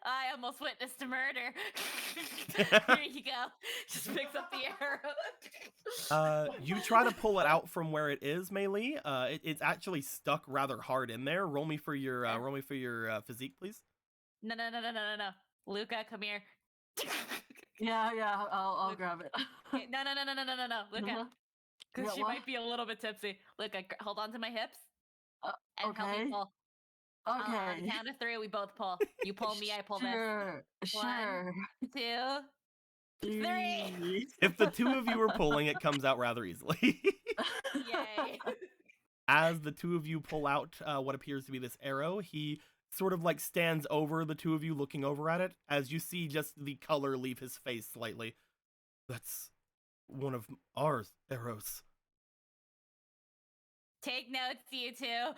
I almost witnessed a murder. Here you go. Just picks up the arrow. You try to pull it out from where it is, Mei Lee. It's actually stuck rather hard in there. Roll me for your physique, please. No. Luca, come here. Yeah, I'll grab it. Okay, no. Luca. Because Yeah, she what? might be a little bit tipsy. Luca, hold on to my hips. And help Okay. me pull. On the Okay. count of 3, we both pull. You pull me, I pull this. Sure. 2, 3. If the two of you are pulling, it comes out rather easily. Yay. As the two of you pull out what appears to be this arrow, he sort of like stands over the two of you, looking over at it, as you see just the color leave his face slightly. That's one of our arrows. Take notes, you two.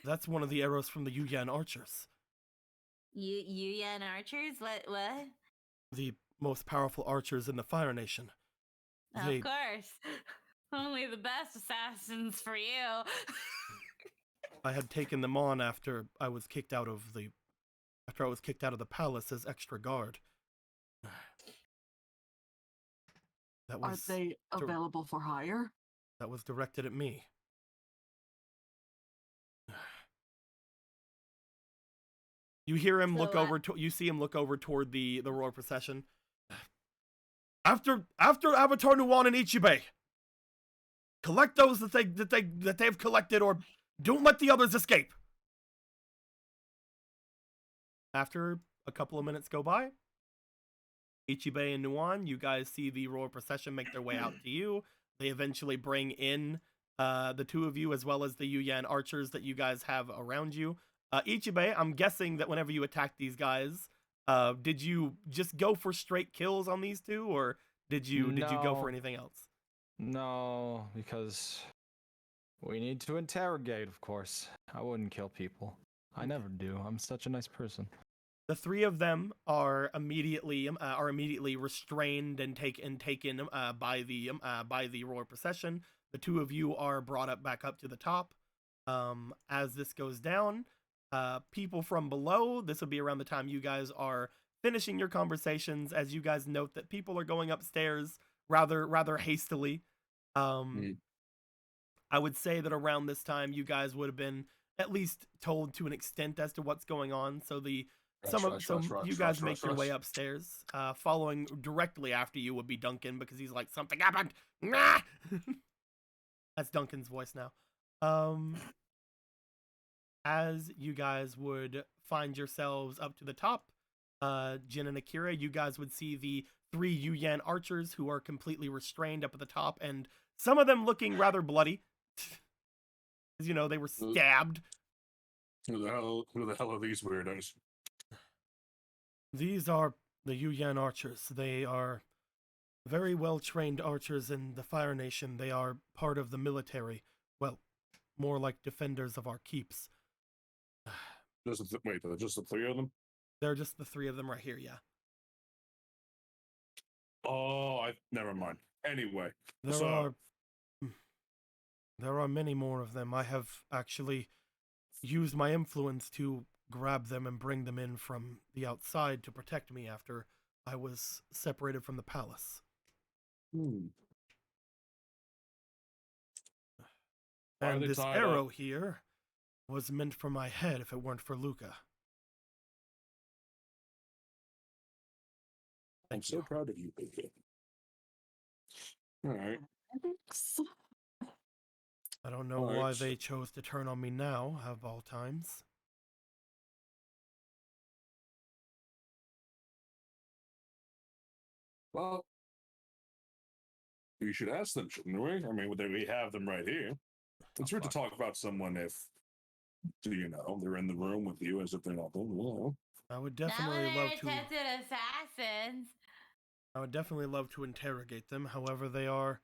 That's one of the arrows from the Yuyan archers. Yuyan archers? What? The most powerful archers in the Fire Nation. Of course. Only the best assassins for you. I had taken them on after I was kicked out of the palace as extra guard. Are they available for hire? That was directed at me. You hear him look over. You see him look over toward the royal procession. After Avatar Nuwan and Ichibei, collect those that they've collected, or don't let the others escape. After a couple of minutes go by, Ichibei and Nuwan, you guys see the royal procession make their way out to you. They eventually bring in the two of you, as well as the Yuyan archers that you guys have around you. Ichibei, I'm guessing that whenever you attacked these guys, did you just go for straight kills on these two, or did you go for anything else? No, because we need to interrogate, of course. I wouldn't kill people. I never do. I'm such a nice person. The three of them are immediately restrained and taken by the royal procession. The two of you are brought back up to the top. As this goes down, people from below, this will be around the time you guys are finishing your conversations, as you guys note that people are going upstairs rather hastily. I would say that around this time you guys would have been at least told to an extent as to what's going on. So you guys make your way upstairs. Following directly after you would be Duncan, because he's like, something happened. Nah! That's Duncan's voice now. As you guys would find yourselves up to the top, Jin and Akira, you guys would see the 3 Yuyan archers who are completely restrained up at the top, and some of them looking rather bloody. As you know, they were stabbed. Who the hell are these weirdos? These are the Yuyan archers. They are very well-trained archers in the Fire Nation. They are part of the military. Well, more like defenders of our keeps. Wait, just the 3 of them? They're just the 3 of them right here, yeah. Oh, never mind. Anyway, There are many more of them. I have actually used my influence to grab them and bring them in from the outside to protect me after I was separated from the palace. And this arrow here was meant for my head if it weren't for Luca. I'm so proud of you, baby. All right. I don't know why they chose to turn on me now, of all times. Well, we should ask them, shouldn't we? I mean, we have them right here. It's rude to talk about someone if, they're in the room with you as if they're not there. I would Not when definitely they're love to. attempted assassins. I would definitely love to interrogate them. However, they are,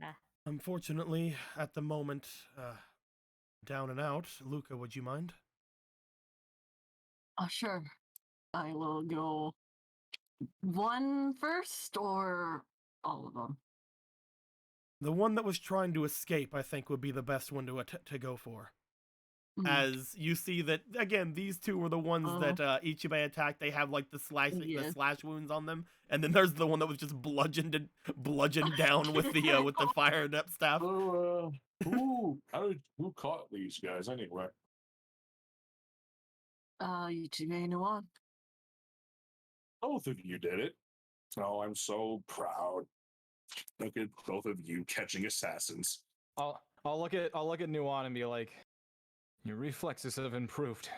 Ah. unfortunately, at the moment, down and out. Luca, would you mind? Oh, sure. I will go one first or all of them. The one that was trying to escape, I think, would be the best one to go for. Mm. As you see that, again, these two were the ones that Ichibei attacked. They have like the slash wounds on them, and then there's the one that was just bludgeoned down with the fire depth staff. So, who caught these guys anyway? Ichibei Nuan. Both of you did it. Oh, I'm so proud. Look at both of you catching assassins. I'll look at Nuan and be like, your reflexes have improved.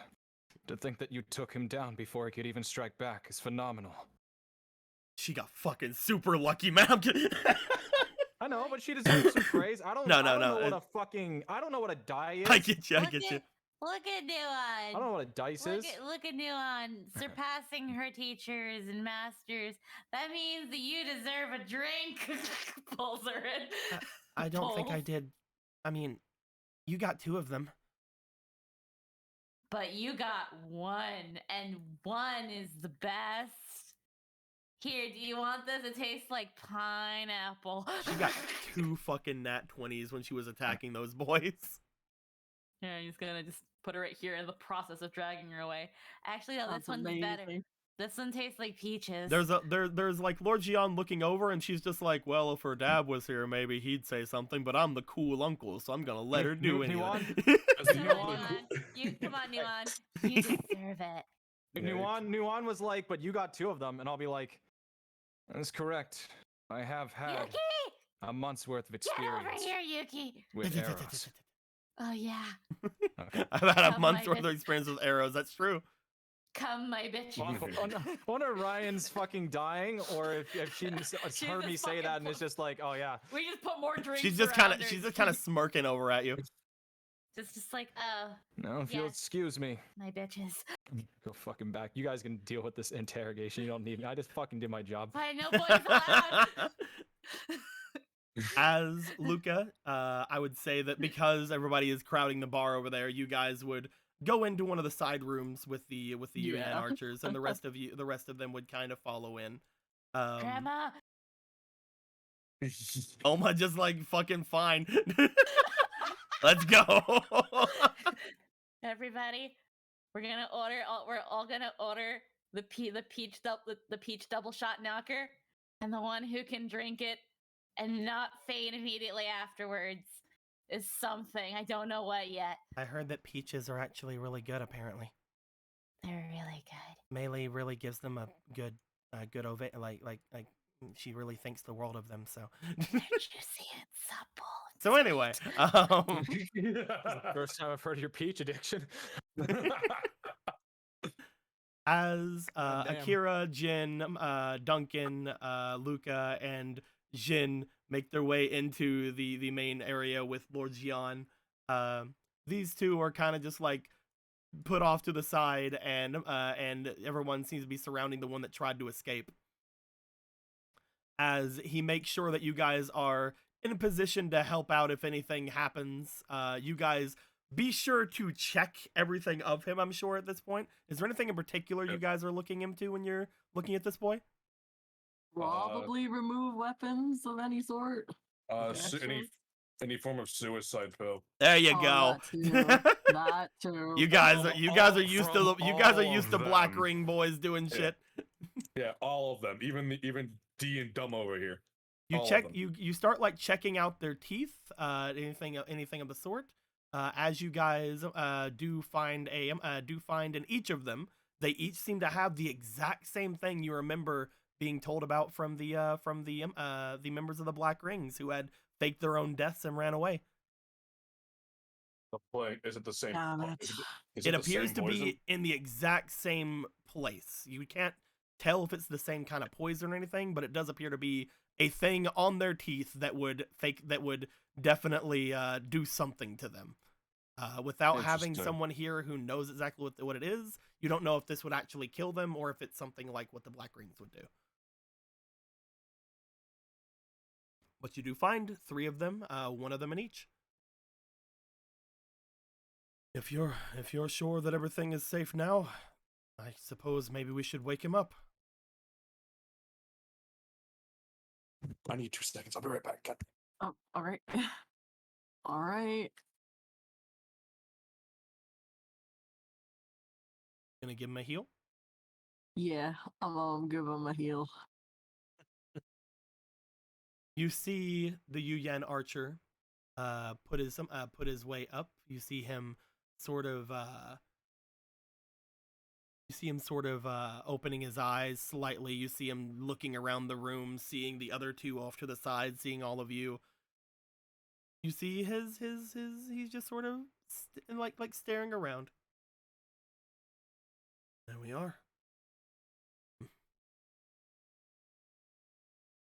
To think that you took him down before he could even strike back is phenomenal. She got fucking super lucky, man. I'm kidding. I know, but she deserves some praise. I don't know what a die is. I get you. Look at Nuan. I don't know what a dice is. Look at Nuan surpassing her teachers and masters. That means that you deserve a drink. Pulls her in. I don't think I did. I mean, you got 2 of them. But you got 1, and 1 is the best. Here, do you want this? It tastes like pineapple. She got 2 fucking nat 20s when she was attacking those boys. Yeah, he's gonna just put her right here in the process of dragging her away. Actually, no, That's this one's better. amazing. This one tastes like peaches. There's like Lord Jian looking over, and she's just like, well, if her dad was here, maybe he'd say something, but I'm the cool uncle, so I'm gonna let her do it. Come on, Nuan. Come on, Nuan. You deserve it. Nuan was like, but you got 2 of them, and I'll be like, that's correct. I have had Yuki! a month's worth of Get experience over here, Yuki. with arrows. Oh, yeah. I've had a Come, month's my worth of experience with arrows. That's true. Come, my bitch. One of Ryan's fucking dying, or if she heard me just say fucking that and it's just like, oh yeah. We just put more drinks. She's just around kind her. of smirking over at you. Just like, oh, No, if you'll Yes. excuse me. my bitches. Go fucking back. You guys can deal with this interrogation. You don't need me. I just fucking did my job. I know boys allowed. As Luca, I would say that because everybody is crowding the bar over there, you guys would go into one of the side rooms with the Yunnan Yeah. archers, and the rest of them would kind of follow in. Grandma. Oma just like fucking fine. Let's go. Everybody, we're all gonna order the peach double shot knocker, and the one who can drink it and not faint immediately afterwards is something. I don't know what yet. I heard that peaches are actually really good. Apparently, They're really good. Melee really gives them a good like she really thinks the world of them. So, They're juicy and supple. so anyway, This is the first time I've heard of your peach addiction. as damn. Akira, Jin, Duncan, Luca, and Jin make their way into the main area with Lord Jian, these 2 are kind of just like put off to the side, and everyone seems to be surrounding the one that tried to escape. As he makes sure that you guys are in a position to help out if anything happens. You guys be sure to check everything of him, I'm sure, at this point. Is there anything in particular you guys are looking into when you're looking at this boy? Probably remove weapons of any sort. Any form of suicide pill. There you Oh, go. That too. You guys are used to From Black them. Ring boys doing Yeah. shit. Yeah, all of them. Even D and Dumb over here. You All of check them. you start like checking out their teeth, anything of the sort. As you guys do find in each of them, they each seem to have the exact same thing you remember being told about from the members of the Black Rings who had faked their own deaths and ran away. The plague is it the same? Damn it. Is It the appears same to poison? be in the exact same place. You can't tell if it's the same kind of poison or anything, but it does appear to be a thing on their teeth that would definitely do something to them. Without having Interesting. someone here who knows exactly what it is, you don't know if this would actually kill them or if it's something like what the black rings would do. But you do find 3 of them, 1 of them in each. If you're sure that everything is safe now, I suppose maybe we should wake him up. I need 2 seconds. I'll be right back. God. Oh, all right. All right. Gonna give him a heal. Yeah, I'm gonna give him a heal. You see the Yu-Yan archer put his way up. You see him sort of opening his eyes slightly. You see him looking around the room, seeing the other 2 off to the side, seeing all of you. You see he's just sort of like staring around. There we are.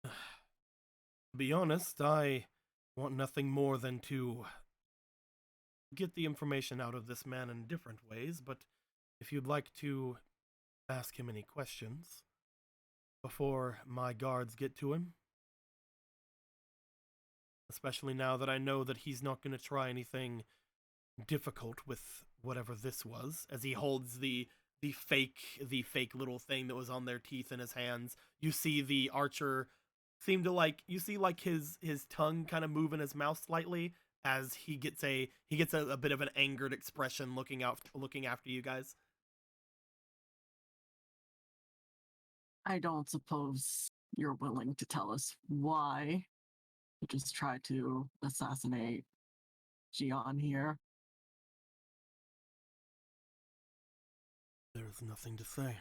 To be honest, I want nothing more than to get the information out of this man in different ways, but if you'd like to ask him any questions before my guards get to him, especially now that I know that he's not going to try anything difficult with whatever this was, as he holds the fake little thing that was on their teeth in his hands. You see the archer seem to his tongue kind of move in his mouth slightly as he gets a bit of an angered expression looking after you guys. I don't suppose you're willing to tell us why you just tried to assassinate Gian here. There is nothing to say.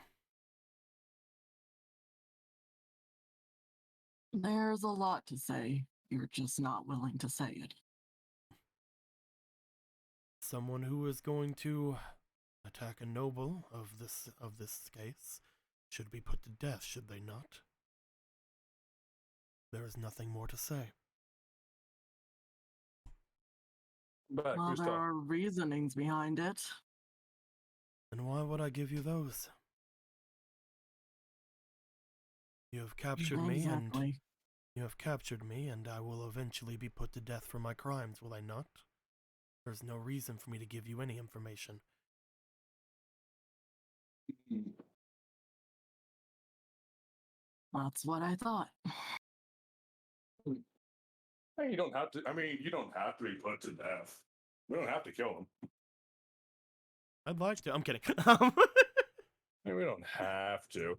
There's a lot to say. You're just not willing to say it. Someone who is going to attack a noble of this case should be put to death, should they not? There is nothing more to say. Back. Well, Who's there talking? are reasonings behind it. And why would I give you those? You have captured me, and you have captured me, and I will eventually be put to death for my crimes, will I not? There's no reason for me to give you any information. That's what I thought. Hey, you don't have to. I mean, you don't have to be put to death. We don't have to kill him. I'd like to. I'm kidding. I mean, we don't have to.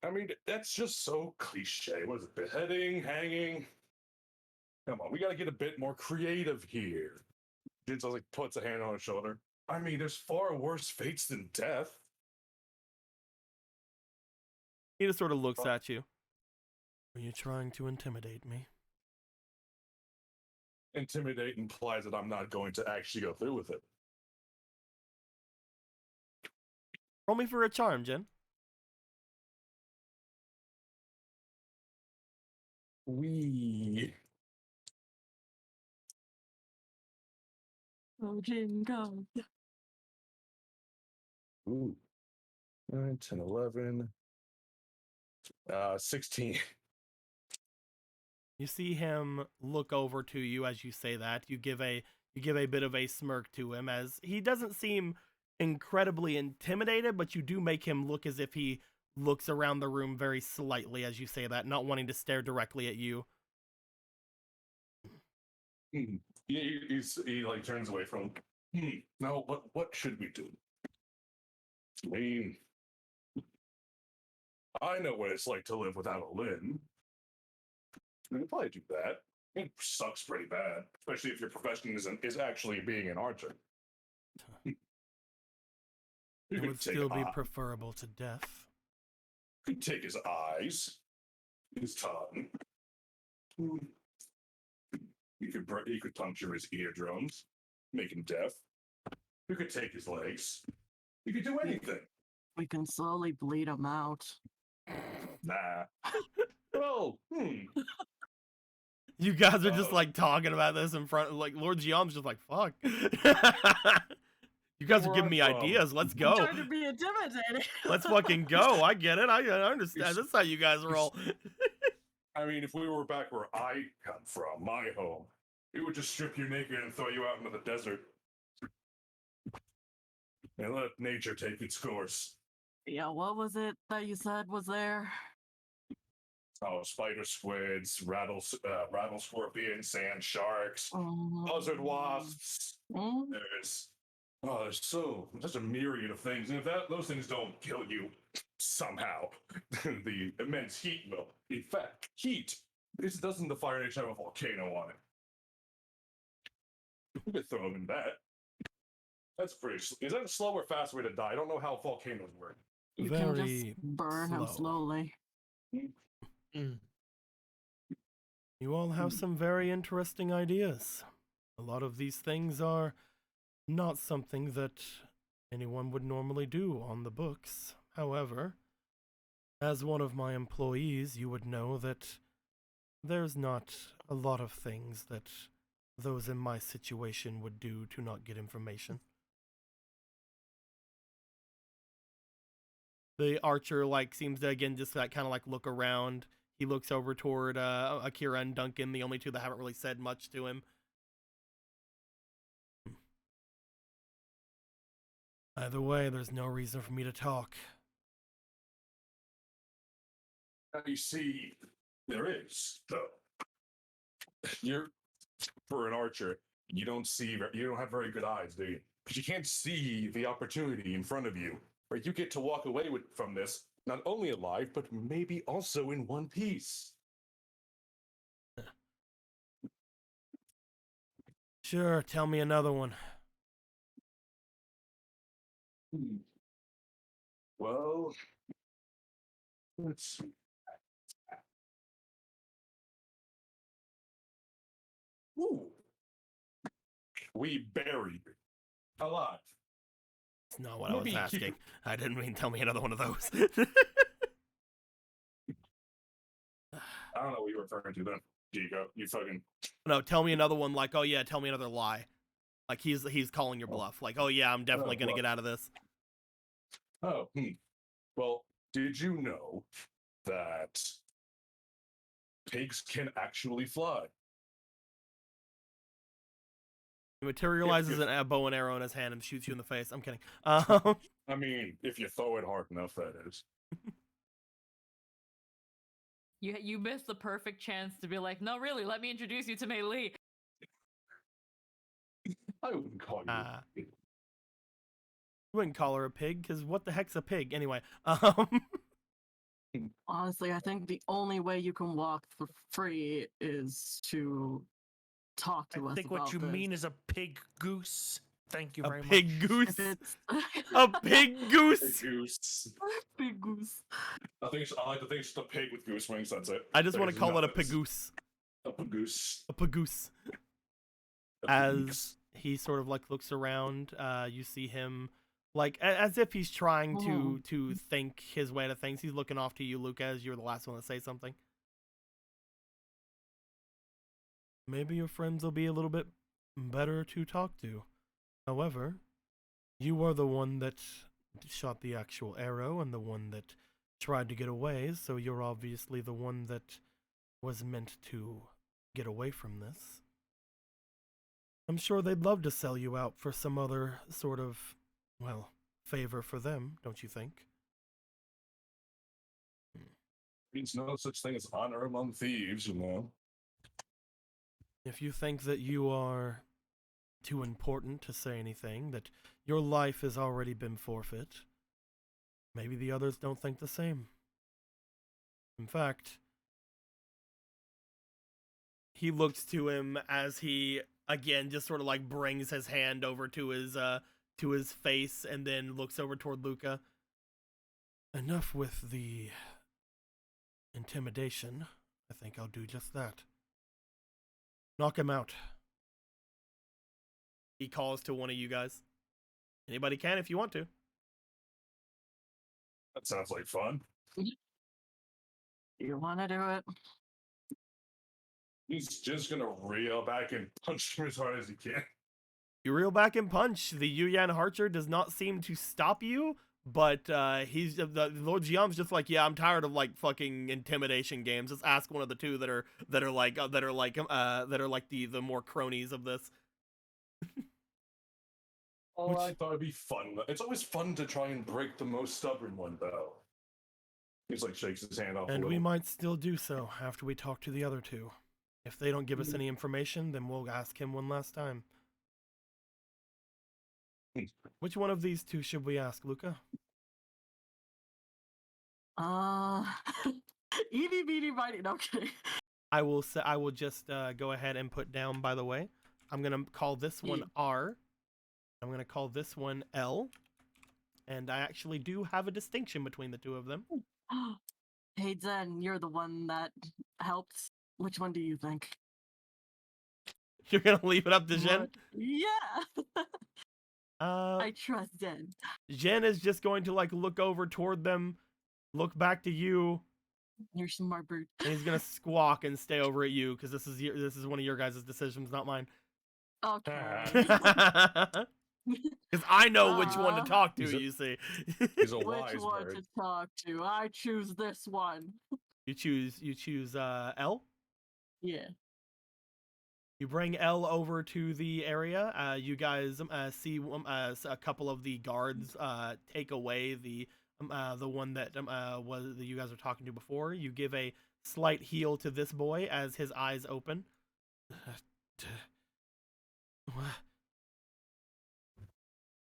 I mean, that's just so cliche. What is it? Beheading, hanging? Come on, we got to get a bit more creative here. Jin like puts a hand on his shoulder. I mean, there's far worse fates than death. He just sort of looks at you. Are you trying to intimidate me? Intimidate implies that I'm not going to actually go through with it. Roll me for a charm, Jen. Oh, Jin, go. Ooh. 9, 10, 11. 16. You see him look over to you as you say that. You give a bit of a smirk to him as he doesn't seem incredibly intimidated, but you do make him look as if he looks around the room very slightly as you say that, not wanting to stare directly at you. He like turns away from him. No, what should we do? I mean, I know what it's like to live without a limb. We could probably do that. It sucks pretty bad, especially if your profession is actually being an archer. It would still be preferable to death. You could take his eyes, his tongue. You could puncture his eardrums, make him deaf. You could take his legs. You could do anything. We can slowly bleed him out. Nah. Well, You guys are just Oh. like talking about this in front, like Lord Giam's just like, fuck. You guys are Where giving I'm me from. ideas. Let's I'm go. trying to be intimidating. Let's fucking go. I get it. I understand. That's how you guys roll. I mean, if we were back where I come from, my home, we would just strip you naked and throw you out into the desert. And let nature take its course. Yeah, what was it that you said was there? Oh, spider squids, rattle scorpions, sand sharks, buzzard wasps. Mm. There's such a myriad of things. And if those things don't kill you somehow, the immense heat will. In fact, heat. Doesn't the Fire Nation have a volcano on it? You could throw them in that. That's pretty. Is that a slow or fast way to die? I don't know how volcanoes work. You can Very just burn him slow. slowly. Mm. You all have some very interesting ideas. A lot of these things are not something that anyone would normally do on the books. However, as one of my employees, you would know that there's not a lot of things that those in my situation would do to not get information. The archer like seems to again just like kind of like look around. He looks over toward Akira and Duncan, the only two that haven't really said much to him. Either way, there's no reason for me to talk. You see, there is, though. You're, for an archer, you don't have very good eyes, do you? Because you can't see the opportunity in front of you. Right? You get to walk away from this, not only alive, but maybe also in one piece. Sure, tell me another one. Well, let's see. Ooh. We buried alive. That's not what I was Maybe- asking. I didn't mean tell me another one of those. I don't know what you're referring to then. Gigo, you fucking. No, tell me another one like, oh yeah, tell me another lie. Like he's calling your bluff. Like, oh yeah, I'm definitely gonna bluff. get out of this. Oh, Well, did you know that pigs can actually fly? He materializes a bow and arrow in his hand and shoots you in the face. I'm kidding. I mean, if you throw it hard enough, that is. You missed the perfect chance to be like, no, really, let me introduce you to Mei Lee. I wouldn't call you. You wouldn't call her a pig, because what the heck's a pig? Anyway, Honestly, I think the only way you can walk for free is to talk to I us think about what you this. mean is a pig goose. Thank you a very much. pig goose. If it's A pig goose. Goose. big goose. I like to think it's just a pig with goose wings. That's it. I just want to There's call it a nothing. pagoose. A pagoose. A pagoose. A pagoose. As he sort of like looks around, you see him like as if he's trying to think his way to things. He's looking off to you, Luca, as you're the last one to say something. Maybe your friends will be a little bit better to talk to. However, you are the one that shot the actual arrow and the one that tried to get away, so you're obviously the one that was meant to get away from this. I'm sure they'd love to sell you out for some other sort of, well, favor for them, don't you think? Means no such thing as honor among thieves, you know. If you think that you are too important to say anything, that your life has already been forfeit, maybe the others don't think the same. In fact, he looks to him as he again just sort of like brings his hand over to his face and then looks over toward Luca. Enough with the intimidation. I think I'll do just that. Knock him out. He calls to one of you guys. Anybody can if you want to. That sounds like fun. you want to do it? He's just gonna reel back and punch him as hard as he can. You reel back and punch. The Yuyan Archer does not seem to stop you, but he's the Lord Jiam's just like, yeah, I'm tired of like fucking intimidation games. Let's ask one of the two that are like the more cronies of this. Oh, Which- I thought it'd be fun. It's always fun to try and break the most stubborn one, though. He's like shakes his hand off. And a we little. might still do so after we talk to the other two. If they don't give us any information, then we'll ask him one last time. Which one of these two should we ask, Luca? Eeny, meeny, miny. No, kidding. I will just go ahead and put down, by the way. I'm going to call this one R. I'm going to call this one L. And I actually do have a distinction between the two of them. Hey, Zen, you're the one that helped. Which one do you think? You're going to leave it up to Jen? What? Yeah. I trust Zen. Jen is just going to like look over toward them, look back to you, You're smart, bird. and he's going to squawk and stay over at you because this is one of your guys' decisions, not mine. Okay. Because I know which one to talk to, you see. He's a Which wise one bird. to talk to? I choose this one. You choose L. Yeah. You bring L over to the area. You guys see a couple of the guards take away the one that that you guys were talking to before. You give a slight heal to this boy as his eyes open.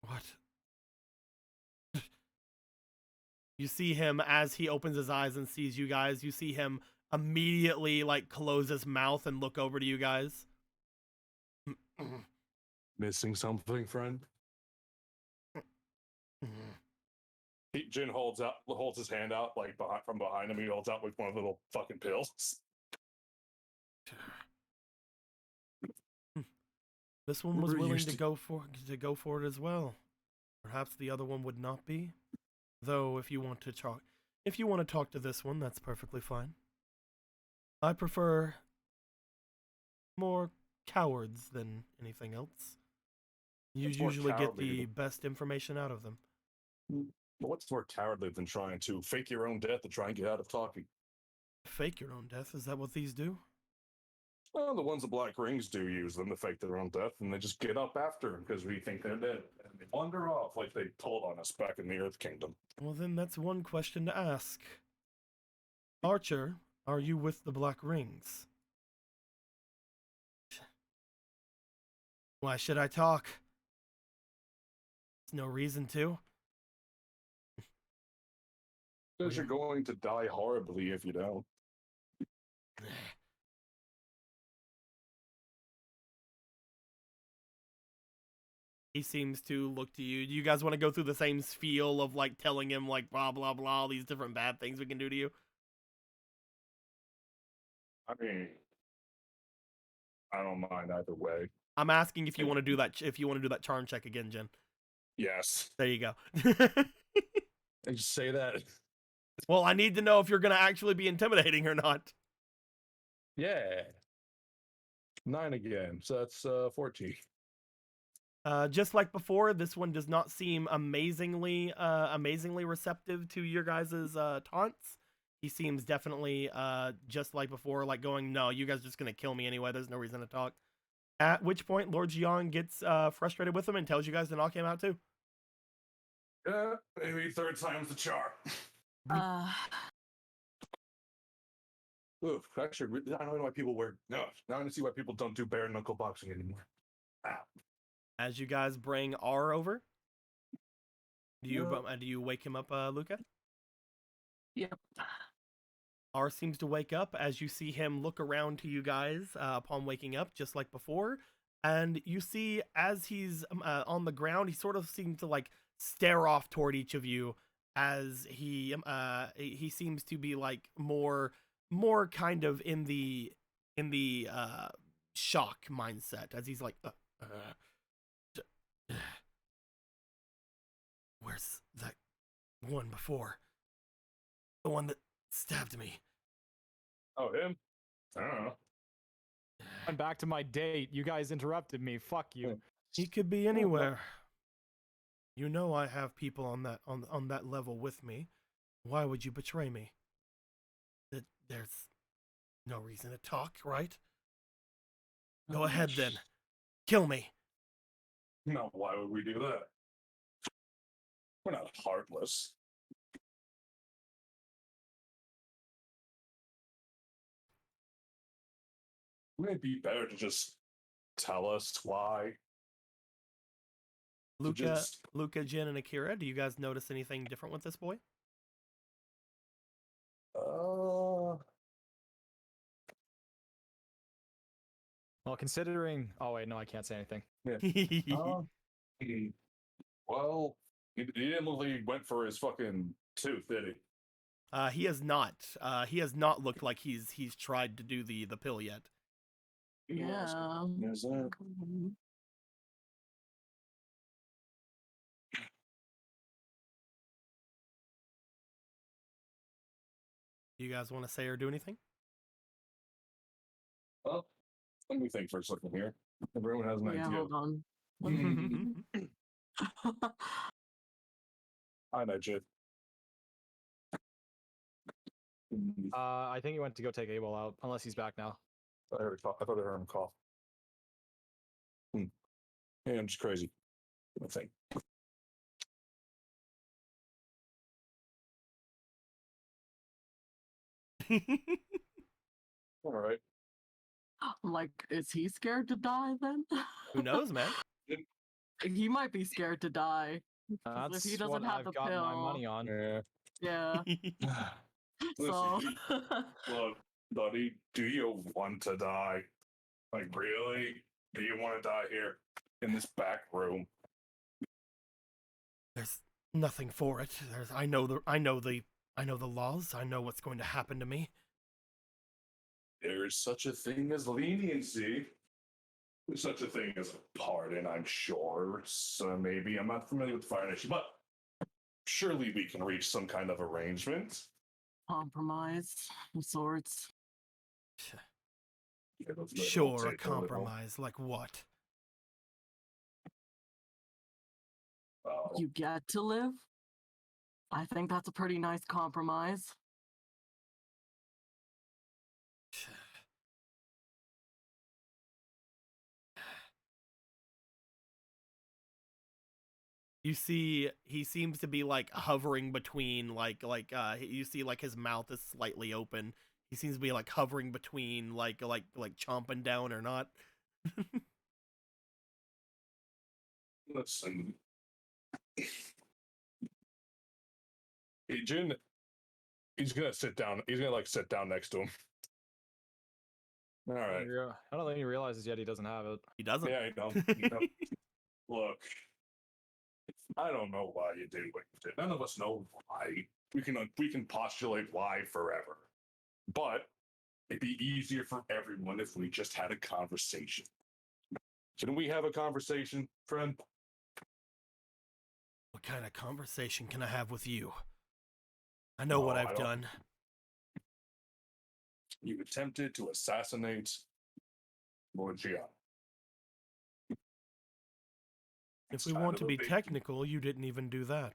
What? You see him as he opens his eyes and sees you guys. You see him immediately like close his mouth and look over to you guys. Missing something, friend? Jin holds his hand out like from behind him. He holds out with one of the little fucking pills. This one was We're willing used to go for it as well. Perhaps the other one would not be. Though if you want to talk to this one, that's perfectly fine. I prefer more cowards than anything else. You It's more usually get cowardly the best information out of them. But what's more cowardly than trying to fake your own death to try and get out of talking? Fake your own death? Is that what these do? Well, the ones the Black Rings do use them to fake their own death, and they just get up after them because we think they're dead. And they wander off like they told on us back in the Earth Kingdom. Well, then that's one question to ask. Archer, are you with the Black Rings? Why should I talk? There's no reason to. Because you're going to die horribly if you don't. He seems to look to you. Do you guys want to go through the same spiel of like telling him like blah blah blah all these different bad things we can do to you? I mean, I don't mind either way. I'm asking if you want to do that. If you want to do that charm check again, Jen. Yes. There you go. I just say that. Well, I need to know if you're gonna actually be intimidating or not. Yeah. 9 again. So that's 14. Just like before, this one does not seem amazingly receptive to your guys' taunts. He seems definitely just like before, like going, no, you guys are just gonna kill me anyway. There's no reason to talk. At which point, Lord Jiang gets frustrated with him and tells you guys to knock him out too. Yeah, maybe third time's the charm. Oof, actually, I don't know why people wear. No, now I see why people don't do bare knuckle boxing anymore. Ow. As you guys bring R over, do you wake him up, Luca? Yep. R seems to wake up as you see him look around to you guys upon waking up, just like before. And you see as he's on the ground, he sort of seems to like stare off toward each of you as he seems to be like more kind of in the shock mindset as he's like, where's that one before? The one that stabbed me. Oh, him? I don't know. I'm back to my date. You guys interrupted me. Fuck you. He could be anywhere. You know I have people on that level with me. Why would you betray me? There's no reason to talk, right? Go ahead then. Kill me. No, why would we do that? We're not heartless. Wouldn't it be better to just tell us why? Luca, Jin, and Akira, do you guys notice anything different with this boy? Well, considering. Oh wait, no, I can't say anything. Well, he didn't look like he went for his fucking tooth, did he? He has not. He has not looked like he's tried to do the pill yet. Yeah. There's that. You guys want to say or do anything? Well, let me think for a second here. Everyone has an Yeah, idea. hold on. Let me- I know, Jid. I think he went to go take Abel out, unless he's back now. I thought I heard him cough. Yeah, I'm just crazy. I think. All right. Like, is he scared to die then? Who knows, man? He might be scared to die. 'Cause That's if he doesn't what have I've the got pill, my money on. Yeah. yeah. So Listen, look, buddy, do you want to die? Like, really? Do you want to die here in this back room? There's nothing for it. I know the laws. I know what's going to happen to me. There is such a thing as leniency. There's such a thing as a pardon, I'm sure. So maybe I'm not familiar with the Fire Nation, but surely we can reach some kind of arrangement. compromise of sorts. Yeah, let's Sure, a take little. compromise. Like what? You get to live. I think that's a pretty nice compromise. You see, he seems to be like hovering between you see like his mouth is slightly open. He seems to be like hovering between like chomping down or not. Listen. Hey, Jin, he's gonna sit down. He's gonna sit down next to him. All right. I don't think he realizes yet he doesn't have it. He doesn't. Yeah, you know. Look, I don't know why you did what you did. None of us know why. We can postulate why forever, but it'd be easier for everyone if we just had a conversation. Shouldn't we have a conversation, friend? What kind of conversation can I have with you? I know what I've done. You attempted to assassinate Lord Gian. If we want to be technical, you didn't even do that.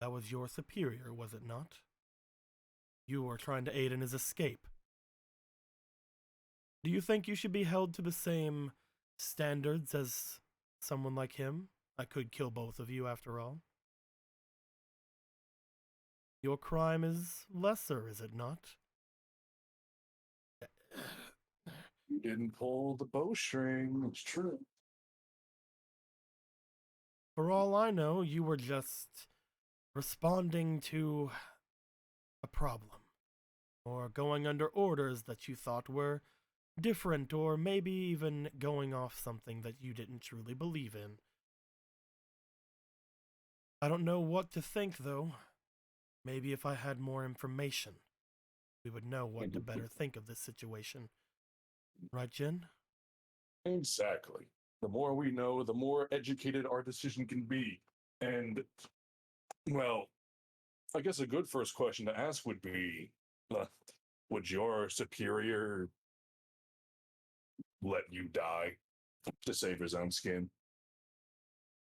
That was your superior, was it not? You were trying to aid in his escape. Do you think you should be held to the same standards as someone like him? I could kill both of you after all. Your crime is lesser, is it not? You didn't pull the bowstring, it's true. For all I know, you were just responding to a problem, or going under orders that you thought were different, or maybe even going off something that you didn't truly believe in. I don't know what to think, though. Maybe if I had more information, we would know what to better think of this situation. Right, Jin? Exactly. The more we know, the more educated our decision can be. And, well, I guess a good first question to ask would be, would your superior let you die to save his own skin?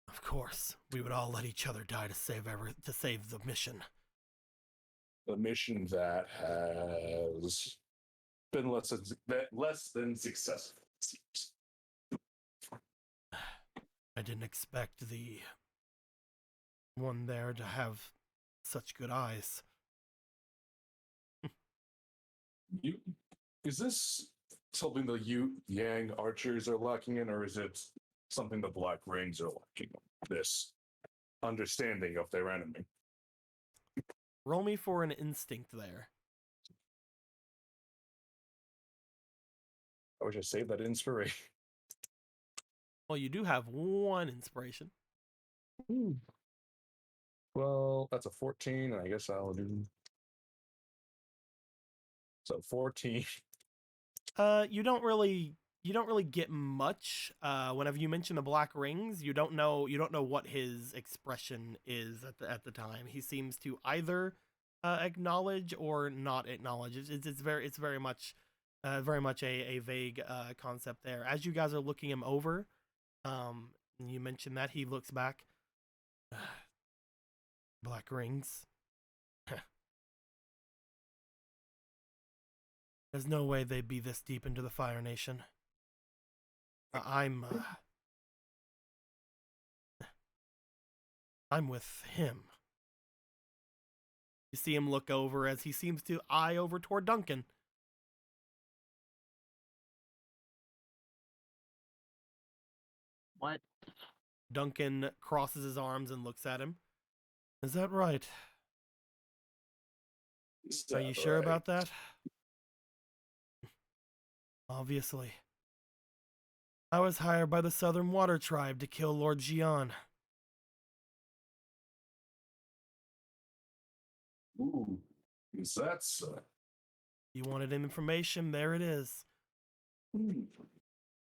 Of course, we would all let each other die to save the mission. A mission that has been less than successful, it seems. I didn't expect the one there to have such good eyes. Is this something the Yang archers are lacking in, or is it something the Black Rings are lacking in? This understanding of their enemy. Roll me for an instinct there. I wish I saved that inspiration. Well, you do have one inspiration. Well, that's a 14, and I guess I'll do. So 14. You don't really get much. Whenever you mention the Black Rings, you don't know what his expression is at the time. He seems to either acknowledge or not acknowledge. It's very much a vague concept there. As you guys are looking him over, you mentioned that he looks back. Black Rings. There's no way they'd be this deep into the Fire Nation. I'm with him. You see him look over as he seems to eye over toward Duncan. What? Duncan crosses his arms and looks at him. Is that right? Are you sure about that? Obviously. I was hired by the Southern Water Tribe to kill Lord Jian. Ooh, is that so? You wanted information, there it is.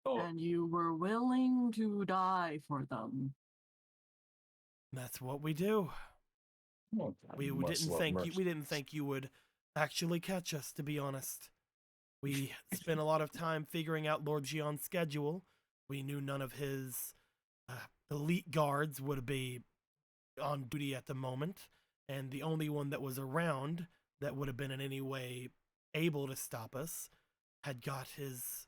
Oh, And you were willing to die for them. That's what we do. well, We must didn't love think mercy. we didn't think you would actually catch us, to be honest. We spent a lot of time figuring out Lord Jian's schedule. We knew none of his elite guards would be on duty at the moment, and the only one that was around that would have been in any way able to stop us had got his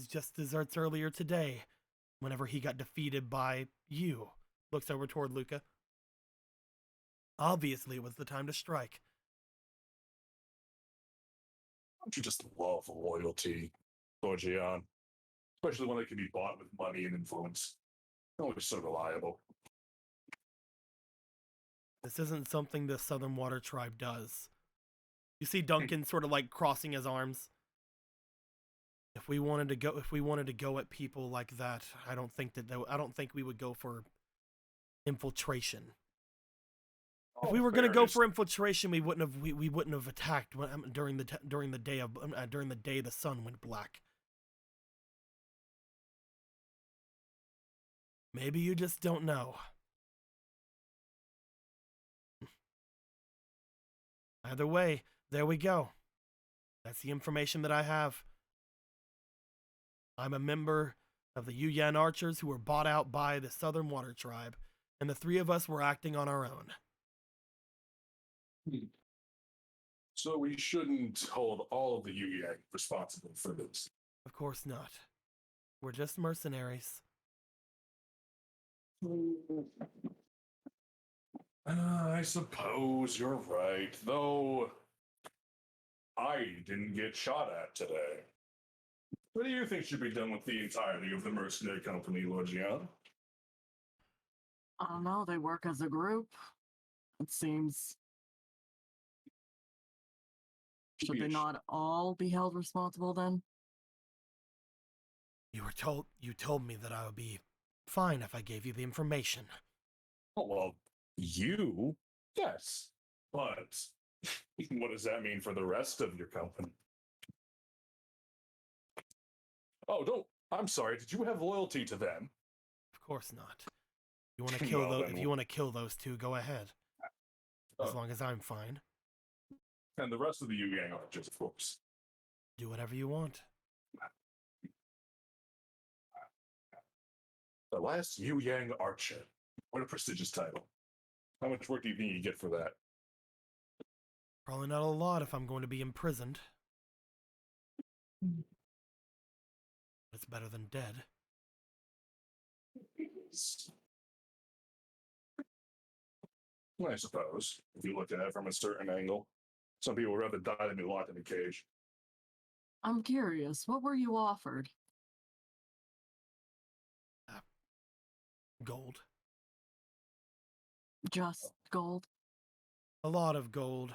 just desserts earlier today, whenever he got defeated by you. Looks over toward Luca. Obviously, it was the time to strike. Don't you just love loyalty, Lord Jian? Especially when it can be bought with money and influence. Always so reliable. This isn't something the Southern Water Tribe does. You see Duncan sort of like crossing his arms. If we wanted to go at people like that, I don't think we would go for infiltration. If we were going to go for infiltration, we wouldn't have attacked during the day the sun went black. Maybe you just don't know. Either way, there we go. That's the information that I have. I'm a member of the Yuyan Archers who were bought out by the Southern Water Tribe, and the three of us were acting on our own. So we shouldn't hold all of the Yu Yang responsible for this. Of course not. We're just mercenaries. I suppose you're right, though I didn't get shot at today. What do you think should be done with the entirety of the mercenary company, Lord Jian? I don't know, they work as a group. It seems. Should they not all be held responsible then? You told me that I would be fine if I gave you the information. Oh, well, you? Yes. But what does that mean for the rest of your company? Oh, don't. I'm sorry. Did you have loyalty to them? Of course not. You want to kill Well, those? then If you want to kill those two, go ahead. As long as I'm fine. And the rest of the Yu Yang archers, of course. Do whatever you want. The last Yu Yang archer. What a prestigious title. How much work do you think you get for that? Probably not a lot if I'm going to be imprisoned. It's better than dead. I suppose, if you look at it from a certain angle. Some people would rather die than be locked in a cage. I'm curious, what were you offered? Gold. Just gold? A lot of gold.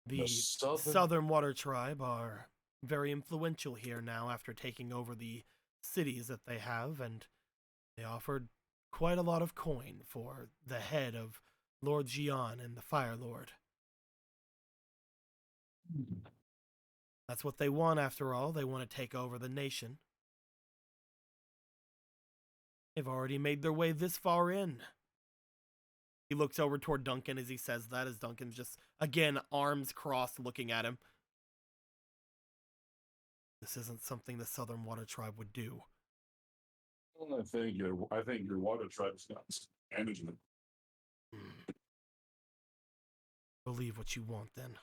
The Southern- Southern Water Tribe are very influential here now after taking over the cities that they have, and they offered quite a lot of coin for the head of Lord Jian and the Fire Lord. That's what they want after all. They want to take over the nation. They've already made their way this far in. He looks over toward Duncan as he says that, as Duncan's just, again, arms crossed looking at him. This isn't something the Southern Water Tribe would do. Well, I think your water tribe's got management. Believe what you want, then.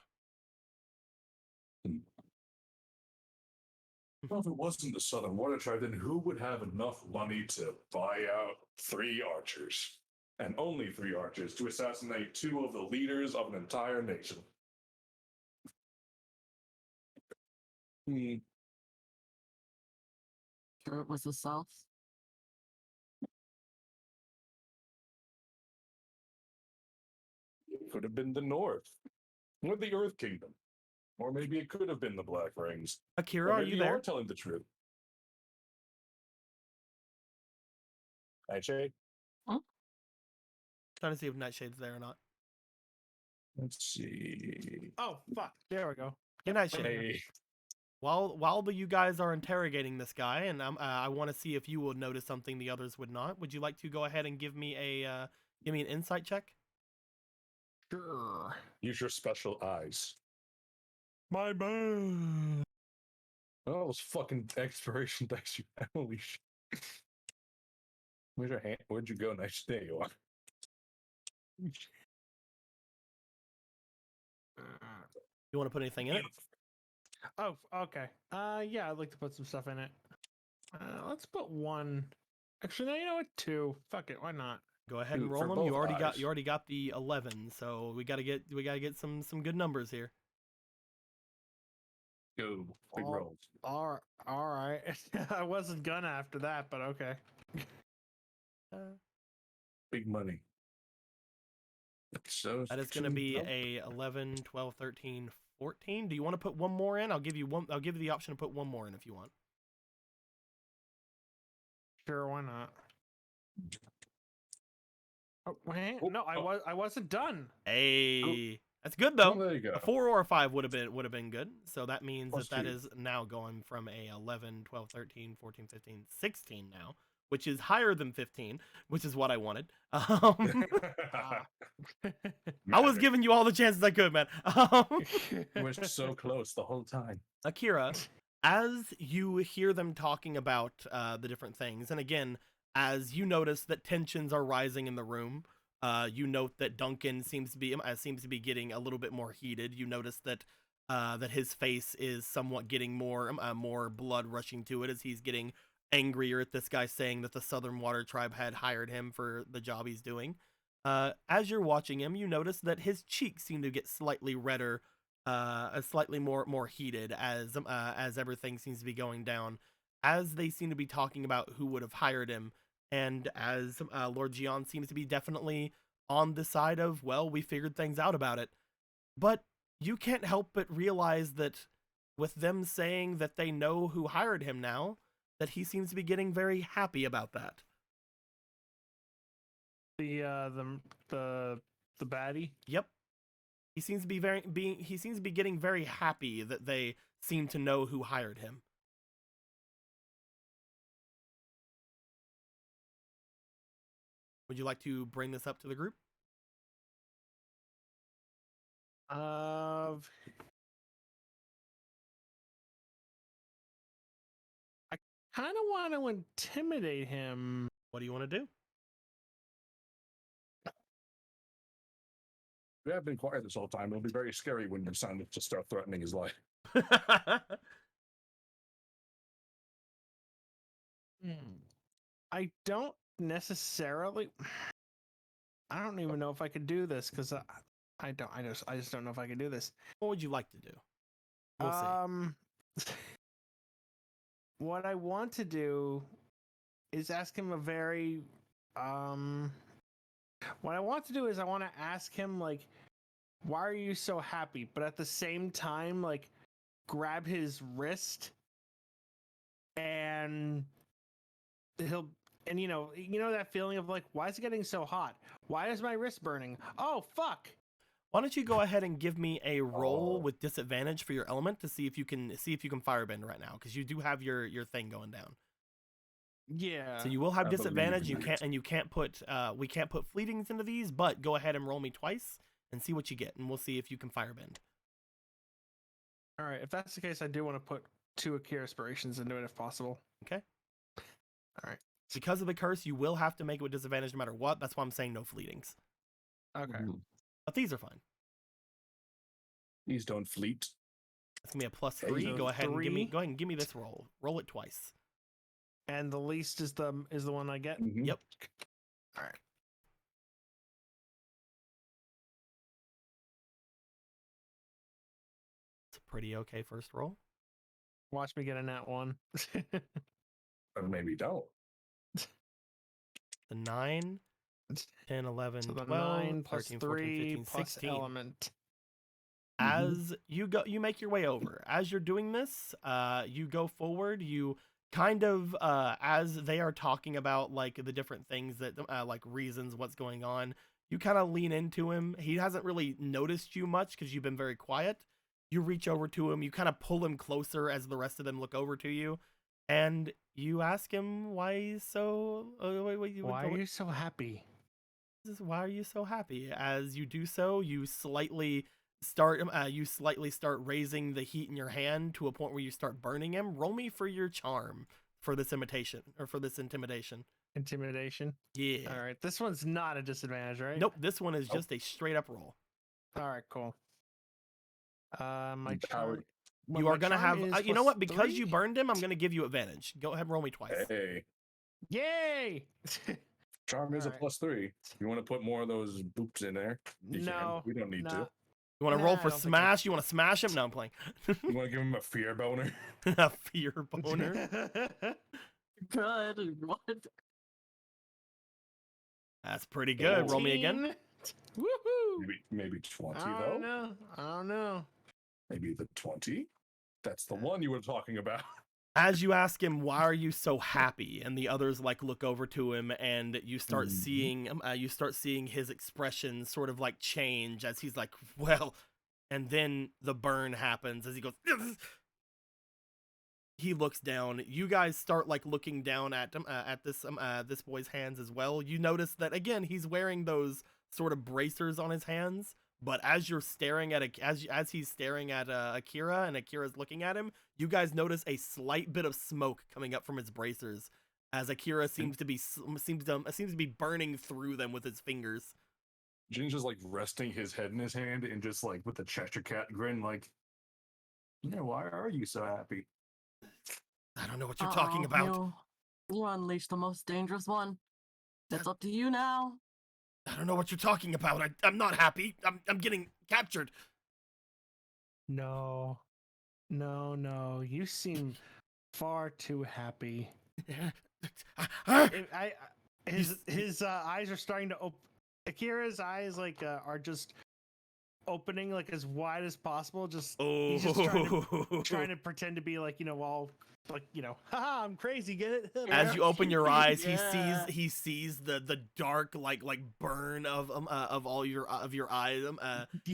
Well, if it wasn't the Southern Water Tribe, then who would have enough money to buy out 3 archers? And only 3 archers to assassinate 2 of the leaders of an entire nation. Sure it was the South? It could have been the North, or the Earth Kingdom, or maybe it could have been the Black Rings. Akira, Or are maybe you you there? are telling the truth. Nightshade? Trying to see if Nightshade's there or not. Let's see. Oh fuck! There we go. Good Nightshade. Hey, While you guys are interrogating this guy, and I want to see if you will notice something the others would not. Would you like to go ahead and give me an insight check? Sure. use your special eyes. My bad. Oh, those fucking expiration dice you have. Holy shit. Where's your hand? Where'd you go? Nice. There you are. You want to put anything in it? Oh, okay. Yeah, I'd like to put some stuff in it. Let's put 1. Actually, no, you know what? 2. Fuck it. Why not? Go ahead and Dude, roll for them. You both already eyes. got the 11, so we gotta get some good numbers here. Go. Big All- rolls. All right. I wasn't gonna after that, but okay. Big money. So That is going to be a 11, 12, 13, 14. Do you want to put one more in? I'll give you the option to put one more in if you want. Sure, why not? Oh, wait, Oh, no, I wasn't done. Hey, that's good though. Oh, there you go. A 4 or a 5 would have been good. So that means Plus that 2. is now going from a 11, 12, 13, 14, 15, 16 now, which is higher than 15, which is what I wanted. Ah. I was giving you all the chances I could, man. You were so close the whole time. Akira, as you hear them talking about the different things, and again, as you notice that tensions are rising in the room, you note that Duncan seems to be getting a little bit more heated. You notice that that his face is somewhat getting more blood rushing to it as he's getting angrier at this guy saying that the Southern Water Tribe had hired him for the job he's doing. As you're watching him, you notice that his cheeks seem to get slightly redder, slightly more heated as everything seems to be going down, as they seem to be talking about who would have hired him, and as Lord Jian seems to be definitely on the side of, well, we figured things out about it. But you can't help but realize that with them saying that they know who hired him now, that he seems to be getting very happy about that. The baddie. Yep. He seems to be getting very happy that they seem to know who hired him. Would you like to bring this up to the group? of. I kind of want to intimidate him. What do you want to do? We have been quiet this whole time. It'll be very scary when you sound to start threatening his life. I don't necessarily. I don't even know if I could do this because I just don't know if I can do this. What would you like to do? We'll see. What I want to do is ask him a very what I want to do is I want to ask him like, why are you so happy? But at the same time, like, grab his wrist and he'll and you know that feeling of like, why is it getting so hot? Why is my wrist burning? Oh fuck. Why don't you go ahead and give me a roll with disadvantage for your element to see if you can firebend right now, because you do have your thing going down. Yeah. So you will have I believe disadvantage. in You can't put we can't put fleetings into these, but go ahead and roll me twice and see what you get, and we'll see if you can firebend. All right. If that's the case, I do want to put 2 Akira inspirations into it if possible. Okay. All right. Because of the curse, you will have to make it with disadvantage no matter what. That's why I'm saying no fleetings. Okay. But these are fine. These don't fleet. It's gonna be a +3. So Go ahead and three. give me this roll. Roll it twice. And the least is the one I get. Mhm. Yep. All right. It's a pretty okay first roll. Watch me get a nat 1. Or maybe don't. The 9, 10, 11, So the 12, 9 plus 13, 3 14, 15, plus 16. element. As you make your way over. As you're doing this, you go forward. You kind of as they are talking about like the different things that like reasons what's going on, you kind of lean into him. He hasn't really noticed you much because you've been very quiet. You reach over to him. You kind of pull him closer as the rest of them look over to you, and you ask him why he's so. Why are you so happy? Why are you so happy? As you do so, you slightly start raising the heat in your hand to a point where you start burning him. Roll me for your charm for this intimidation. Intimidation. Yeah. All right. This one's not a disadvantage, right? Nope. This one is just a straight up roll. All right. Cool. My Power. charm. You are gonna have. You know what? Because you burned. burned him, I'm gonna give you advantage. Go ahead and roll me twice. Hey, Yay! charm is a Alright. +3. You want to put more of those boops in there? You No, can. We don't need nah. to. You want to Nah, roll I for don't think I- smash? You want to smash him? No, I'm playing. You want to give him a fear boner? A fear boner. Good. What? That's pretty good. Roll me again. 18. Woohoo! Maybe 20 I though. don't know. I don't know. Maybe the 20. That's the one you were talking about. As you ask him, why are you so happy? And the others like look over to him, and you start seeing his expression sort of like change as he's like, well, and then the burn happens as he goes. He looks down. You guys start like looking down at this boy's hands as well. You notice that again he's wearing those sort of bracers on his hands. But as you're staring at as he's staring at Akira and Akira's looking at him, you guys notice a slight bit of smoke coming up from his bracers as Akira seems to be burning through them with his fingers. Jin's just like resting his head in his hand and just like with the Cheshire Cat grin, like, yeah, why are you so happy? I don't know what you're talking about. You unleashed the most dangerous one. It's up to you now. I don't know what you're talking about. I'm not happy. I'm getting captured. No. You seem far too happy. His eyes are starting to open. Akira's eyes like are just opening like as wide as possible. He's just trying to pretend to be like all like haha, I'm crazy. Get it? As you open your eyes, Yeah. he sees the dark like burn of all your eyes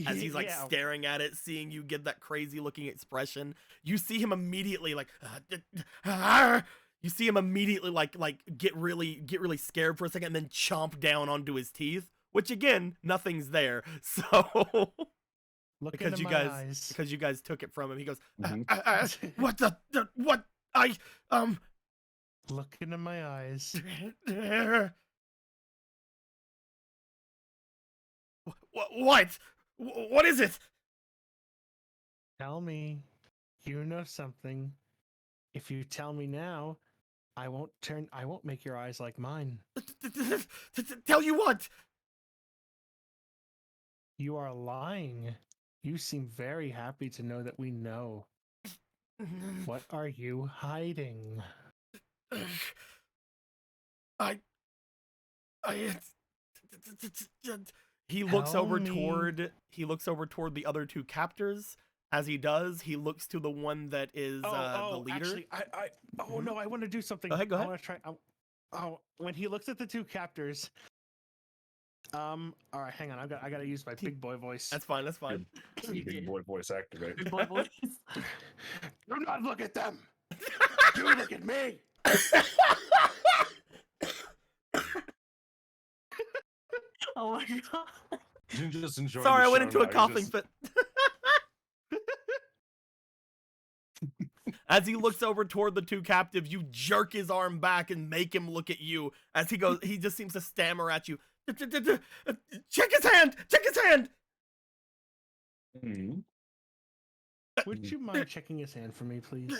as he's like staring at it, seeing you get that crazy looking expression. You see him immediately like you see him immediately like get really scared for a second and then chomp down onto his teeth, which again nothing's there. So Look because into you my guys eyes. because you guys took it from him. He goes, Mhm. what the what I Look into my eyes. what is it? Tell me. You know something. If you tell me now, I won't make your eyes like mine. Tell you what? You are lying. You seem very happy to know that we know. What are you hiding? I he looks Tell over me. toward the other two captors. As he does, he looks to the one that is the leader. Actually, Mhm. no, I want to do something. Go ahead, go I ahead. want to try. When he looks at the two captors. All right, hang on. I gotta use my big boy voice. That's fine. That's fine. Big boy voice activate. Big boy voice. Do not look at them. You look at me. Oh my god. You just enjoy. Sorry, the I went show into a now. You coughing just- fit. As he looks over toward the two captives, you jerk his arm back and make him look at you. As he goes, he just seems to stammer at you. Check his hand! Check his hand! Mhm. Would you mind checking his hand for me, please?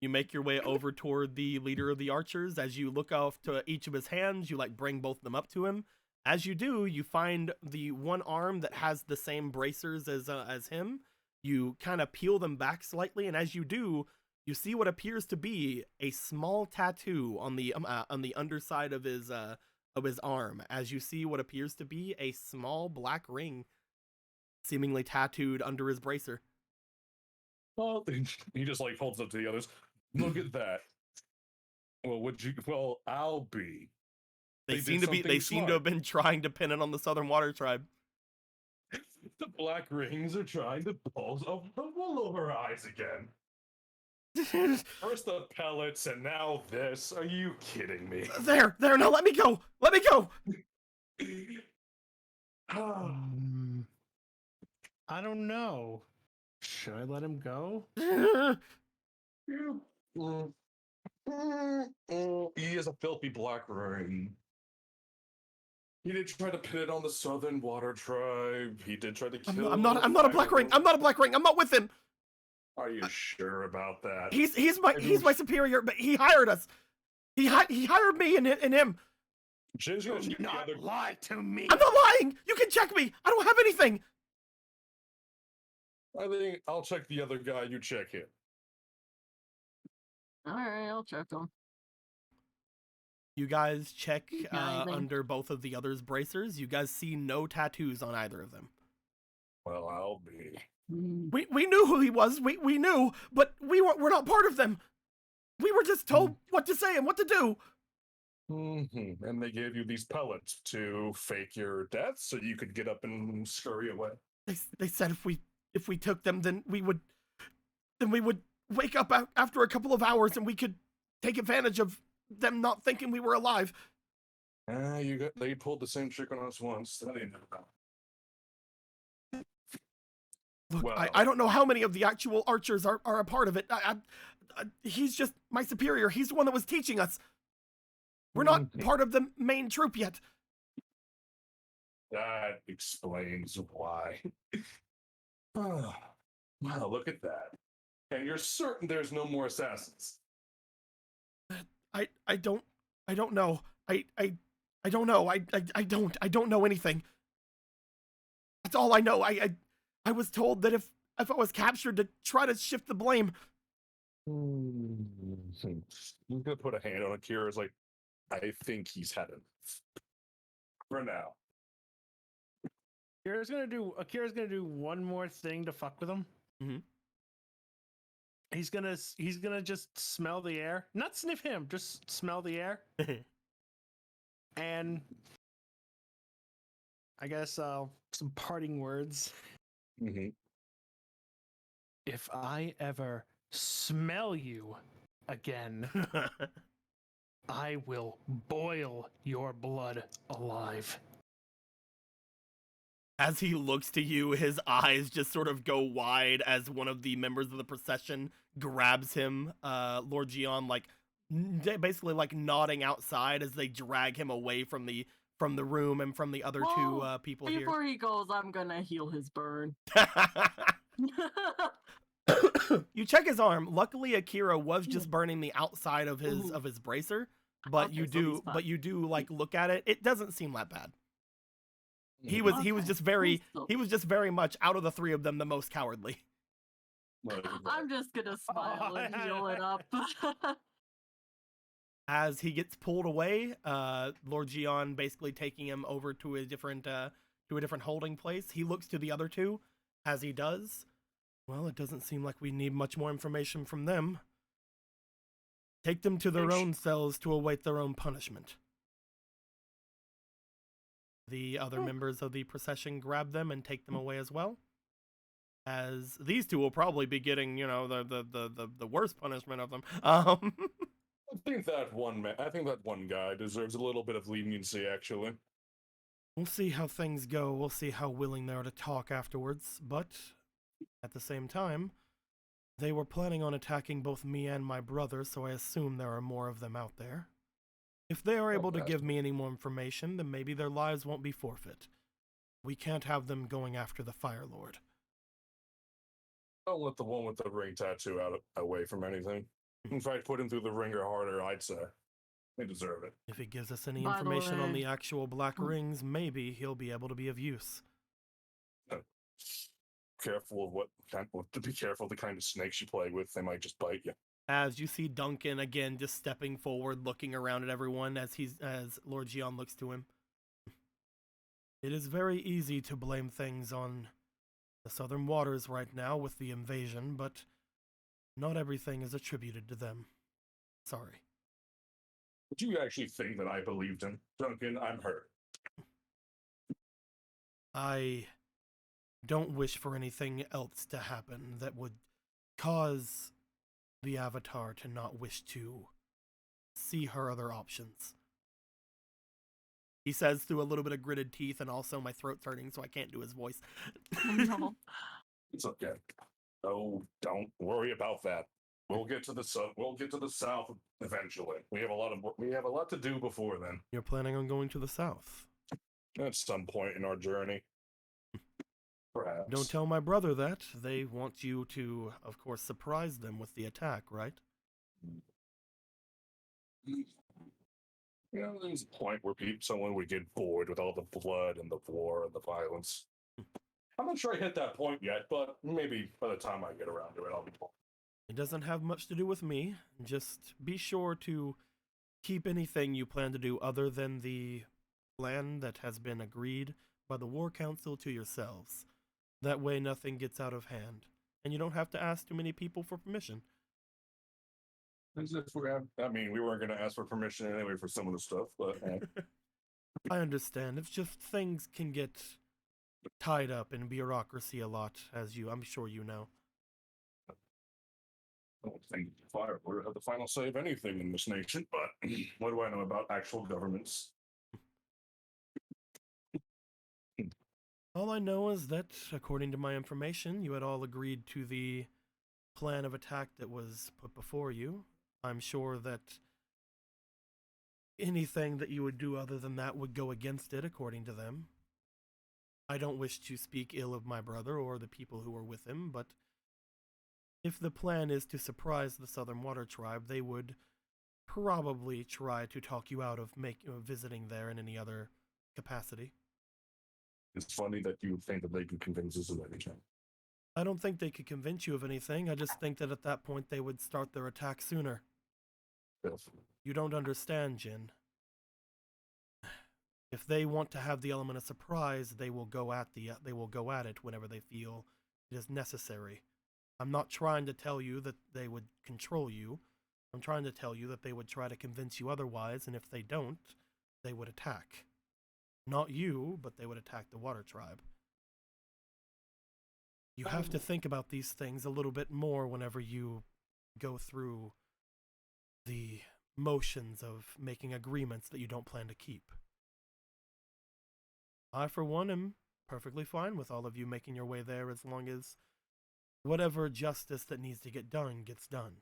You make your way over toward the leader of the archers. As you look off to each of his hands, you like bring both of them up to him. As you do, you find the one arm that has the same bracers as him. You kind of peel them back slightly, and as you do, you see what appears to be a small tattoo on the underside of his arm. As you see what appears to be a small black ring, seemingly tattooed under his bracer. Well, he just like holds up to the others. Look at that. Well, I'll be. They They seem did to be. something They seem to have smart. been trying to pin it on the Southern Water Tribe. The black rings are trying to pull the wool over our eyes again. First the pellets, and now this. Are you kidding me? There. No, let me go. Let me go. I don't know. Should I let him go? He is a filthy black ring. He did try to pin it on the Southern Water Tribe. He did try to kill. I'm not a black ring. I'm not a black ring. I'm not with him. Are you sure about that? He's my superior, but he hired us. He hired me and him. Jin's gonna check the Not other. lie to me. I'm not lying. You can check me. I don't have anything. I think I'll check the other guy. You check him. Alright, I'll check them. You guys check Amazing. under both of the others' bracers. You guys see no tattoos on either of them. Well, I'll be. We knew who he was. We knew, but we're not part of them. We were just told what to say and what to do. Mm-hmm. And they gave you these pellets to fake your death, so you could get up and scurry away. They said if we took them, then we would wake up after a couple of hours and we could take advantage of them not thinking we were alive. They pulled the same trick on us once. That ain't never done. Look, Well- I don't know how many of the actual archers are a part of it. He's just my superior. He's the one that was teaching us. We're not part of the main troop yet. That explains why. Wow, look at that. And you're certain there's no more assassins? I don't know. I don't know. I don't know anything. That's all I know. I was told that if I was captured to try to shift the blame. I'm gonna put a hand on Akira's like, I think he's had enough. For now. Akira's gonna do one more thing to fuck with him. Mhm. He's gonna just smell the air, not sniff him, just smell the air, and I guess some parting words. Mm-hmm. If I ever smell you again, I will boil your blood alive. As he looks to you, his eyes just sort of go wide as one of the members of the procession grabs him, Lord Gion, like basically like nodding outside as they drag him away from the room and from the other two people here. Before he goes, I'm gonna heal his burn. You check his arm. Luckily, Akira was just burning the outside of his bracer, but Okay, you so do he's fine. but you do like look at it. It doesn't seem that bad. He was Okay, just he's very much out of the three of them the most cowardly. I'm just gonna smile and heal it up. As he gets pulled away, Lord Gion basically taking him over to a different holding place. He looks to the other two as he does. Well, it doesn't seem like we need much more information from them. Take them to their own cells to await their own punishment. The other members of the procession grab them and take them away as well. As these two will probably be getting, the worst punishment of them. I think that one guy deserves a little bit of leniency, actually. We'll see how things go. We'll see how willing they are to talk afterwards. But at the same time, they were planning on attacking both me and my brother, so I assume there are more of them out there. If they are able to give me any more information, then maybe their lives won't be forfeit. We can't have them going after the Fire Lord. Don't let the one with the ring tattoo away from anything. In fact, put him through the ringer harder, I'd say. They deserve it. If he gives us any By the information on way- the actual black rings, maybe he'll be able to be of use. Careful of be careful of the kind of snakes you play with. They might just bite you. As you see Duncan again just stepping forward, looking around at everyone as Lord Gion looks to him. It is very easy to blame things on the Southern Waters right now with the invasion, but not everything is attributed to them. Sorry. Did you actually think that I believed him? Duncan, I'm hurt. I don't wish for anything else to happen that would cause the Avatar to not wish to see her other options. He says through a little bit of gritted teeth, and also my throat's hurting, so I can't do his voice. No. It's okay. Oh, don't worry about that. We'll get to the south eventually. We have a lot to do before then. You're planning on going to the south? At some point in our journey. Perhaps. Don't tell my brother that. They want you to, of course, surprise them with the attack, right? There's a point where someone would get bored with all the blood and the war and the violence. I'm not sure I hit that point yet, but maybe by the time I get around to it, I'll be bored. It doesn't have much to do with me. Just be sure to keep anything you plan to do other than the plan that has been agreed by the War Council to yourselves. That way nothing gets out of hand, and you don't have to ask too many people for permission. We weren't going to ask for permission anyway for some of the stuff, but... I understand. It's just things can get tied up in bureaucracy a lot, as I'm sure you know. I don't think the Fire Lord have the final say of anything in this nation, but what do I know about actual governments? All I know is that, according to my information, you had all agreed to the plan of attack that was put before you. I'm sure that anything that you would do other than that would go against it, according to them. I don't wish to speak ill of my brother or the people who were with him, but if the plan is to surprise the Southern Water Tribe, they would probably try to talk you out of visiting there in any other capacity. It's funny that you think that they can convince us of anything. I don't think they could convince you of anything. I just think that at that point they would start their attack sooner. Yes. You don't understand, Jin. If they want to have the element of surprise, they will go at it whenever they feel it is necessary. I'm not trying to tell you that they would control you. I'm trying to tell you that they would try to convince you otherwise, and if they don't, they would attack. Not you, but they would attack the Water Tribe. You have to think about these things a little bit more whenever you go through the motions of making agreements that you don't plan to keep. I, for one, am perfectly fine with all of you making your way there as long as whatever justice that needs to get done gets done.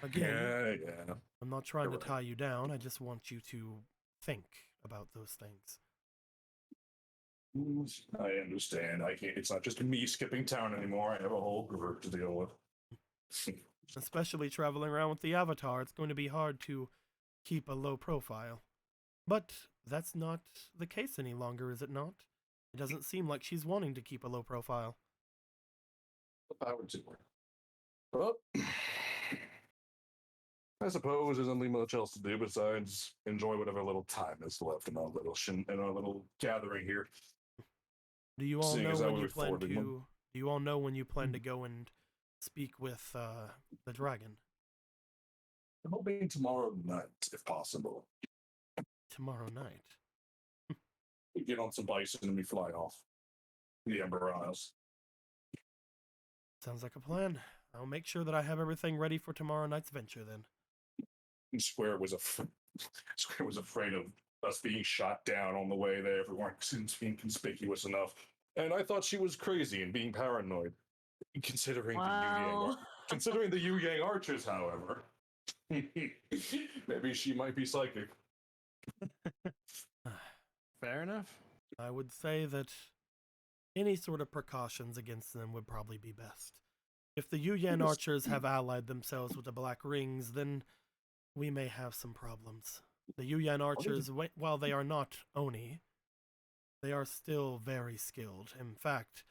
Again, Yeah. I'm not trying to You're right. tie you down. I just want you to think about those things. I understand. I can't. It's not just me skipping town anymore. I have a whole group to deal with. Especially traveling around with the Avatar, it's going to be hard to keep a low profile. But that's not the case any longer, is it not? It doesn't seem like she's wanting to keep a low profile. Power to her. Well, I suppose there's nothing much else to do besides enjoy whatever little time is left in our little gathering here. Do you all Seeing know as how when we you plan afforded to? one. Do you all know when you plan to go and speak with the dragon? I'm hoping tomorrow night, if possible. Tomorrow night. We get on some bison and we fly off the Ember Isles. Sounds like a plan. I'll make sure that I have everything ready for tomorrow night's venture then. And Square was afraid of us being shot down on the way there if we weren't being conspicuous enough. And I thought she was crazy and being paranoid. Wow. Considering the Yu Yang archers, however, maybe she might be psychic. Fair enough. I would say that any sort of precautions against them would probably be best. If the Yuyan archers have allied themselves with the Black Rings, then we may have some problems. The Yuyan archers, while they are not Oni, they are still very skilled. In fact,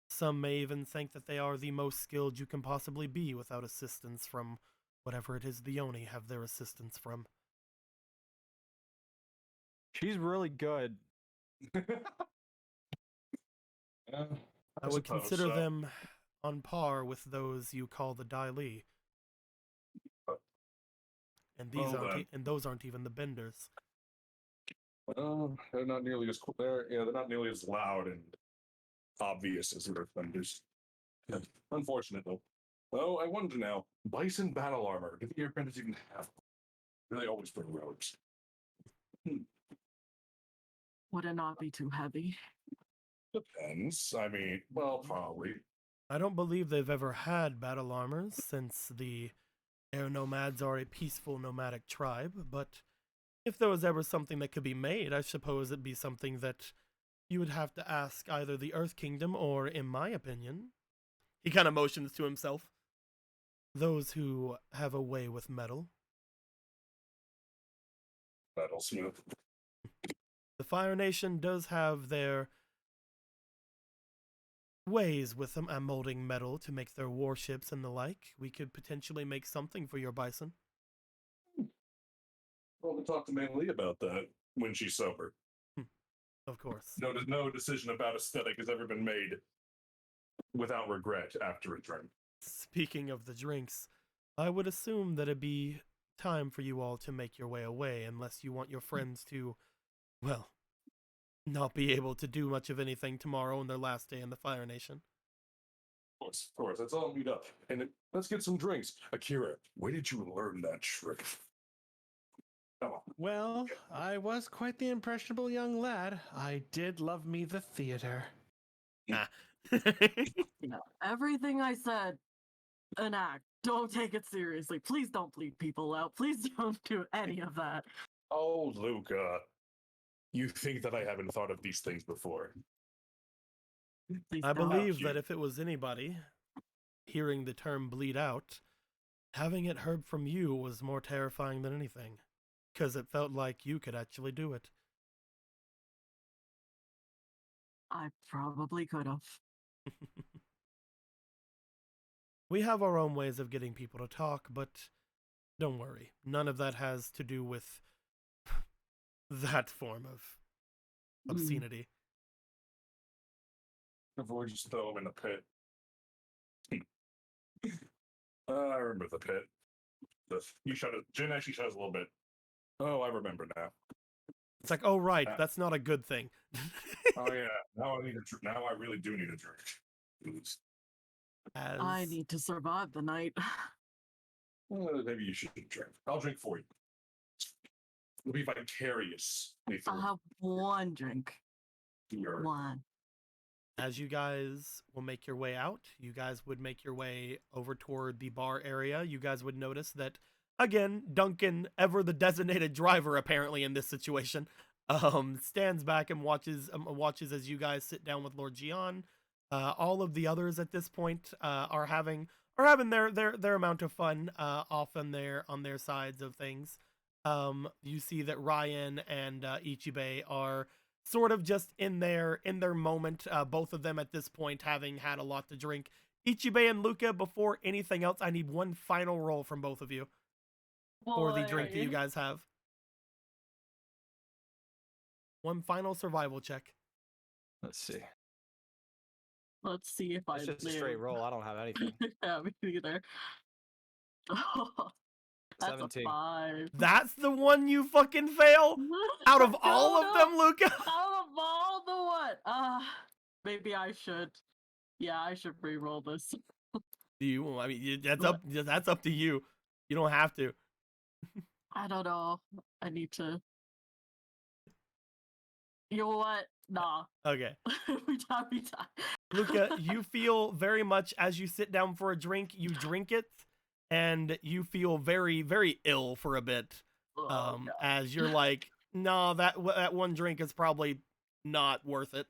some may even think that they are the most skilled you can possibly be without assistance from whatever it is the Oni have their assistance from. She's really good. I would suppose consider so. them on par with those you call the Dai Li. And these Well, aren't then. and those aren't even the Benders. They're not nearly as they're not nearly as loud and obvious as the Earthbenders. Unfortunately. Oh, I wonder now. Bison battle armor. Do the Airbenders even have? Do they always bring robes? Would it not be too heavy? Depends. I mean, well, probably. I don't believe they've ever had battle armors since the Air Nomads are a peaceful nomadic tribe, but if there was ever something that could be made, I suppose it'd be something that you would have to ask either the Earth Kingdom or, in my opinion, he kind of motions to himself, those who have a way with metal. Battlesmith. The Fire Nation does have their ways with them molding metal to make their warships and the like. We could potentially make something for your bison. Well, we'll talk to Manly about that when she's sober. Of course. No decision about aesthetic has ever been made without regret after a drink. Speaking of the drinks, I would assume that it'd be time for you all to make your way away unless you want your friends to, well, not be able to do much of anything tomorrow on their last day in the Fire Nation. Of course. Let's all meet up. And let's get some drinks. Akira, where did you learn that trick? Come on. Well, I was quite the impressionable young lad. I did love me the theater. No. Everything I said, an act. Don't take it seriously. Please don't bleed people out. Please don't do any of that. Oh, Luca. You think that I haven't thought of these things before? Please I don't. believe you. that if it was anybody, hearing the term bleed out, having it heard from you was more terrifying than anything, because it felt like you could actually do it. I probably could have. We have our own ways of getting people to talk, but don't worry. None of that has to do with that form of obscenity. Before we just throw them in the pit. I remember the pit. You shut it. Jin actually shut us a little bit. Oh, I remember now. It's like, oh right, that's not a good thing. Oh yeah. Now I really do need a drink. I need to survive the night. Maybe you should drink. I'll drink for you. It'll be vicarious. I'll have one drink. One. As you guys will make your way out, you guys would make your way over toward the bar area. You guys would notice that, again, Duncan, ever the designated driver apparently in this situation, stands back and watches as you guys sit down with Lord Gian. All of the others at this point are having their amount of fun off on their sides of things. You see that Ryan and Ichibe are sort of just in their moment, both of them at this point having had a lot to drink. Ichibe and Luca, before anything else, I need one final roll from both of you for the drink that you guys have. One final survival check. Let's see. Let's see if It's just a straight roll. I don't have anything. Yeah, me neither. That's 17. a 5. That's the one you fucking fail? Out of all of them, Luca? Out of all the what? Maybe I should. Yeah, I should re-roll this. I mean, that's up to you. You don't have to. I don't know. I need to. You know what? Nah. Okay. we die. Luca, you feel very much as you sit down for a drink, you drink it, and you feel very, very ill for a bit. As you're like, no, that one drink is probably not worth it.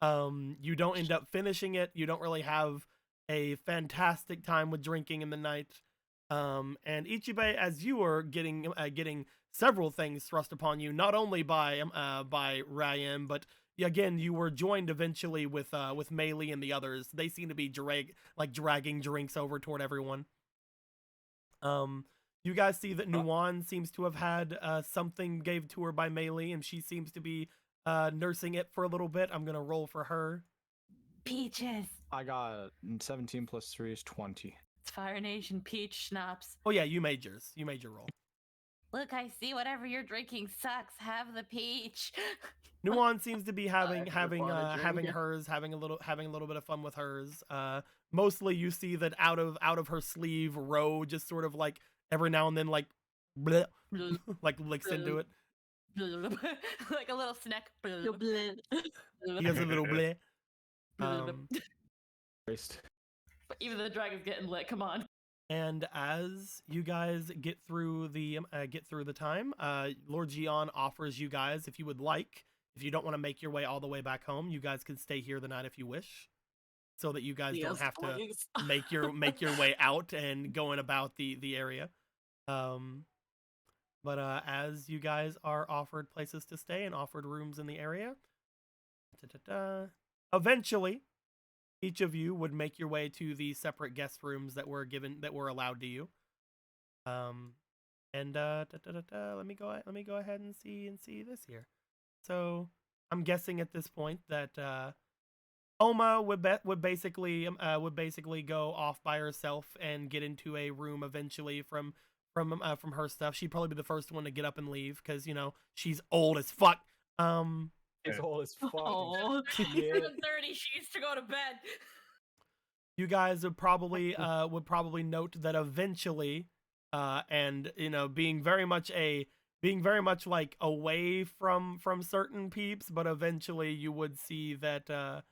You don't end up finishing it. You don't really have a fantastic time with drinking in the night. And Ichibe, as you are getting several things thrust upon you, not only by Ryan, but again, you were joined eventually with Meili and the others. They seem to be dragging drinks over toward everyone. You guys see that Nuwan seems to have had something gave to her by Meili, and she seems to be nursing it for a little bit. I'm gonna roll for her. Peaches. I got 17 plus 3 is 20. It's Fire Nation peach schnapps. Oh yeah, you made yours. You made your roll. Look, I see whatever you're drinking sucks. Have the peach. Nuwan seems to be having drink. hers, having a little bit of fun with hers. Mostly you see that out of her sleeve, Ro just sort of like every now and then like bleh, like licks into it. Like a little snack. He has a little bleh. Even the dragon's getting lit. Come on. And as you guys get through the time, Lord Gian offers you guys, if you would like, if you don't want to make your way all the way back home, you guys can stay here the night if you wish, so that you guys don't have to make your way out and going about the area. But as you guys are offered places to stay and offered rooms in the area, eventually each of you would make your way to the separate guest rooms that were allowed to you. Let me go ahead and see this here. So I'm guessing at this point that Oma would basically go off by herself and get into a room eventually from her stuff. She'd probably be the first one to get up and leave because she's old as fuck. She's old as fuck. Oh, Yeah. 30. She used to go to bed. You guys would probably note that eventually, and being very much like away from certain peeps, but eventually you would see that I'm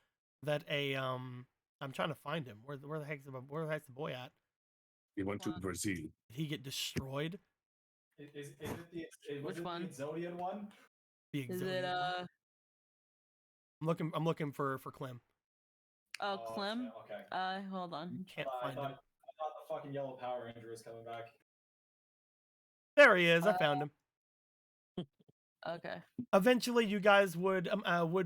trying to find him. Where the heck's the boy at? He went to Brazil. Did he get destroyed? Is it Which one? The Exodian one? The Is Exodian it one? I'm looking for Clem. Oh, Clem? Okay. Hold on. Can't I find him. thought the fucking yellow Power Ranger was coming back. There he is. I found him. Okay. Eventually, you guys would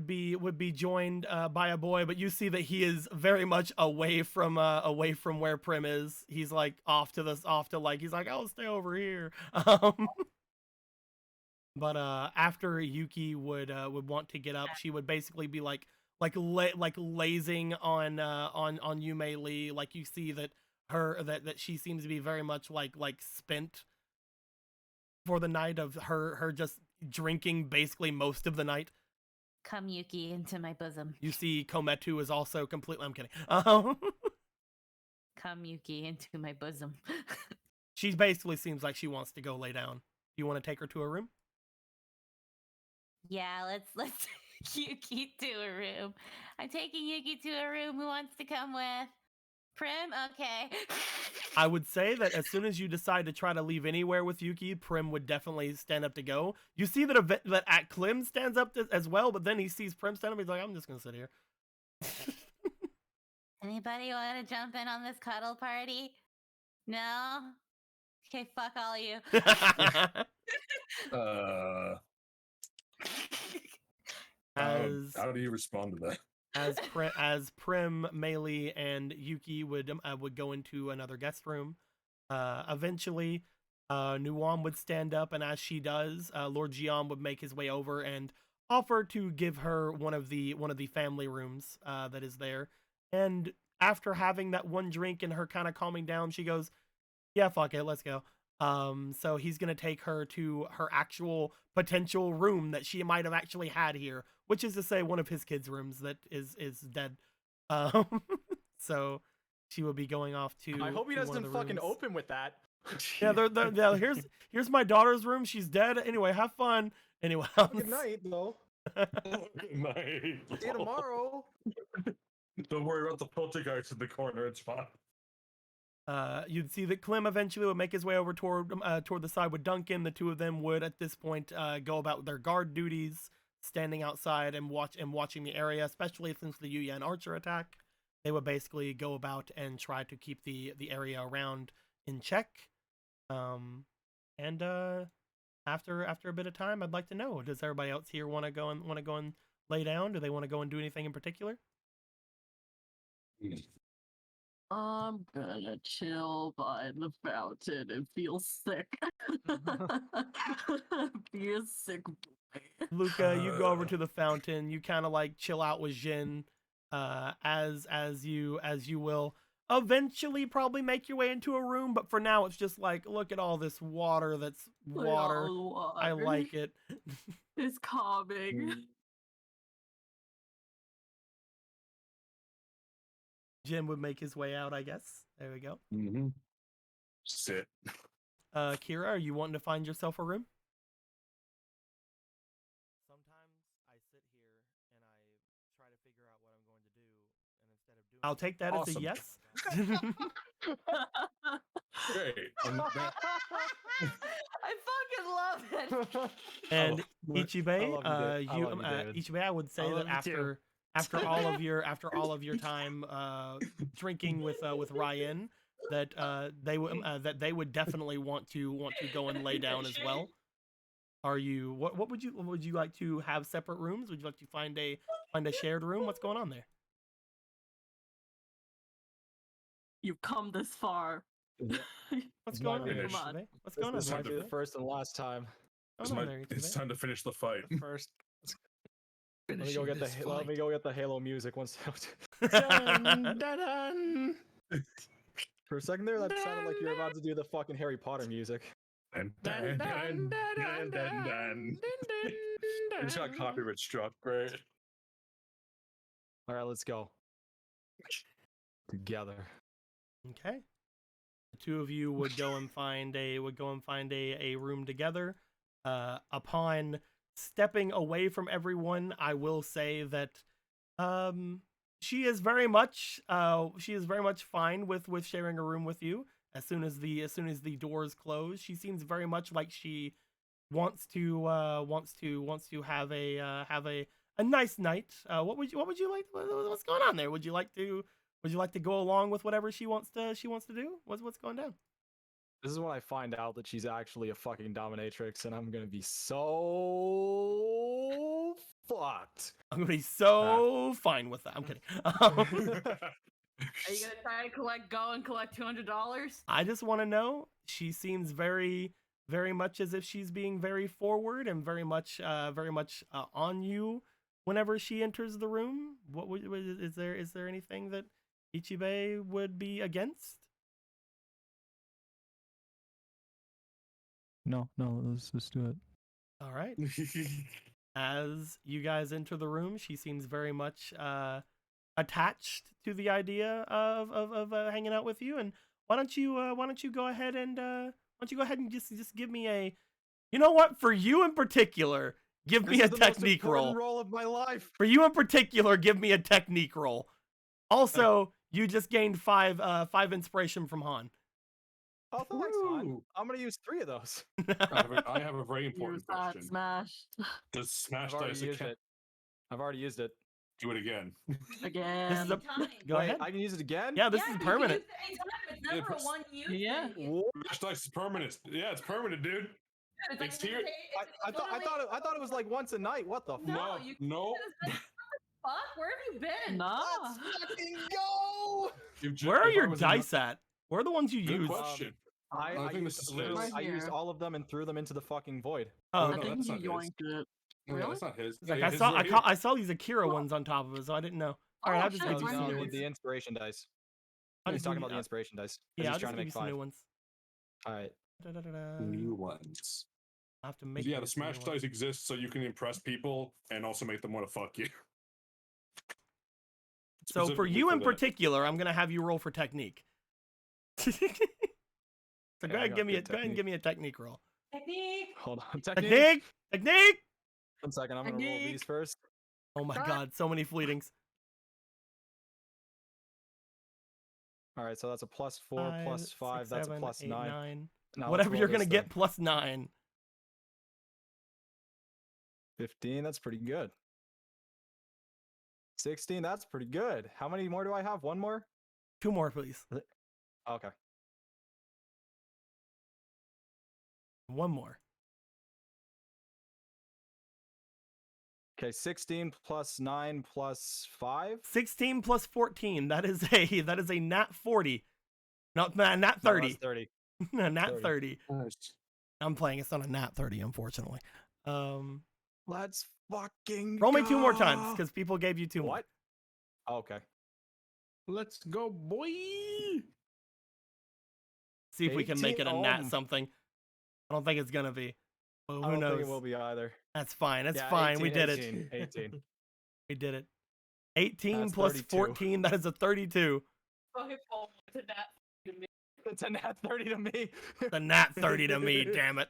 be joined by a boy, but you see that he is very much away from where Prim is. He's like he's like, I'll stay over here. But after Yuki would want to get up, she would basically be like lazing on Yume Lee. Like you see that that she seems to be very much like spent for the night of her just drinking basically most of the night. Come, Yuki, into my bosom. You see Kometu is also completely. I'm kidding. Come, Yuki, into my bosom. She basically seems like she wants to go lay down. You want to take her to her room? Yeah, let's take Yuki to a room. I'm taking Yuki to a room. Who wants to come with? Prim? Okay. I would say that as soon as you decide to try to leave anywhere with Yuki, Prim would definitely stand up to go. You see that Clem stands up as well, but then he sees Prim stand up. He's like, I'm just gonna sit here. Anybody want to jump in on this cuddle party? No? Okay, fuck all of you. How do you respond to that? as Prim, Meili, and Yuki would go into another guest room. Eventually, Nuwan would stand up, and as she does, Lord Jian would make his way over and offer to give her one of the family rooms that is there. And after having that one drink and her kind of calming down, she goes, "Yeah, fuck it, let's go." So he's gonna take her to her actual potential room that she might have actually had here, which is to say one of his kids' rooms that is dead. So she will be going off to. I hope he to one of doesn't the fucking rooms. open with that. Yeah, here's my daughter's room. She's dead. Anyway, have fun. Anyway, Good night, though. Good night. See you tomorrow. Don't worry about the poltergeist in the corner. It's fine. You'd see that Clem eventually would make his way over toward the side with Duncan. The two of them would, at this point, go about their guard duties, standing outside and watching the area, especially since the Yuyan archer attack. They would basically go about and try to keep the area around in check. And after a bit of time, I'd like to know: does everybody else here want to go and lay down? Do they want to go and do anything in particular? I'm gonna chill by the fountain and feel sick. Be a sick boy. Luca, you go over to the fountain. You kind of like chill out with Jin, as you will eventually probably make your way into a room. But for now, it's just like, look at all this water. That's Look at water. all the I water. like it. It's calming. Jin would make his way out, I guess. There we go. Mm-hmm. Sit. Kira, are you wanting to find yourself a room? Sometimes I sit here and I try to figure out what I'm going to do, and instead of doing, I'll take that as a Awesome. yes. Great. I fucking love it. And I Ichibe, love you, David. Ichibe, I would say I that love you too. after all of your time drinking with Ryan, that they would definitely want to go and lay down as well. Are you what would you like to have separate rooms? Would you like to find a shared room? What's going on there? You've come this far. What's going on there, finish. Ichibe? What's going on This there? might be the Ichibe? first and last time. What's going on there, It's Ichibe? time to finish the fight. First, Let me go get the Halo music once. dun, dun, dun. For a second there, that sounded like you were about to do the fucking Harry Potter music. Dun, Dun, dun, dun, dun, dun, dun, dun, dun, dun, dun. dun, We just got dun. copyright struck. Great. All right, let's go. Together. Okay. The two of you would go and find a room together. Upon stepping away from everyone, I will say that she is very much fine with sharing a room with you. As soon as the doors close, she seems very much like she wants to have a nice night. What would you like? What's going on there? Would you like to go along with whatever she wants to do? What's going down? This is when I find out that she's actually a fucking dominatrix, and I'm gonna be so fucked. I'm gonna be so fine with that. I'm kidding. Are you gonna try and collect $200? I just want to know. She seems very, very much as if she's being very forward and very much on you whenever she enters the room. Is there anything that Ichibe would be against? No, let's just do it. All right. As you guys enter the room, she seems very much attached to the idea of hanging out with you. And why don't you go ahead and just give me a, you know what, for you in particular, Give This me a is the most technique important roll. roll of my life. For you in particular, give me a technique roll. Also, you just gained 5 inspiration from Han. Oh, thanks, hon. Woo. I'm gonna use 3 of those. I have a very Use important that question. smash Does Smash I've already Dice used account? it. I've already used it. Do it again. again. This is a go Wait, ahead. I can use it again? Yeah, this Yeah, is you can permanent. use it anytime. It's never a press- one use Yeah. thing. What? Smash Dice is permanent. Yeah, it's permanent, dude. It's It's here. I thought it was like once a night. What the No, fuck? you No. fuck. Where have you been? Nah. Let's fucking go! Where are If I your was in the- dice at? Where are the ones you Good use? question. I think used, this is literally, his. I used Here. all of them and threw them into the fucking void. Oh, no, I okay. think that's you not his. yoinked it. Yeah, Really? that's not his. It's like Yeah, I his saw is right here. I saw these Akira ones on top of it, so I didn't know. All right, Oh, I'll just shit, give you right some new here. ones. The inspiration dice. I'll He's just talking give about the you- inspiration dice. 'cause Yeah, he's I'll just trying to give you make some 5. new ones. Alright. Da-da-da-da. New ones. I have to make Yeah, the you some new Smash ones. Dice exists so you can impress people and also make them want to fuck you. So for Specifically you in that. particular, I'm gonna have you roll for technique. So go I ahead, got give me good go ahead and give me a technique roll. Technique. Hold on. Technique. Technique, technique. 1 second, I'm gonna roll Technique. these first. Oh my Ah. god, so many fleetings. Alright, so that's a +4, Five, +5, six, that's a seven, +9. eight, 9. Now let's Whatever roll you're this gonna thing. get +9. 15, that's pretty good. 16, that's pretty good. How many more do I have? 1 more? 2 more, please. Okay. 1 more. Okay, 16 plus 9 plus 5. 16 plus 14. That is a nat 40. Not nat No, 30. that's 30. Nat 30. 30. Nice. I'm playing. It's not a nat 30, unfortunately. Let's fucking Roll me 2 more times go! because people gave you 2 more. What? Oh, okay. Let's go, boy. See if we can make it a 18? nat something. I don't think it's gonna be. But I who don't knows? think it will be either. That's fine. That's Yeah, fine. We 18, did it. 18, 18. We did it. 18 That's plus 32. 14. That is a 32. Fucking phone to that. It's a nat 30 to me. The nat 30 to me. Damn it.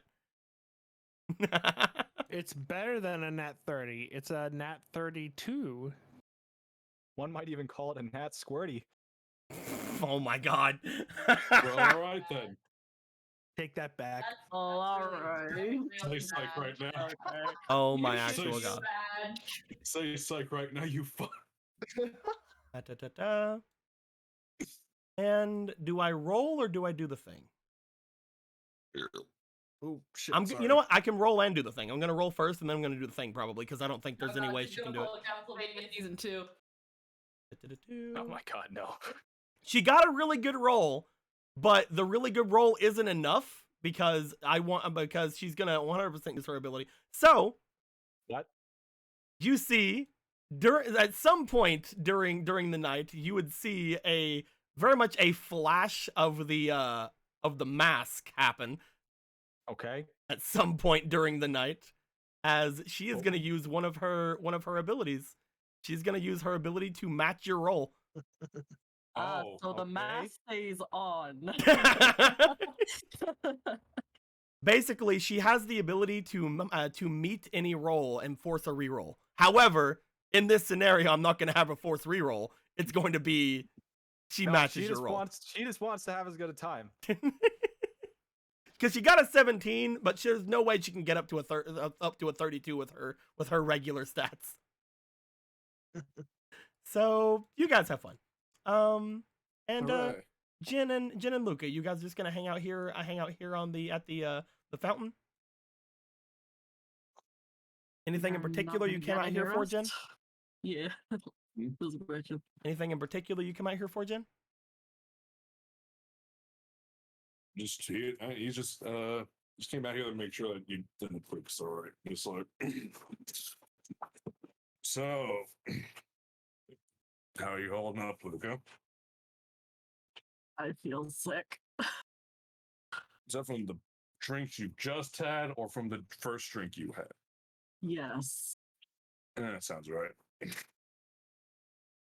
It's better than a nat 30. It's a nat 32. One might even call it a nat squirty. Oh my god. Well, all right then. Take that back. That's Alright. Say psych right now. Oh my You actual should god. feel bad. Say psych right now, you fuck. Da-da-da-da. And do I roll or do I do the thing? Oh shit! You know what? I can roll and do the thing. I'm gonna roll first and then I'm gonna do the thing probably because I don't think there's any way she can do it. Castlevania season 2. Oh my god, no. She got a really good roll, but the really good roll isn't enough because she's gonna 100% use her ability. So What? you see, at some point during the night, you would see a very much a flash of the mask happen Okay. at some point during the night, as she is gonna use one of her abilities. She's gonna use her ability to match your roll. Oh, So the okay. mask stays on. Basically, she has the ability to meet any roll and force a reroll. However, in this scenario, I'm not going to have a force reroll. It's going to be she No, matches she your just roll. she just wants to have as good a time. Because she got a 17, but there's no way she can get up to a 32 with her regular stats. So you guys have fun. And Hooray. Jin and Luca, you guys just gonna hang out here on at the fountain? Anything in You're particular not you gonna came out get here any for, Jen? rest? Yeah. There's a question. Anything in particular you come out here for, Jen? He's just came out here to make sure that you didn't quick story. Just like so. How are you holding up, Luca? I feel sick. Is that from the drinks you just had, or from the first drink you had? Yes. That sounds right.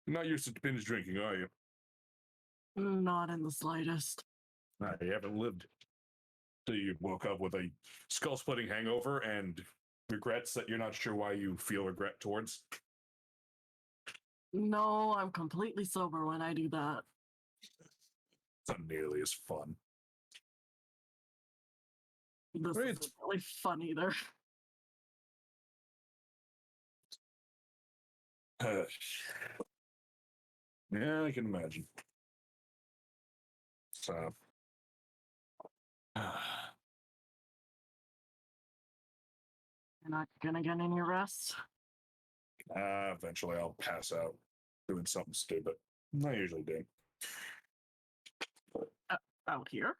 You're not used to binge drinking, are you? Not in the slightest. Nah, you haven't lived till you woke up with a skull-splitting hangover and regrets that you're not sure why you feel regret towards? No, I'm completely sober when I do that. It's not nearly as fun. This Right. isn't really fun either. Yeah, I can imagine. So, You're not gonna get any rest. eventually I'll pass out doing something stupid. I usually do. Out here?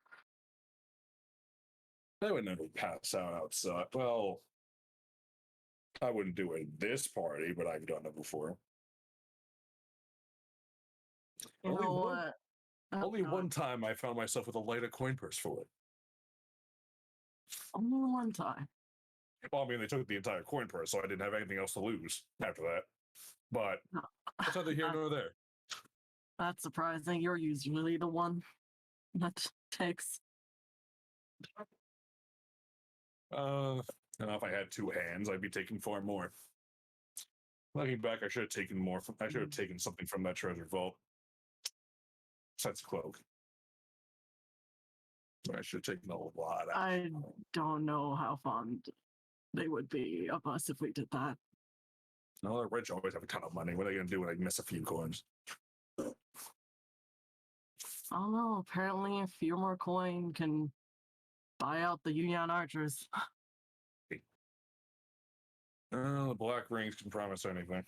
I would never pass out outside. Well, I wouldn't do it at this party, but I've done it before. You Only know one- what? Only God. one time I found myself with a lighter coin purse for it. Only one time. Well, I mean, they took the entire coin purse, so I didn't have anything else to lose after that. But No. that's neither here nor there. That's surprising. You're usually the one that takes. And if I had two hands, I'd be taking far more. Looking back, I should have taken more. I should have taken something from that treasure vault. Besides the cloak. I should have taken a lot. I don't know how fond they would be of us if we did that. No, the rich always have a ton of money. What are they going to do when they miss a few coins? I don't know. Apparently, a few more coin can buy out the Union archers. The black rings can promise anything.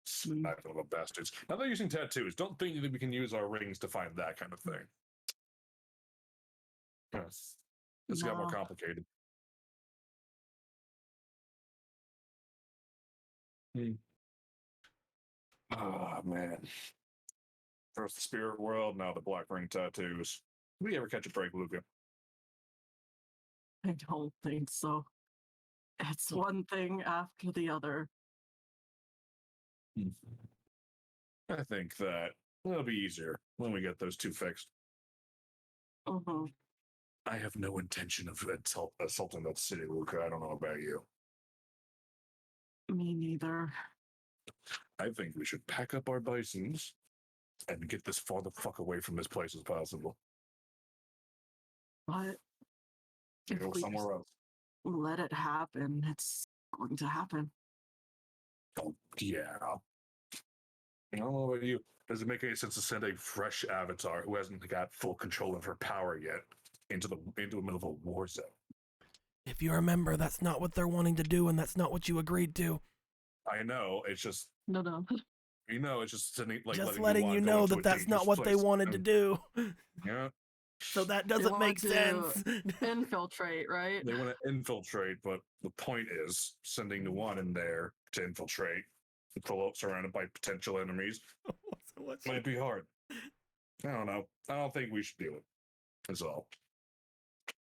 Snipe little bastards. Now they're using tattoos. Don't think that we can use our rings to find that kind of thing. Yes. This got more No. complicated. Oh, man. First the spirit world, now the black ring tattoos. Did we ever catch a break, Luca? I don't think so. It's one thing after the other. I think that it'll be easier when we get those two fixed. Mhm. I have no intention of assaulting that city, Luca. I don't know about you. Me neither. I think we should pack up our bisons and get this far the fuck away from this place as possible. But if Go we somewhere else. let it happen, it's going to happen. Oh, yeah. I don't know about you. Does it make any sense to send a fresh avatar who hasn't got full control of her power yet into the middle of a war zone? If you remember, that's not what they're wanting to do, and that's not what you agreed to. I know. It's just No. it's just sending, like Just letting you go know into that a that's not dangerous what they place. wanted to do. Yeah, So that They doesn't want make to sense. infiltrate, right? they want to infiltrate, but the point is sending the one in there to infiltrate, surrounded by potential enemies, What's might be hard. I don't know. I don't think we should do it. That's all.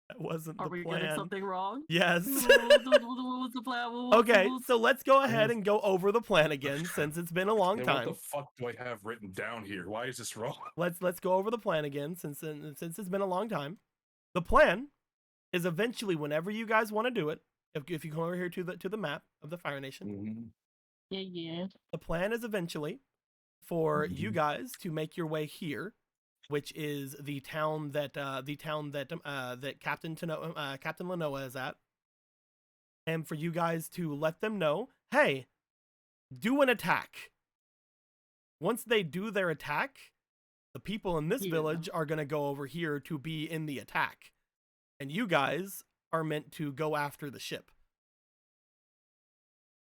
That wasn't Are the we plan. getting something wrong? Yes. What's the plan? Okay, so let's go ahead and go over the plan again since it's been a long Hey, time. what the fuck do I have written down here? Why is this wrong? Let's go over the plan again since it's been a long time. The plan is eventually whenever you guys want to do it. If you come over here to the map of the Fire Nation, Yeah. the plan is eventually for you guys to make your way here, which is the town that Captain Lenoa is at, and for you guys to let them know, hey, do an attack. Once they do their attack, the people in this Yeah. village are going to go over here to be in the attack, and you guys are meant to go after the ship.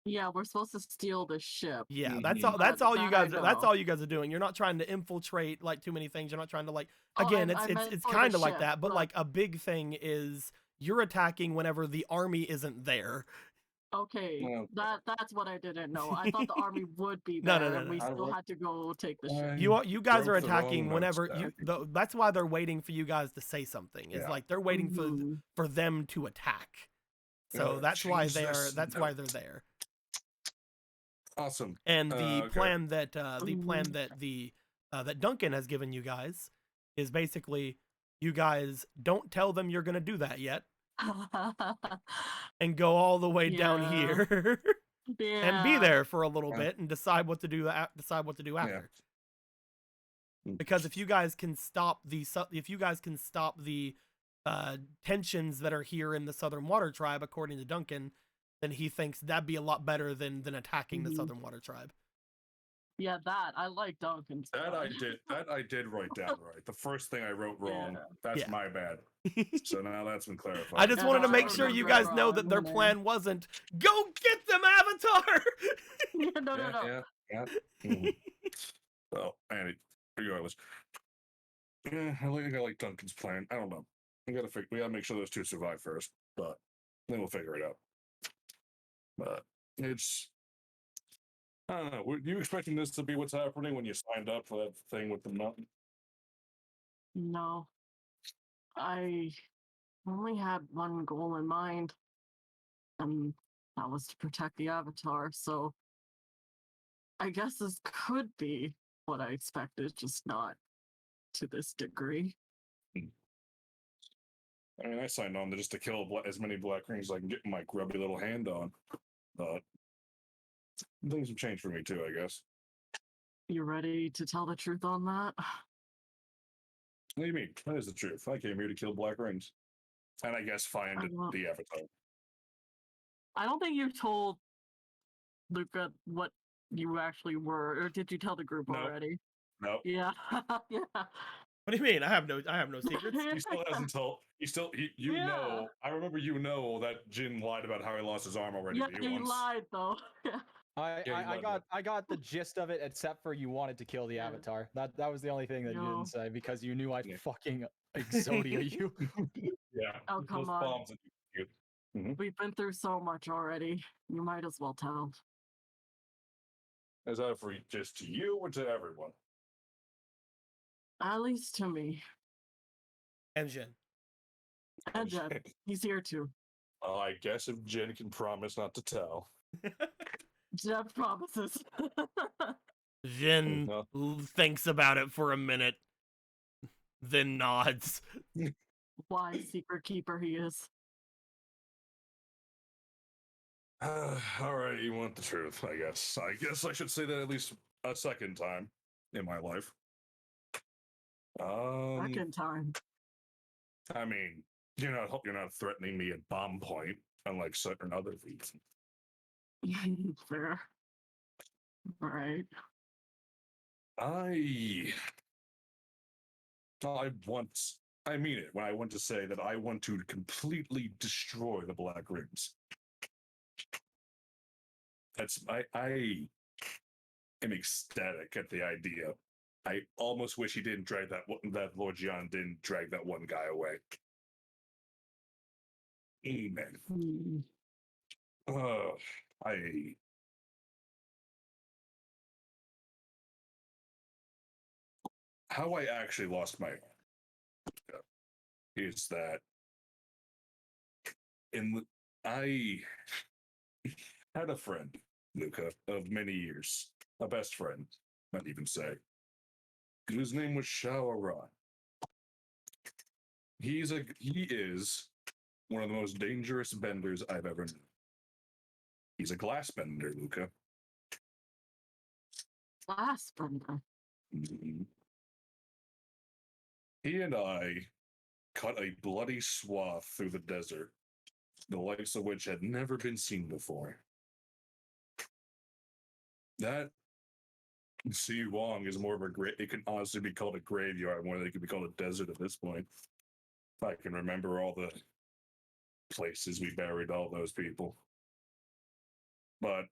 Yeah, we're supposed to steal the ship. Yeah, that's Mhm. all. That's That- all you that I guys. That's know. all you guys are doing. You're not trying to infiltrate like too many things. You're not trying to like. Oh, Again, I meant it's for the kind of like ship, that, but like a big thing is you're attacking whenever the army isn't there. Okay, Well- that's what I didn't know. I thought the army would be No, there, no, no, and we no. I still wrote- had to go take the ship. You guys are Wrote the wrong attacking notes whenever down. that's why they're waiting for you guys to say something. It's Yeah. like they're waiting Mhm. for them to attack. So Oh, that's why they're Jesus. why they're there. Awesome. And the Okay. plan that that Duncan has given you guys is basically you guys don't tell them you're going to do that yet. and go all the way down Yeah. here and be Yeah. there for a little Yeah. bit and decide what to do. Decide what to do after. Because if you guys can stop the tensions that are here in the Southern Water Tribe, according to Duncan, then he thinks that'd be a lot better than attacking the Mhm. Southern Water Tribe. Yeah, that I like Duncan's. That part. I did write down right. The first thing I wrote wrong. Yeah. That's Yeah. my bad. So now that's been clarified. I just Yeah, wanted to no, I make sure you remember guys know that their wrong, plan wasn't go get them, Avatar. Yeah, no. Yeah. Mhm. Well, and regardless, I think I like Duncan's plan. I don't know. We gotta make sure those two survive first, but then we'll figure it out. But it's, I don't know. Were you expecting this to be what's happening when you signed up for that thing with the mountain? No. I only had one goal in mind, and that was to protect the Avatar, so I guess this could be what I expected, just not to this degree. I mean, I signed on just to kill as many black rings as I can get my grubby little hand on. But things have changed for me too, I guess. You ready to tell the truth on that? What do you mean? That is the truth. I came here to kill black rings. And I guess find the Avatar. I don't think you told Luca what you actually were, or did you tell the group No. already? Nope. Yeah, yeah. What do you mean? I have no secrets. He still hasn't told. You Yeah. know. I remember that Jin lied about how he lost his arm already. Yeah, to you you once. lied though. Yeah. I got the gist of it, except for you wanted to kill the Yeah. Avatar. That was the only thing that you No. didn't say because you knew I'd Yeah. fucking Exodia you. Yeah. Oh, those come on. bombs that you get. We've been through so much already. You might as well tell. Is that for just to you or to everyone? At least to me. And Jin. And Jed. He's here too. I guess if Jin can promise not to tell. Jed promises. Jin thinks about it for a minute, then nods. Why secret keeper he is. All right, you want the truth, I guess. I guess I should say that at least a second time in my life. Second time. I mean, you're not threatening me at bomb point, unlike certain other thieves. Fair. Right. I mean it when I want to say that I want to completely destroy the Black Rings. I am ecstatic at the idea. I almost wish he didn't drag that Lord Jian didn't drag that one guy away. Amen. How I actually lost my is that I had a friend, Luca, of many years, a best friend, might even say, whose name was Shaoran. He is one of the most dangerous benders I've ever known. He's a glass bender, Luca. Glass bender. Mhm. He and I cut a bloody swath through the desert, the likes of which had never been seen before. That Si Wong is more of it can honestly be called a graveyard more than it could be called a desert at this point. I can remember all the places we buried all those people. But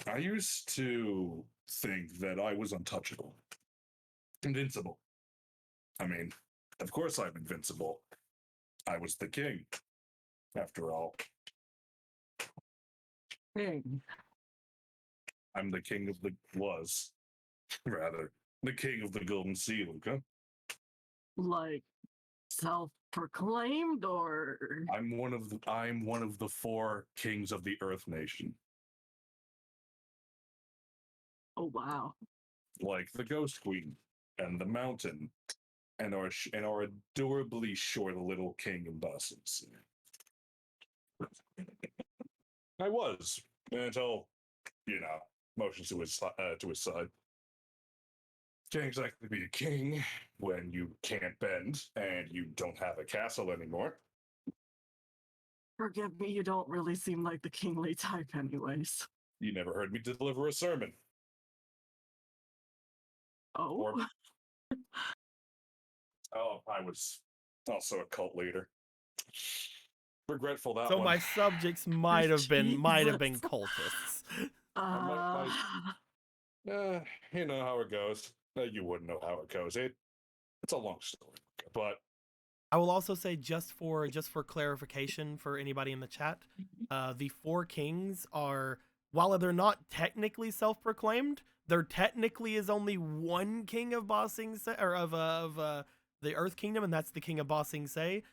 I used to think that I was untouchable, invincible. I mean, of course I'm invincible. I was the king, after all. King. I'm the king of the the king of the Golden Sea, Luca. Like self-proclaimed, or I'm one of the 4 kings of the Earth Nation. oh wow. Like the Ghost Queen and the Mountain and our adorably short little king of buses. I was until, motions to his side. Can't exactly be a king when you can't bend and you don't have a castle anymore. Forgive me, you don't really seem like the kingly type, anyways. You never heard me deliver a sermon. Oh? Or, I was also a cult leader. Regretful that So one. my subjects might have been Jesus. cultists. You know how it goes. You wouldn't know how it goes. It's a long story, but I will also say, just for clarification for anybody in the chat, the four kings are, while they're not technically self-proclaimed, there technically is only one king of Ba Sing Se, or of the Earth Kingdom, and that's the king of Ba Sing Se.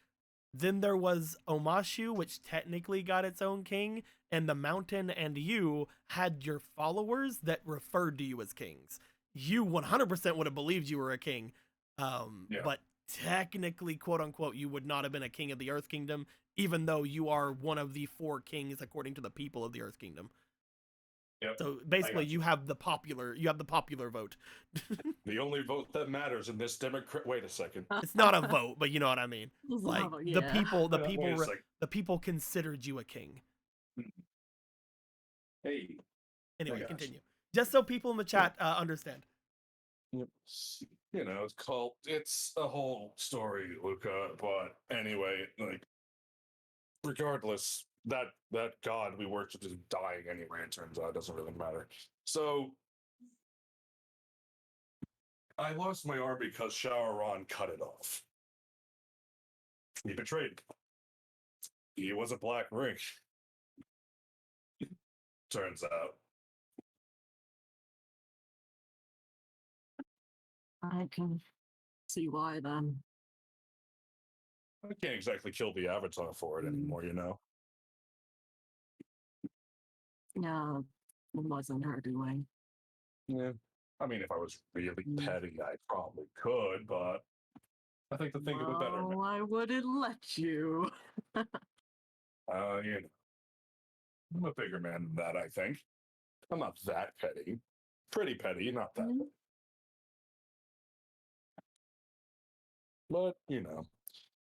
Then there was Omashu, which technically got its own king, and the mountain and you had your followers that referred to you as kings. You 100% would have believed you were a king, but technically, quote unquote, you would not have been a king of the Earth Kingdom, even though you are one of the four kings according to the people of the Earth Kingdom. Yep, So basically, you have the popular vote. The only vote that matters in this Democrat. Wait a second. It's not a vote, but you know what I mean. Like Yeah. the people considered you a king. Hey. Anyway, Gosh. continue. Just so people in the chat understand. Yep. It's cult. It's a whole story, Luca. But anyway, regardless, that god we worship is dying anyway. It turns out it doesn't really matter. So I lost my arm because Shaoran cut it off. He betrayed me. He was a black ring. Turns out. I can see why then. I can't exactly kill the avatar for it anymore, Yeah, it wasn't her doing. Yeah. I mean, if I was really petty, I probably could, but I think the thing of a better man. I wouldn't let you. I'm a bigger man than that, I think. I'm not that petty. Pretty petty, not that petty. But,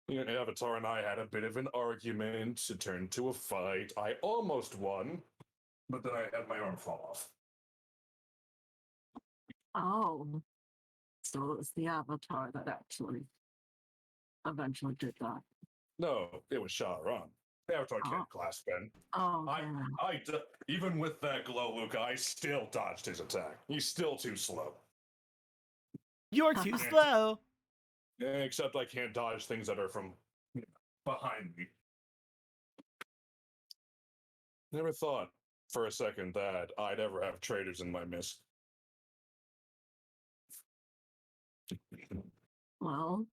Avatar and I had a bit of an argument. It turned to a fight. I almost won, but then I had my arm fall off. Oh. So it was the Avatar that actually eventually did that. No, it was Shah-Ran. Avatar can't glass bend. Oh, Even with that glow, Luca, I still dodged his attack. He's still too slow. You're too slow. Except I can't dodge things that are from behind me. Never thought for a second that I'd ever have traitors in my midst. Well,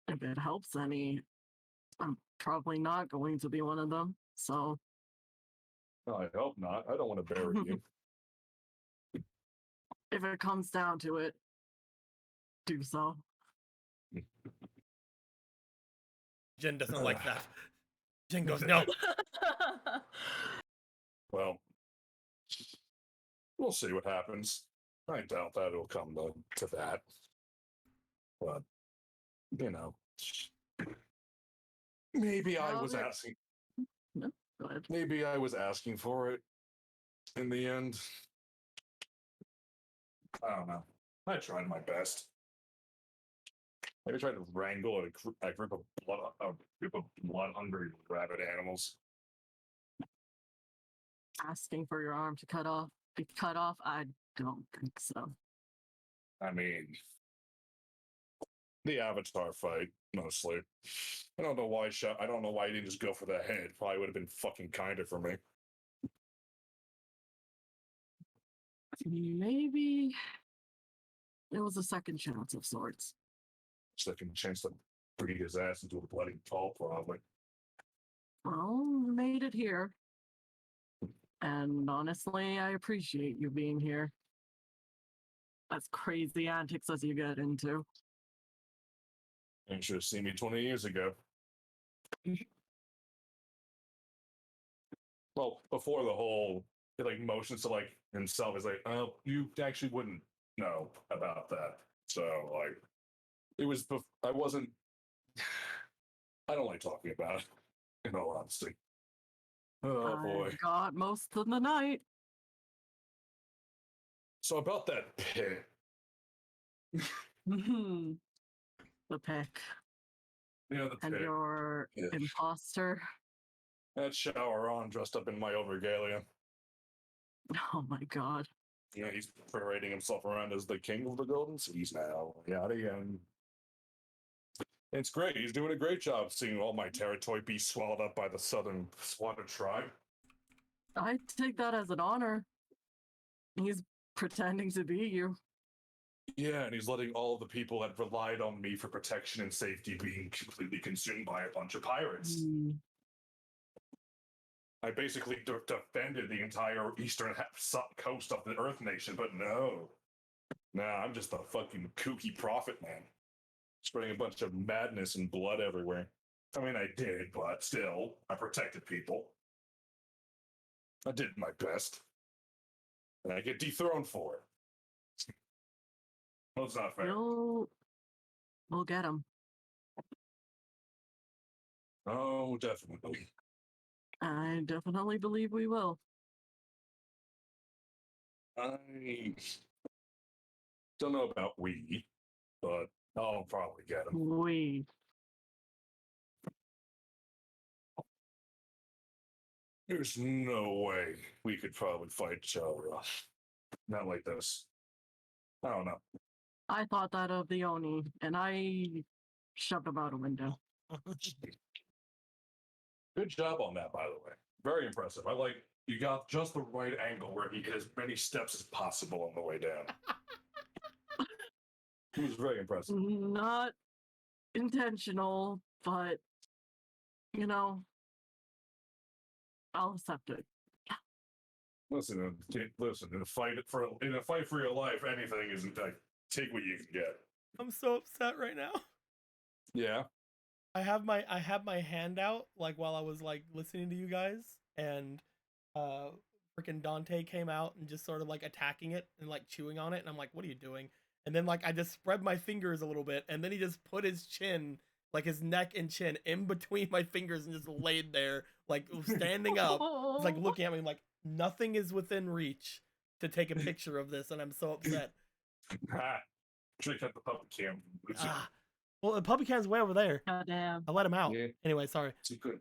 if it helps any, I'm probably not going to be one of them, so. I hope not. I don't want to bury you. If it comes down to it, do so. Jen doesn't like that. Jen goes, no. Well, we'll see what happens. I doubt that it'll come to that. But, maybe I was asking. No, go ahead. Maybe I was asking for it in the end. I don't know. I tried my best. Maybe tried to wrangle a group of blood-hungry rabbit animals. Asking for your arm to be cut off? I don't think so. I mean, the Avatar fight mostly. I don't know why he didn't just go for the head. Probably would have been fucking kinder for me. Maybe it was a second chance of sorts. Second chance to beat his ass into a bloody pulp, probably. Well, we made it here. And honestly, I appreciate you being here. As crazy antics as you get into. You should have seen me 20 years ago. Well, before the whole like motions to like himself is like, oh, you actually wouldn't know about that. So like, it was. I wasn't. I don't like talking about it. In all honesty. Oh boy. I got most of the night. So about that pit. The pick. You know the And pit. your Yeah. imposter. That shower on, dressed up in my overgalia. Oh my god. You know, he's parading himself around as the king of the Golden Seas now. Yada yada. It's great. He's doing a great job seeing all my territory be swallowed up by the southern swatter tribe. I take that as an honor. He's pretending to be you. Yeah, and he's letting all the people that relied on me for protection and safety being completely consumed by a bunch of pirates. I basically defended the entire eastern coast of the Earth Nation, but no. Nah, I'm just a fucking kooky prophet man. Spreading a bunch of madness and blood everywhere. I mean, I did, but still, I protected people. I did my best. And I get dethroned for it. Well, it's not fair. We'll get him. Oh, definitely. I definitely believe we will. I don't know about we, but I'll probably get him. We. There's no way we could probably fight each other off. Not like this. I don't know. I thought that of the Oni, and I shoved him out a window. Good job on that, by the way. Very impressive. I like you got just the right angle where he hit as many steps as possible on the way down. It was very impressive. Not intentional, but you know, I'll accept it. Listen. In a fight for your life, anything isn't like take what you can get. I'm so upset right now. Yeah. I have my hand out like while I was like listening to you guys, and freaking Dante came out and just sort of like attacking it and like chewing on it, and I'm like, what are you doing? And then like I just spread my fingers a little bit, and then he just put his chin, like his neck and chin, in between my fingers and just laid there like standing up. It's like looking at me like nothing is within reach to take a picture of this, and I'm so upset. Should have kept the puppet cam. Well, the puppy cam's way over there. God damn. I let him out. Yeah. Anyway, sorry. It's a good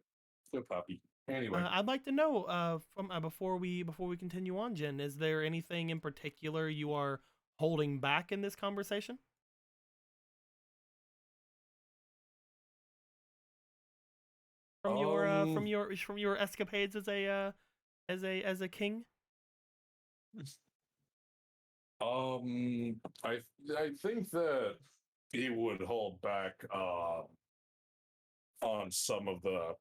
puppy. Anyway, I'd like to know from before we continue on, Jen, is there anything in particular you are holding back in this conversation? From your escapades as a king? I think that he would hold back on some of the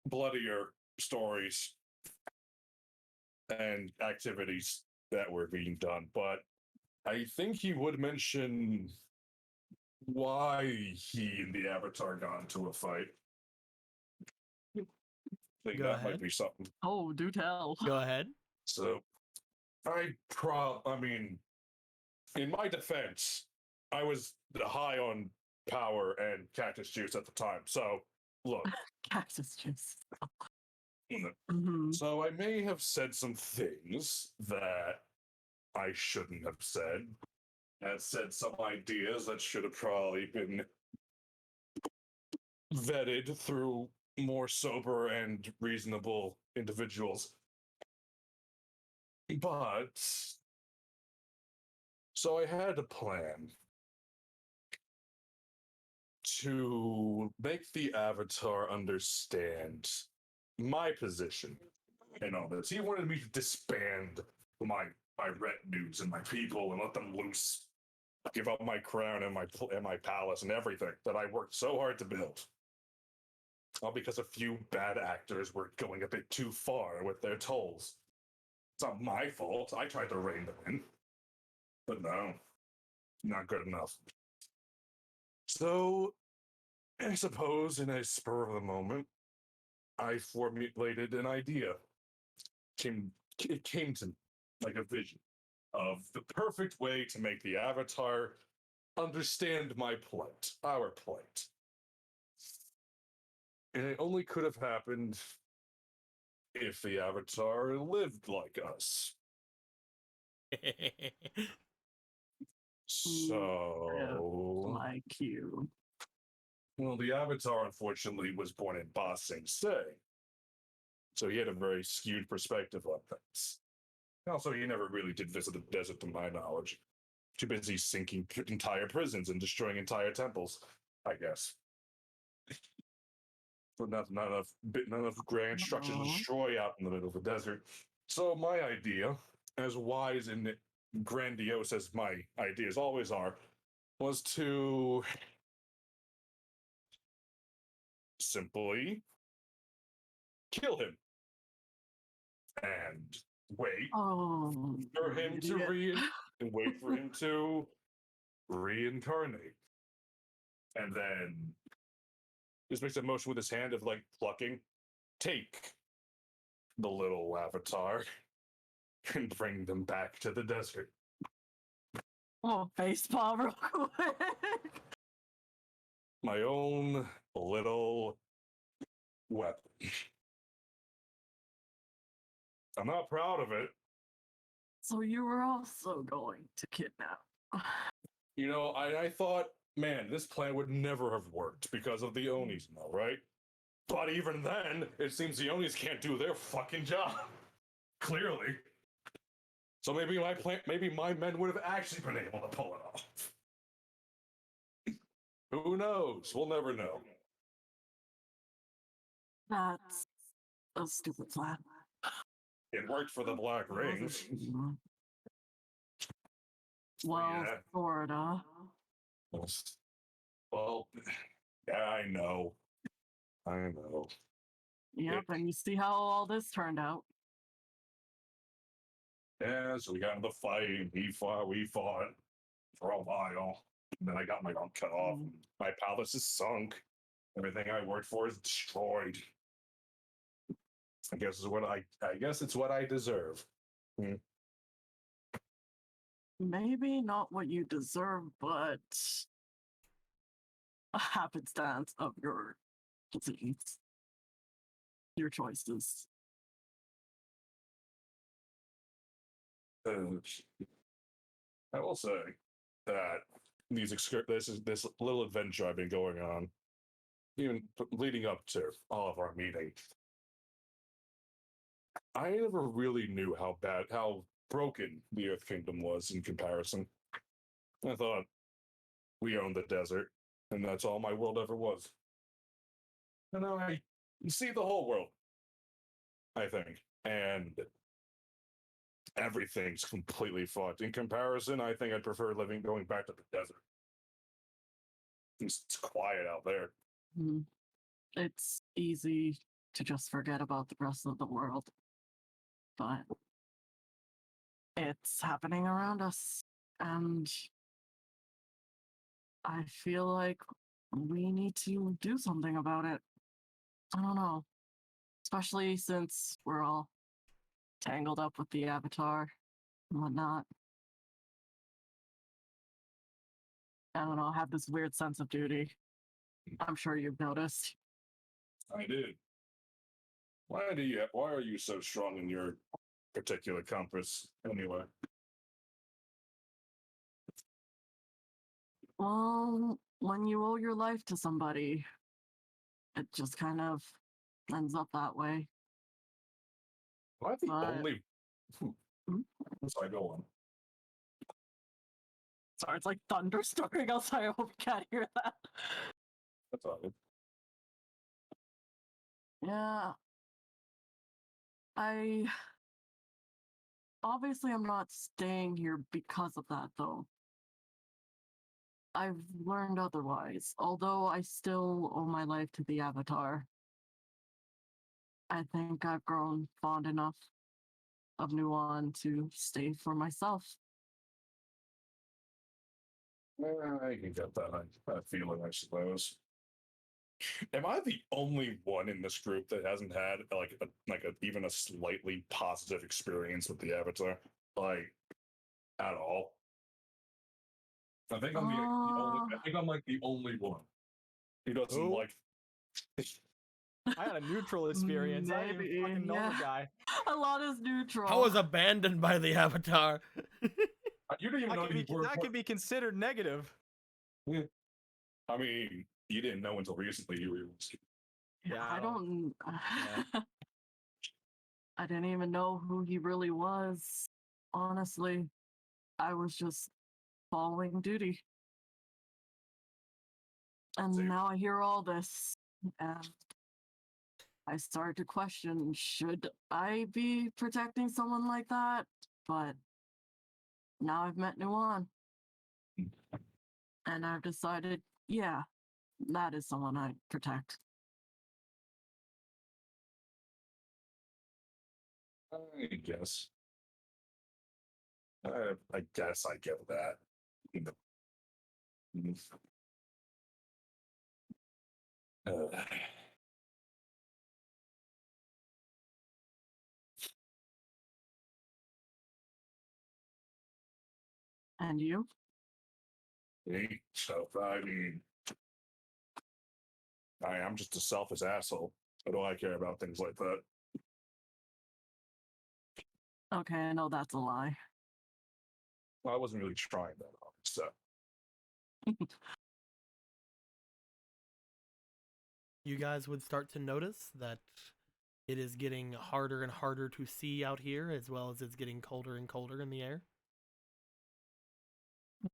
bloodier stories and activities that were being done, but I think he would mention why he and the Avatar got into a fight. I think Go that ahead. might be something. Oh, do tell. Go ahead. So, I mean, in my defense, I was high on power and cactus juice at the time. So, look. Cactus juice. So I may have said some things that I shouldn't have said. And said some ideas that should have probably been vetted through more sober and reasonable individuals. But so I had a plan to make the Avatar understand my position in all this. He wanted me to disband my retinues and my people and let them loose, give up my crown and my palace and everything that I worked so hard to build. All because a few bad actors were going a bit too far with their tolls. It's not my fault. I tried to rein them in. But no, not good enough. So, I suppose in a spur of the moment, I formulated an idea. It came to me like a vision of the perfect way to make the Avatar understand my plight, our plight. And it only could have happened if the Avatar lived like us. So, Like you. well, the Avatar unfortunately was born in Ba Sing Se, so he had a very skewed perspective on things. Also, he never really did visit the desert, to my knowledge. Too busy sinking entire prisons and destroying entire temples, I guess. But not enough grand structures to Aw. destroy out in the middle of the desert. So my idea, as wise and grandiose as my ideas always are, was to simply kill him and wait Oh, for him to idiot. wait for him to reincarnate, and then just makes a motion with his hand of like plucking, take the little avatar and bring them back to the desert. Oh, facepalm real quick. My own little weapon. I'm not proud of it. So you were also going to kidnap. You know, I thought, man, this plan would never have worked because of the Onis now, right? But even then, it seems the Onis can't do their fucking job. Clearly. So maybe my men would have actually been able to pull it off. Who knows? We'll never know. That's a stupid plan. It worked for the Black Rings. Well, Yeah. sorta. Well, yeah, I know. Yep, and you see how all this turned out. Yeah, so we got into the fight. We fought for a while. And then I got my arm cut off. And my palace is sunk. Everything I worked for is destroyed. I guess it's what I deserve. Maybe not what you deserve, but a happenstance of your decisions, your choices. I will say that this little adventure I've been going on, even leading up to all of our meetings, I never really knew how broken the Earth Kingdom was in comparison. I thought we owned the desert, and that's all my world ever was. And now I see the whole world, I think, and everything's completely fucked. In comparison, I think I'd prefer going back to the desert. It's quiet out there. It's easy to just forget about the rest of the world, but it's happening around us, and I feel like we need to do something about it. I don't know, especially since we're all tangled up with the Avatar and whatnot. I don't know, I have this weird sense of duty. I'm sure you've noticed. I did. Why are you so strong in your particular compass anyway? Well, when you owe your life to somebody, it just kind of ends up that way. Am I the But- only Hmm? Sorry, go on. Sorry, it's like thunderstorming outside. I hope you can't hear that. That's all good. Yeah. Obviously I'm not staying here because of that though. I've learned otherwise. Although I still owe my life to the Avatar, I think I've grown fond enough of Nuon to stay for myself. I can get that feeling, I suppose. Am I the only one in this group that hasn't had even a slightly positive experience with the Avatar, like at all? I think I'm the only. I think I'm like the only one who doesn't Who? like. I had a neutral experience. I didn't even fucking know the guy. A lot is neutral. I was abandoned by the Avatar. You didn't even know you were. That could be considered negative. Yeah. I mean, you didn't know until recently you were. Yeah, I I don't. Yeah. I didn't even know who he really was. Honestly, I was just following duty. And Same. now I hear all this, and I start to question, should I be protecting someone like that? But now I've met Nuan, and I've decided, yeah, that is someone I'd protect. I guess. I guess I get that. Uh, And you? so I mean, I'm just a selfish asshole. What do I care about things like that? Okay, I know that's a lie. Well, I wasn't really trying that hard, so. You guys would start to notice that it is getting harder and harder to see out here, as well as it's getting colder and colder in the air.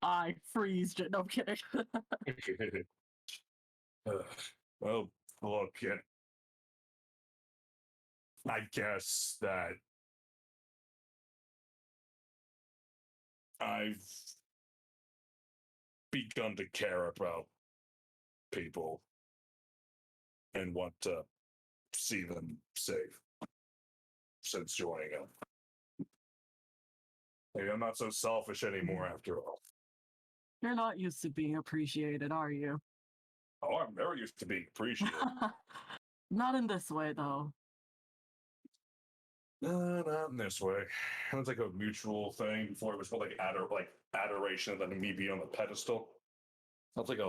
I freezed it. No, I'm kidding. Well, look, I guess that I've begun to care about people and want to see them safe since joining them. Maybe I'm not so selfish anymore after all. You're not used to being appreciated, are you? Oh, I'm very used to being appreciated. Not in this way, though. No, not in this way. It was like a mutual thing before it was called like adoration and then me being on the pedestal. That's like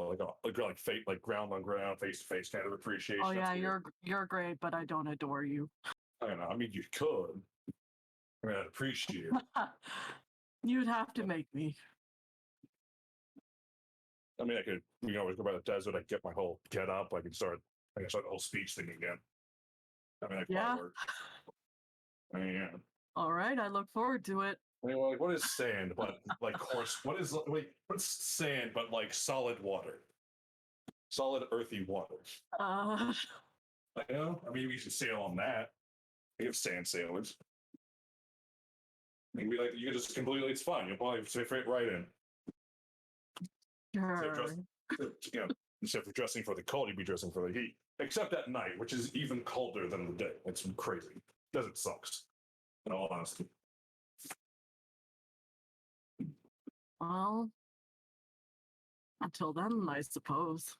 fate, like ground on ground, face to face kind of appreciation. Oh yeah, That's you're great, but I don't adore you. I don't know. I mean, you could. I mean, I'd appreciate it. You'd have to make me. I mean, I could, always go by the desert. I get my whole get up. I can start the whole speech thing again. I mean, that could Yeah. work. I mean, yeah. All right, I look forward to it. I mean, like, what is sand but like coarse? What's sand but like solid water? Solid earthy water. Uh, I know. I mean, we should sail on that. We have sand sailors. I mean, you can just completely. It's fine. You'll probably fit right in. sure. Instead of dressing for the cold, you'd be dressing for the heat. Except at night, which is even colder than the day. It's crazy. Desert sucks. In all honesty. Well, until then, I suppose.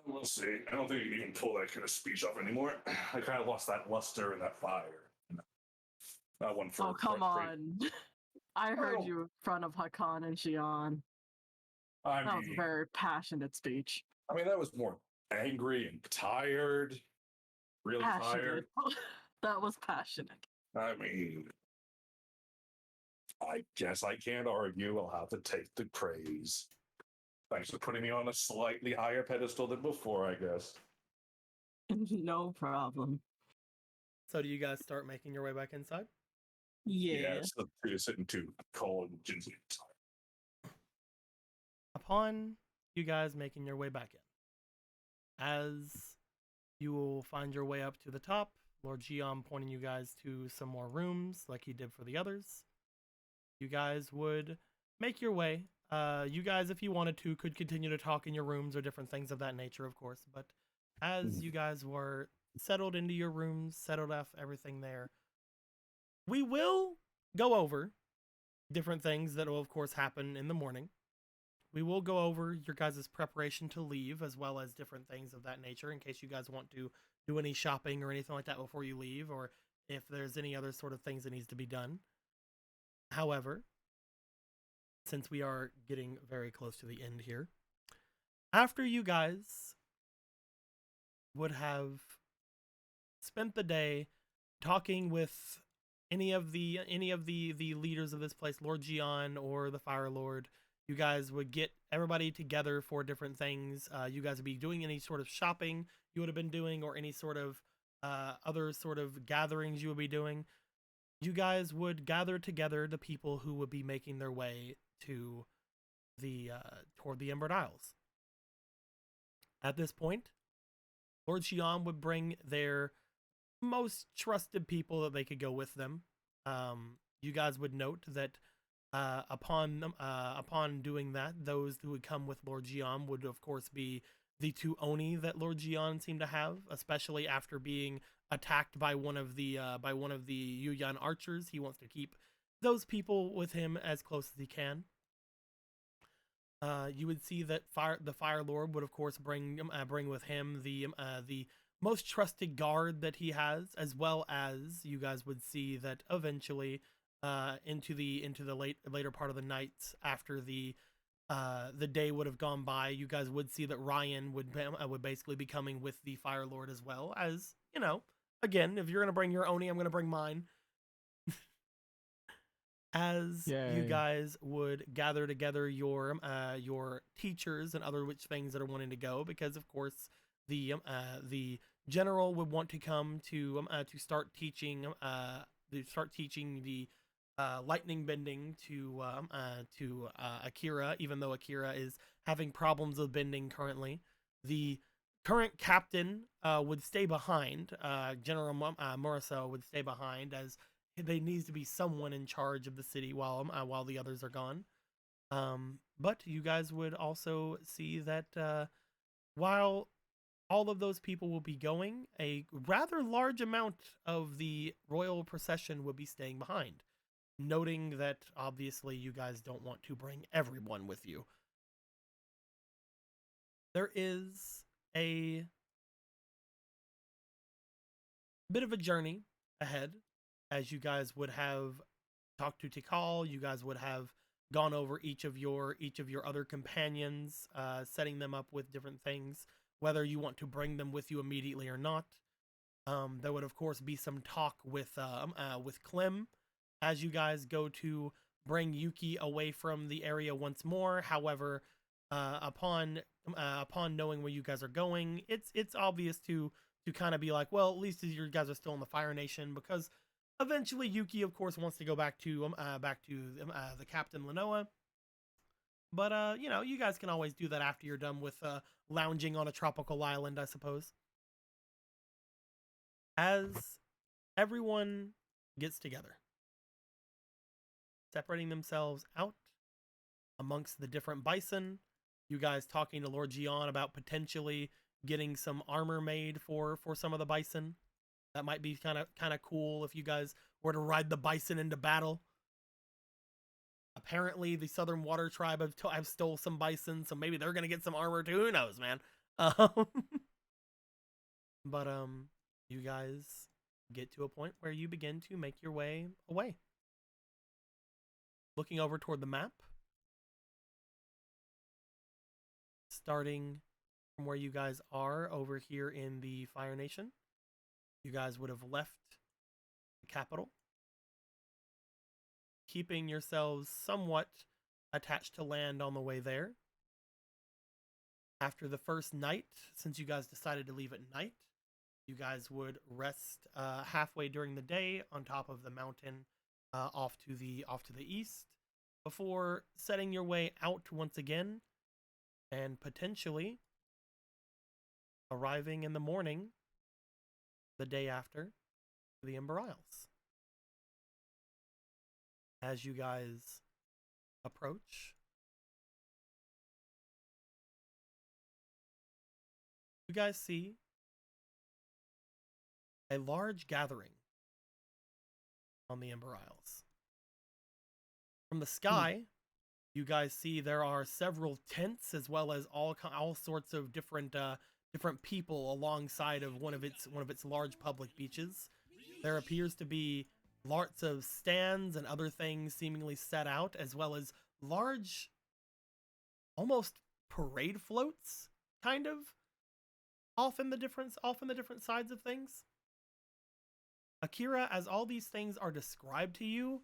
We'll see. I don't think you can even pull that kind of speech off anymore. I kind of lost that luster and that fire. That one for. Oh, come on. I heard Oh. you in front of Hakan and Xian. I That was a mean, very passionate speech. that was more angry and tired. Really tired. Passionate. That was passionate. I mean, I guess I can't argue. I'll have to take the praise. Thanks for putting me on a slightly higher pedestal than before, I guess. No problem. So do you guys start making your way back inside? Yeah. It's sitting too cold and gingery. Upon you guys making your way back in, as you will find your way up to the top, Lord Gion pointing you guys to some more rooms like he did for the others. You guys would make your way. You guys, if you wanted to, could continue to talk in your rooms or different things of that nature, of course. But as you guys were settled into your rooms, settled off everything there, we will go over different things that will, of course, happen in the morning. We will go over your guys' preparation to leave, as well as different things of that nature, in case you guys want to do any shopping or anything like that before you leave, or if there's any other sort of things that needs to be done. However, since we are getting very close to the end here, after you guys would have spent the day talking with any of the leaders of this place, Lord Gian or the Fire Lord, you guys would get everybody together for different things. You guys would be doing any sort of shopping you would have been doing, or any sort of other sort of gatherings you would be doing. You guys would gather together the people who would be making their way to the toward the Embered Isles. At this point, Lord Xian would bring their most trusted people that they could go with them. You guys would note that upon doing that, those who would come with Lord Xian would, of course, be the 2 Oni that Lord Xian seemed to have, especially after being attacked by one of the Yuyan archers. He wants to keep those people with him as close as he can. You would see that the Fire Lord would, of course, bring with him the most trusted guard that he has, as well as you guys would see that eventually, into the later part of the night, after the day would have gone by, you guys would see that Ryan would basically be coming with the Fire Lord, as well as, you know, again, if you're gonna bring your Oni, I'm gonna bring mine. As Yay. you guys would gather together your teachers and other witch things that are wanting to go, because of course the general would want to come to start teaching the lightning bending to Akira, even though Akira is having problems with bending currently. The current captain would stay behind. General Muraso would stay behind, as there needs to be someone in charge of the city while the others are gone. But you guys would also see that while all of those people will be going, a rather large amount of the royal procession would be staying behind, noting that obviously you guys don't want to bring everyone with you. There is a bit of a journey ahead, as you guys would have talked to Tikal. You guys would have gone over each of your other companions, setting them up with different things, whether you want to bring them with you immediately or not. There would, of course, be some talk with Clem as you guys go to bring Yuki away from the area once more. However, upon knowing where you guys are going, it's obvious to kind of be like, well, at least you guys are still in the Fire Nation, because eventually Yuki, of course, wants to go back to the Captain Lenoa. But you know, you guys can always do that after you're done with lounging on a tropical island, I suppose. As everyone gets together, separating themselves out amongst the different bison, you guys talking to Lord Gian about potentially getting some armor made for some of the bison. That might be kind of cool if you guys were to ride the bison into battle. Apparently, the Southern Water Tribe have stole some bison, so maybe they're gonna get some armor too. Who knows, man? But you guys get to a point where you begin to make your way away. Looking over toward the map, starting from where you guys are over here in the Fire Nation, you guys would have left the capital, keeping yourselves somewhat attached to land on the way there. After the first night, since you guys decided to leave at night, you guys would rest halfway during the day on top of the mountain off to the east, before setting your way out once again and potentially arriving in the morning the day after the Ember Isles. As you guys approach, you guys see a large gathering on the Ember Isles. From the sky, you guys see there are several tents as well as all sorts of different people alongside of one of its large public beaches. There appears to be lots of stands and other things seemingly set out, as well as large, almost parade floats, kind of off in the different sides of things. Akira, as all these things are described to you,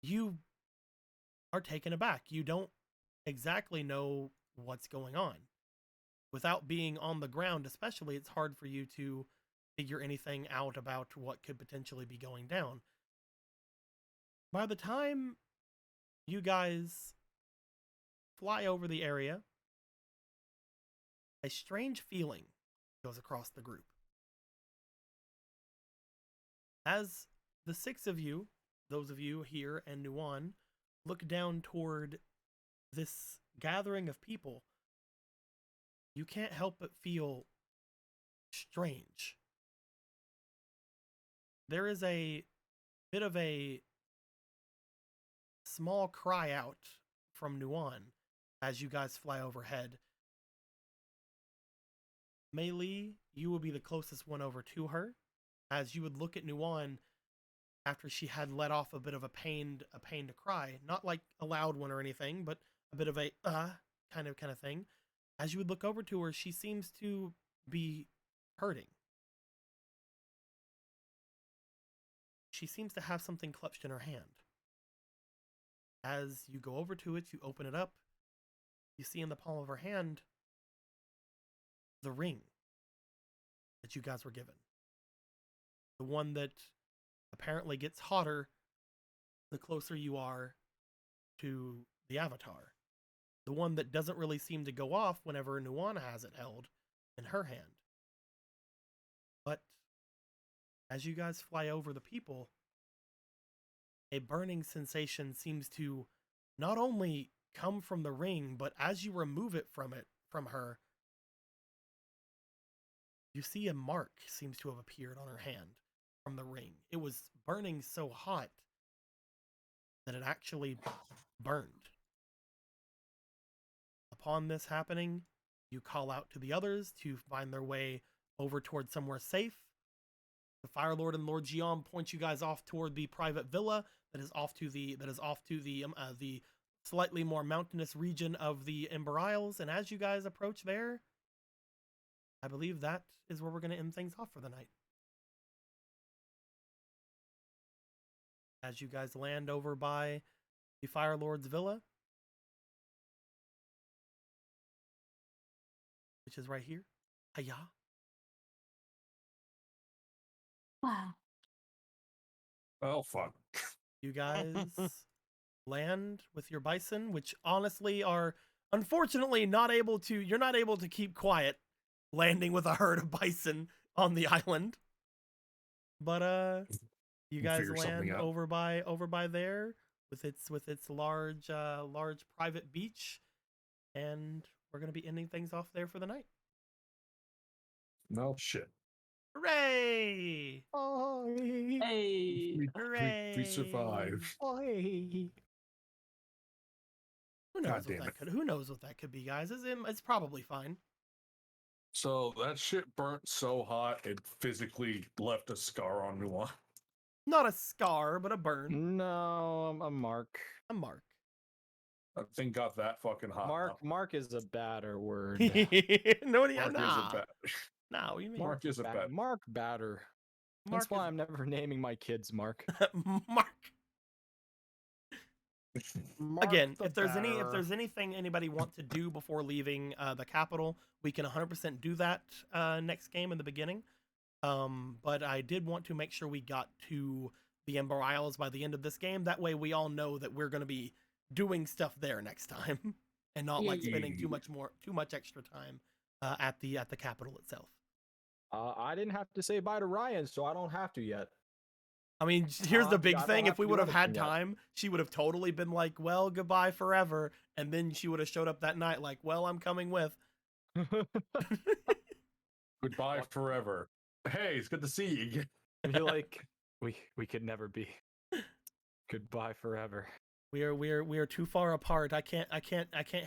you are taken aback. You don't exactly know what's going on. Without being on the ground, especially, it's hard for you to figure anything out about what could potentially be going down. By the time you guys fly over the area, a strange feeling goes across the group. As the 6 of you, those of you here and Nuan, look down toward this gathering of people, you can't help but feel strange. There is a bit of a small cry out from Nuan as you guys fly overhead. Mei Li, you will be the closest one over to her, as you would look at Nuan after she had let off a bit of a pained cry, not like a loud one or anything, but a bit of a kind of thing. As you would look over to her, she seems to be hurting. She seems to have something clutched in her hand. As you go over to it, you open it up, you see in the palm of her hand the ring that you guys were given. The one that apparently gets hotter the closer you are to the avatar. The one that doesn't really seem to go off whenever Nuana has it held in her hand. But as you guys fly over the people, a burning sensation seems to not only come from the ring, but as you remove it from her, you see a mark seems to have appeared on her hand from the ring. It was burning so hot that it actually burned. Upon this happening, you call out to the others to find their way over towards somewhere safe. The Fire Lord and Lord Jian point you guys off toward the private villa that is off to the slightly more mountainous region of the Ember Isles. And as you guys approach there, I believe that is where we're going to end things off for the night. As you guys land over by the Fire Lord's villa, which is right here. Hiya. Wow. Oh, fuck. You guys land with your bison, which honestly are unfortunately you're not able to keep quiet landing with a herd of bison on the island. But you guys land over by there with its large private beach, and we're gonna be ending things off there for the night. No shit. Hooray! Oh, Hey. Hooray! We survived. Who knows God what damn that it. who knows what that could be, guys? It's probably fine. So that shit burnt so hot it physically left a scar on Nuan. Not a scar, but a burn. No, a mark. A mark. That thing got that fucking hot. Mark is a badder word. No, Mark is a bad. No, you mean Mark is a bad. Mark batter. Mark That's why I'm never naming my kids Mark. Mark. Mark Again, the if there's batter. anything anybody wants to do before leaving the capital, we can 100% do that next game in the beginning. But I did want to make sure we got to the Ember Isles by the end of this game. That way we all know that we're going to be doing stuff there next time and not like spending too much extra time at the capital itself. I didn't have to say bye to Ryan, so I don't have to yet. I mean, here's the big I don't thing. have If we to do would have had anything yet. time, she would have totally been like, well, goodbye forever. And then she would have showed up that night like, well, I'm coming with. Goodbye forever. Hey, it's good to see you again. And you're like, we could never be. Goodbye forever. We are too far apart. I can't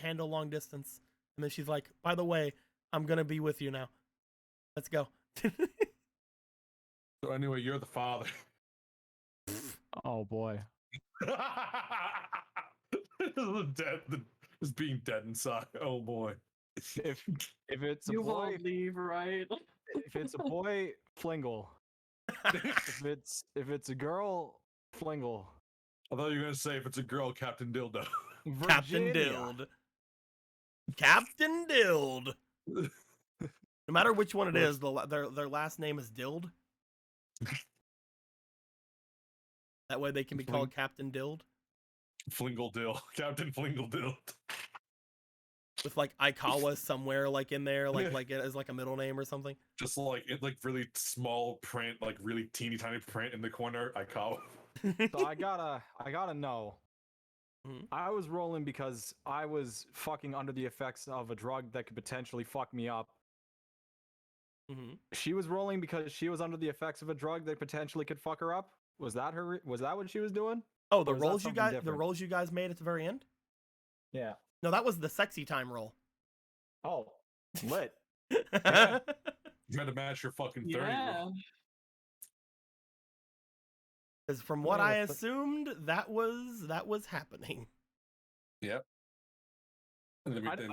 handle long distance. And then she's like, by the way, I'm gonna be with you now. Let's go. So anyway, you're the father. Oh boy. Is being dead inside. Oh boy. If it's a You boy, won't leave, right? if it's a boy, Flingle. If it's a girl, Flingle. I thought you were gonna say if it's a girl, Captain Dildo. Captain Virginia. Dild. Captain Dild. No matter which one it is, their last name is Dild. That way they can be called Captain Dild. Flingle Dill. Captain Flingle Dill. With like Aikawa somewhere like in there, like as like a middle name or something. Just like it, like really small print, like really teeny tiny print in the corner. Aikawa. So I gotta know. Mhm. I was rolling because I was fucking under the effects of a drug that could potentially fuck me up. Mm-hmm. She was rolling because she was under the effects of a drug that potentially could fuck her up. Was that her? Was that what she was doing? Oh, the Or is that rolls you something guys, the different? rolls you guys made at the very end. Yeah. No, that was the sexy time roll. Oh, lit. You had to match your fucking 30. Yeah. Because from what Yeah, I the fu- assumed, that was happening. Yep. And then we, I- then,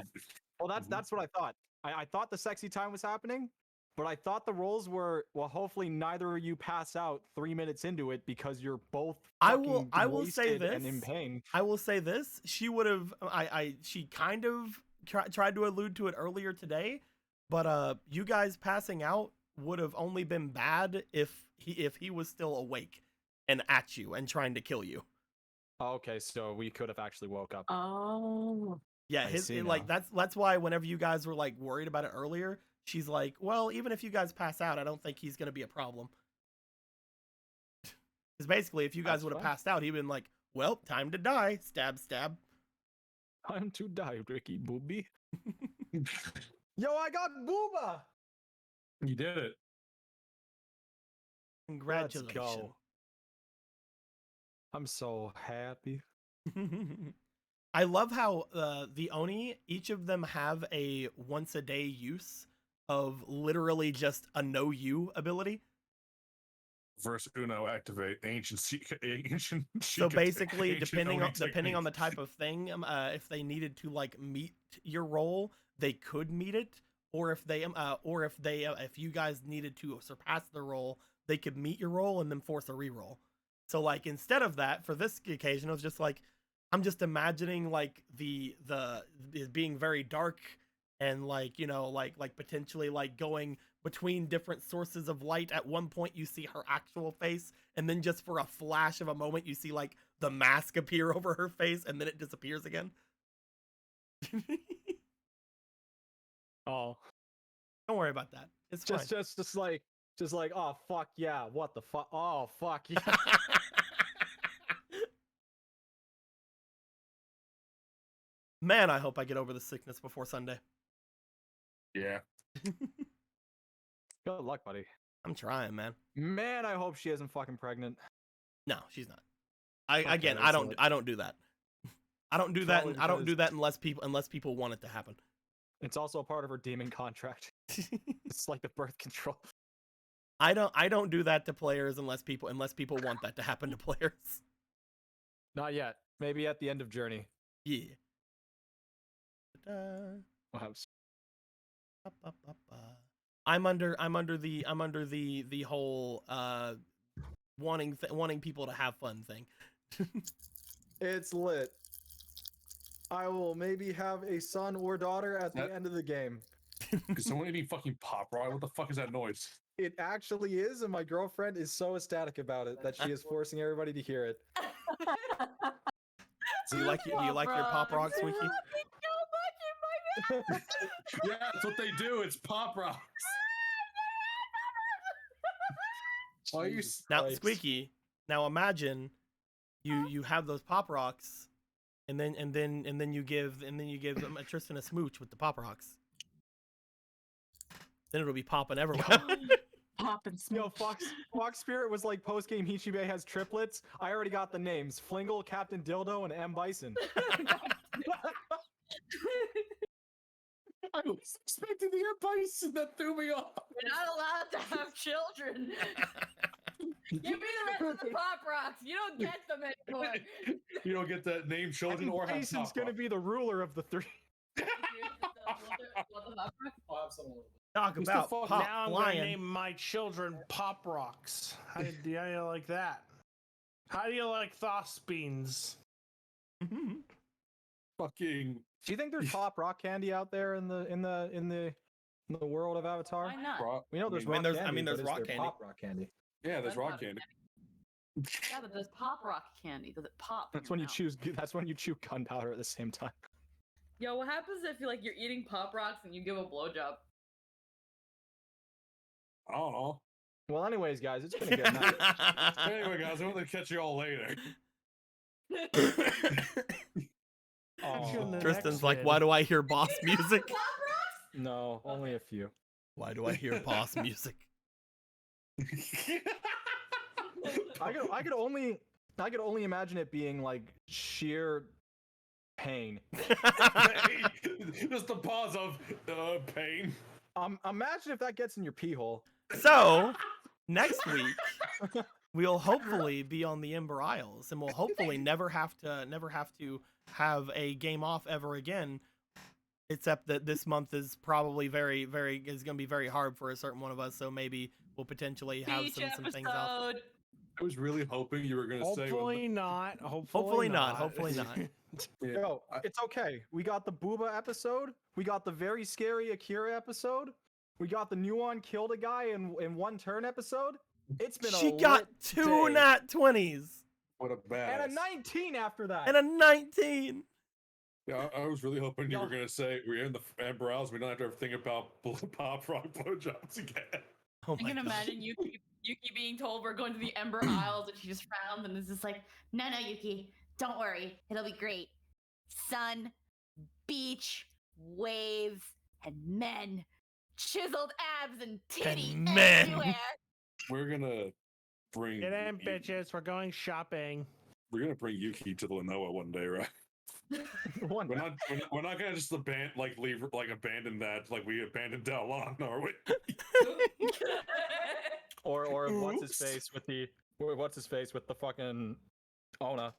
Well, that's what I thought. I thought the sexy time was happening, but I thought the rolls were well. Hopefully, neither of you pass out 3 minutes into it because you're both. I will say wasted and in this. pain. I will say this. She would have. She kind of tried to allude to it earlier today, but you guys passing out would have only been bad if he was still awake and at you and trying to kill you. Okay, so we could have actually woke up. Oh. Yeah, I see like now. that's why whenever you guys were like worried about it earlier, she's like, well, even if you guys pass out, I don't think he's gonna be a problem. Because basically, if you guys That's would have fine. passed out, he'd been like, well, time to die. Stab, stab. Time to die, Ricky Booby. Yo, I got Booba. you did it. Congratulations. Let's go. I'm so happy. I love how the Oni, each of them have a once a day use of literally just a no you ability. Verse Uno activate ancient So basically, ancient depending Oni on the technique. type of thing, if they needed to like meet your role, they could meet it, or if if you guys needed to surpass the roll, they could meet your roll and then force a reroll. So like instead of that, for this occasion, it was just like I'm just imagining like the it being very dark and like like potentially like going between different sources of light. At one point you see her actual face, and then just for a flash of a moment you see like the mask appear over her face, and then it disappears again. Oh, Don't worry about that. It's fine. just like oh fuck yeah, what the fuck? Oh fuck yeah. Man, I hope I get over the sickness before Sunday. Yeah. Good luck, buddy. I'm trying, man. Man, I hope she isn't fucking pregnant. No, she's not. Okay, Again, that's I don't do that. I don't do that. Probably I don't do because- that unless people want it to happen. It's also a part of her demon contract. It's like the birth control. I don't do that to players unless people want that to happen to players. Not yet. Maybe at the end of Journey. Yeah. We'll have I'm under the whole wanting people to have fun thing. It's lit. I will maybe have a son or daughter at the That- end of the game. Is someone eating fucking pop rock? What the fuck is that noise? It actually is, and my girlfriend is so ecstatic about it that she is forcing everybody to hear it. Do you like your pop rocks, Wiki? Yeah, that's what they do. It's pop rocks. Why are you? Jesus Now, Christ. Squeaky. Now imagine you have those pop rocks, and then you give Tristan a smooch with the pop rocks. Then it'll be popping everywhere. Pop and Yo, smoke. Fox Spirit was like post game Hichibe has triplets. I already got the names: Flingle, Captain Dildo, and M Bison. I was expecting the Bison. That threw me off. You're not allowed to have children. Give me the rest of the Pop Rocks. You don't get them anymore. You don't get to name children or have Bison's Pop gonna Rock. be the ruler of the three. Talk Mr. about Fuck, pop Now I'm flying. gonna name my children Pop Rocks. How do you like that? How do you like Thos beans? Fucking. Do you think there's pop rock candy out there in the world of Avatar? Why not? Rock. We know there's I mean, rock there's- candy. there's but is rock there candy. Pop rock candy. Yeah, there's That's rock not candy. Yeah, but there's Pop Rock candy. Does it pop? in That's your when you mouth? choose. That's when you chew gunpowder at the same time. Yo, what happens if you're eating Pop Rocks and you give a blowjob? I don't know. Well, anyways, guys, it's been a good night. Anyway, guys, I'm gonna catch you all later. Catch you in the Oh, Tristan's next like, vid. why do I hear boss music? Pop Rocks? no, only a few. Why do I hear boss music? I could only imagine it being like sheer pain. Just the pause of pain. Imagine if that gets in your pee hole. So, next week we'll hopefully be on the Ember Isles, and we'll hopefully never have to have a game off ever again. Except that this month is probably is going to be very hard for a certain one of us. So maybe we'll potentially have Beach some things off. episode. I was really hoping you were gonna say. Hopefully not. Hopefully not. Hopefully not. Yeah, Yo, I- it's okay. We got the Booba episode. We got the very scary Akira episode. We got the Nuon killed a guy in one turn episode. It's been She a got lit 2 day. nat 20s What a bad. And a 19 after that. and a 19. Yeah, I was really hoping you No. were gonna say we're in the Amber Isles. We don't have to ever think about pop rock blowjobs again. Oh I my can God. imagine Yuki being told we're going to the Ember Isles, and she just frowns and is just like, No, Yuki, don't worry. It'll be great. Sun, beach, waves, and men. Chiseled abs and titties And men. everywhere. We're gonna bring. Get in, Yuki- bitches. We're going shopping. We're gonna bring Yuki to the Lenoa one day, right? One. We're not gonna just abandon that like we abandoned Dalon, are we? Or what's his Oops. face with the fucking Ona.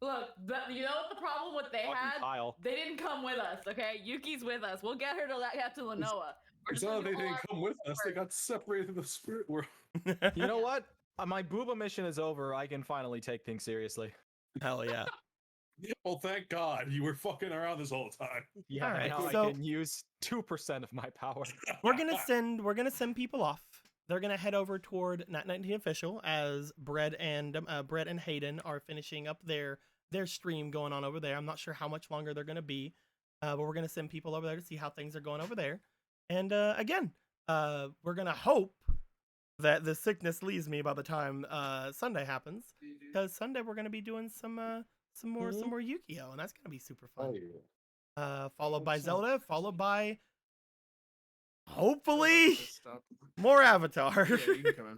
look, you know what the problem what they Fucking had? Kyle. They didn't come with us, okay? Yuki's with us. We'll get her to Lenoa. We're It's just not gonna that do they all didn't our come with us. They work. got separated in the spirit world. You know what? My Booba mission is over. I can finally take things seriously. Hell yeah. Well, thank God you were fucking around this whole time. Yeah, Alright, now so- I can use 2% of my power. We're gonna send people off. They're gonna head over toward Nat 19 Official as Brett and Hayden are finishing up their stream going on over there. I'm not sure how much longer they're gonna be, but we're gonna send people over there to see how things are going over there. And again, we're gonna hope that the sickness leaves me by the time Sunday happens, because Sunday we're gonna be doing some more Yu-Gi-Oh, and that's gonna be super fun. Followed by Zelda, followed by hopefully more Avatar. Yeah, you can come in.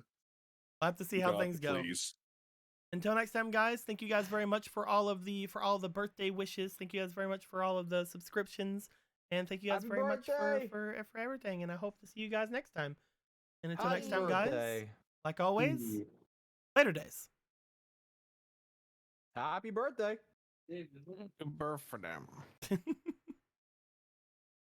We'll have to see how God, things go. please. Until next time, guys, thank you guys very much for all of the birthday wishes. Thank you guys very much for all of the subscriptions, and thank you guys Happy very much birthday! for everything. And I hope to see you guys next time. And until Happy next time, guys, birthday. like always, Ooh. later days. Happy birthday. Birth for them.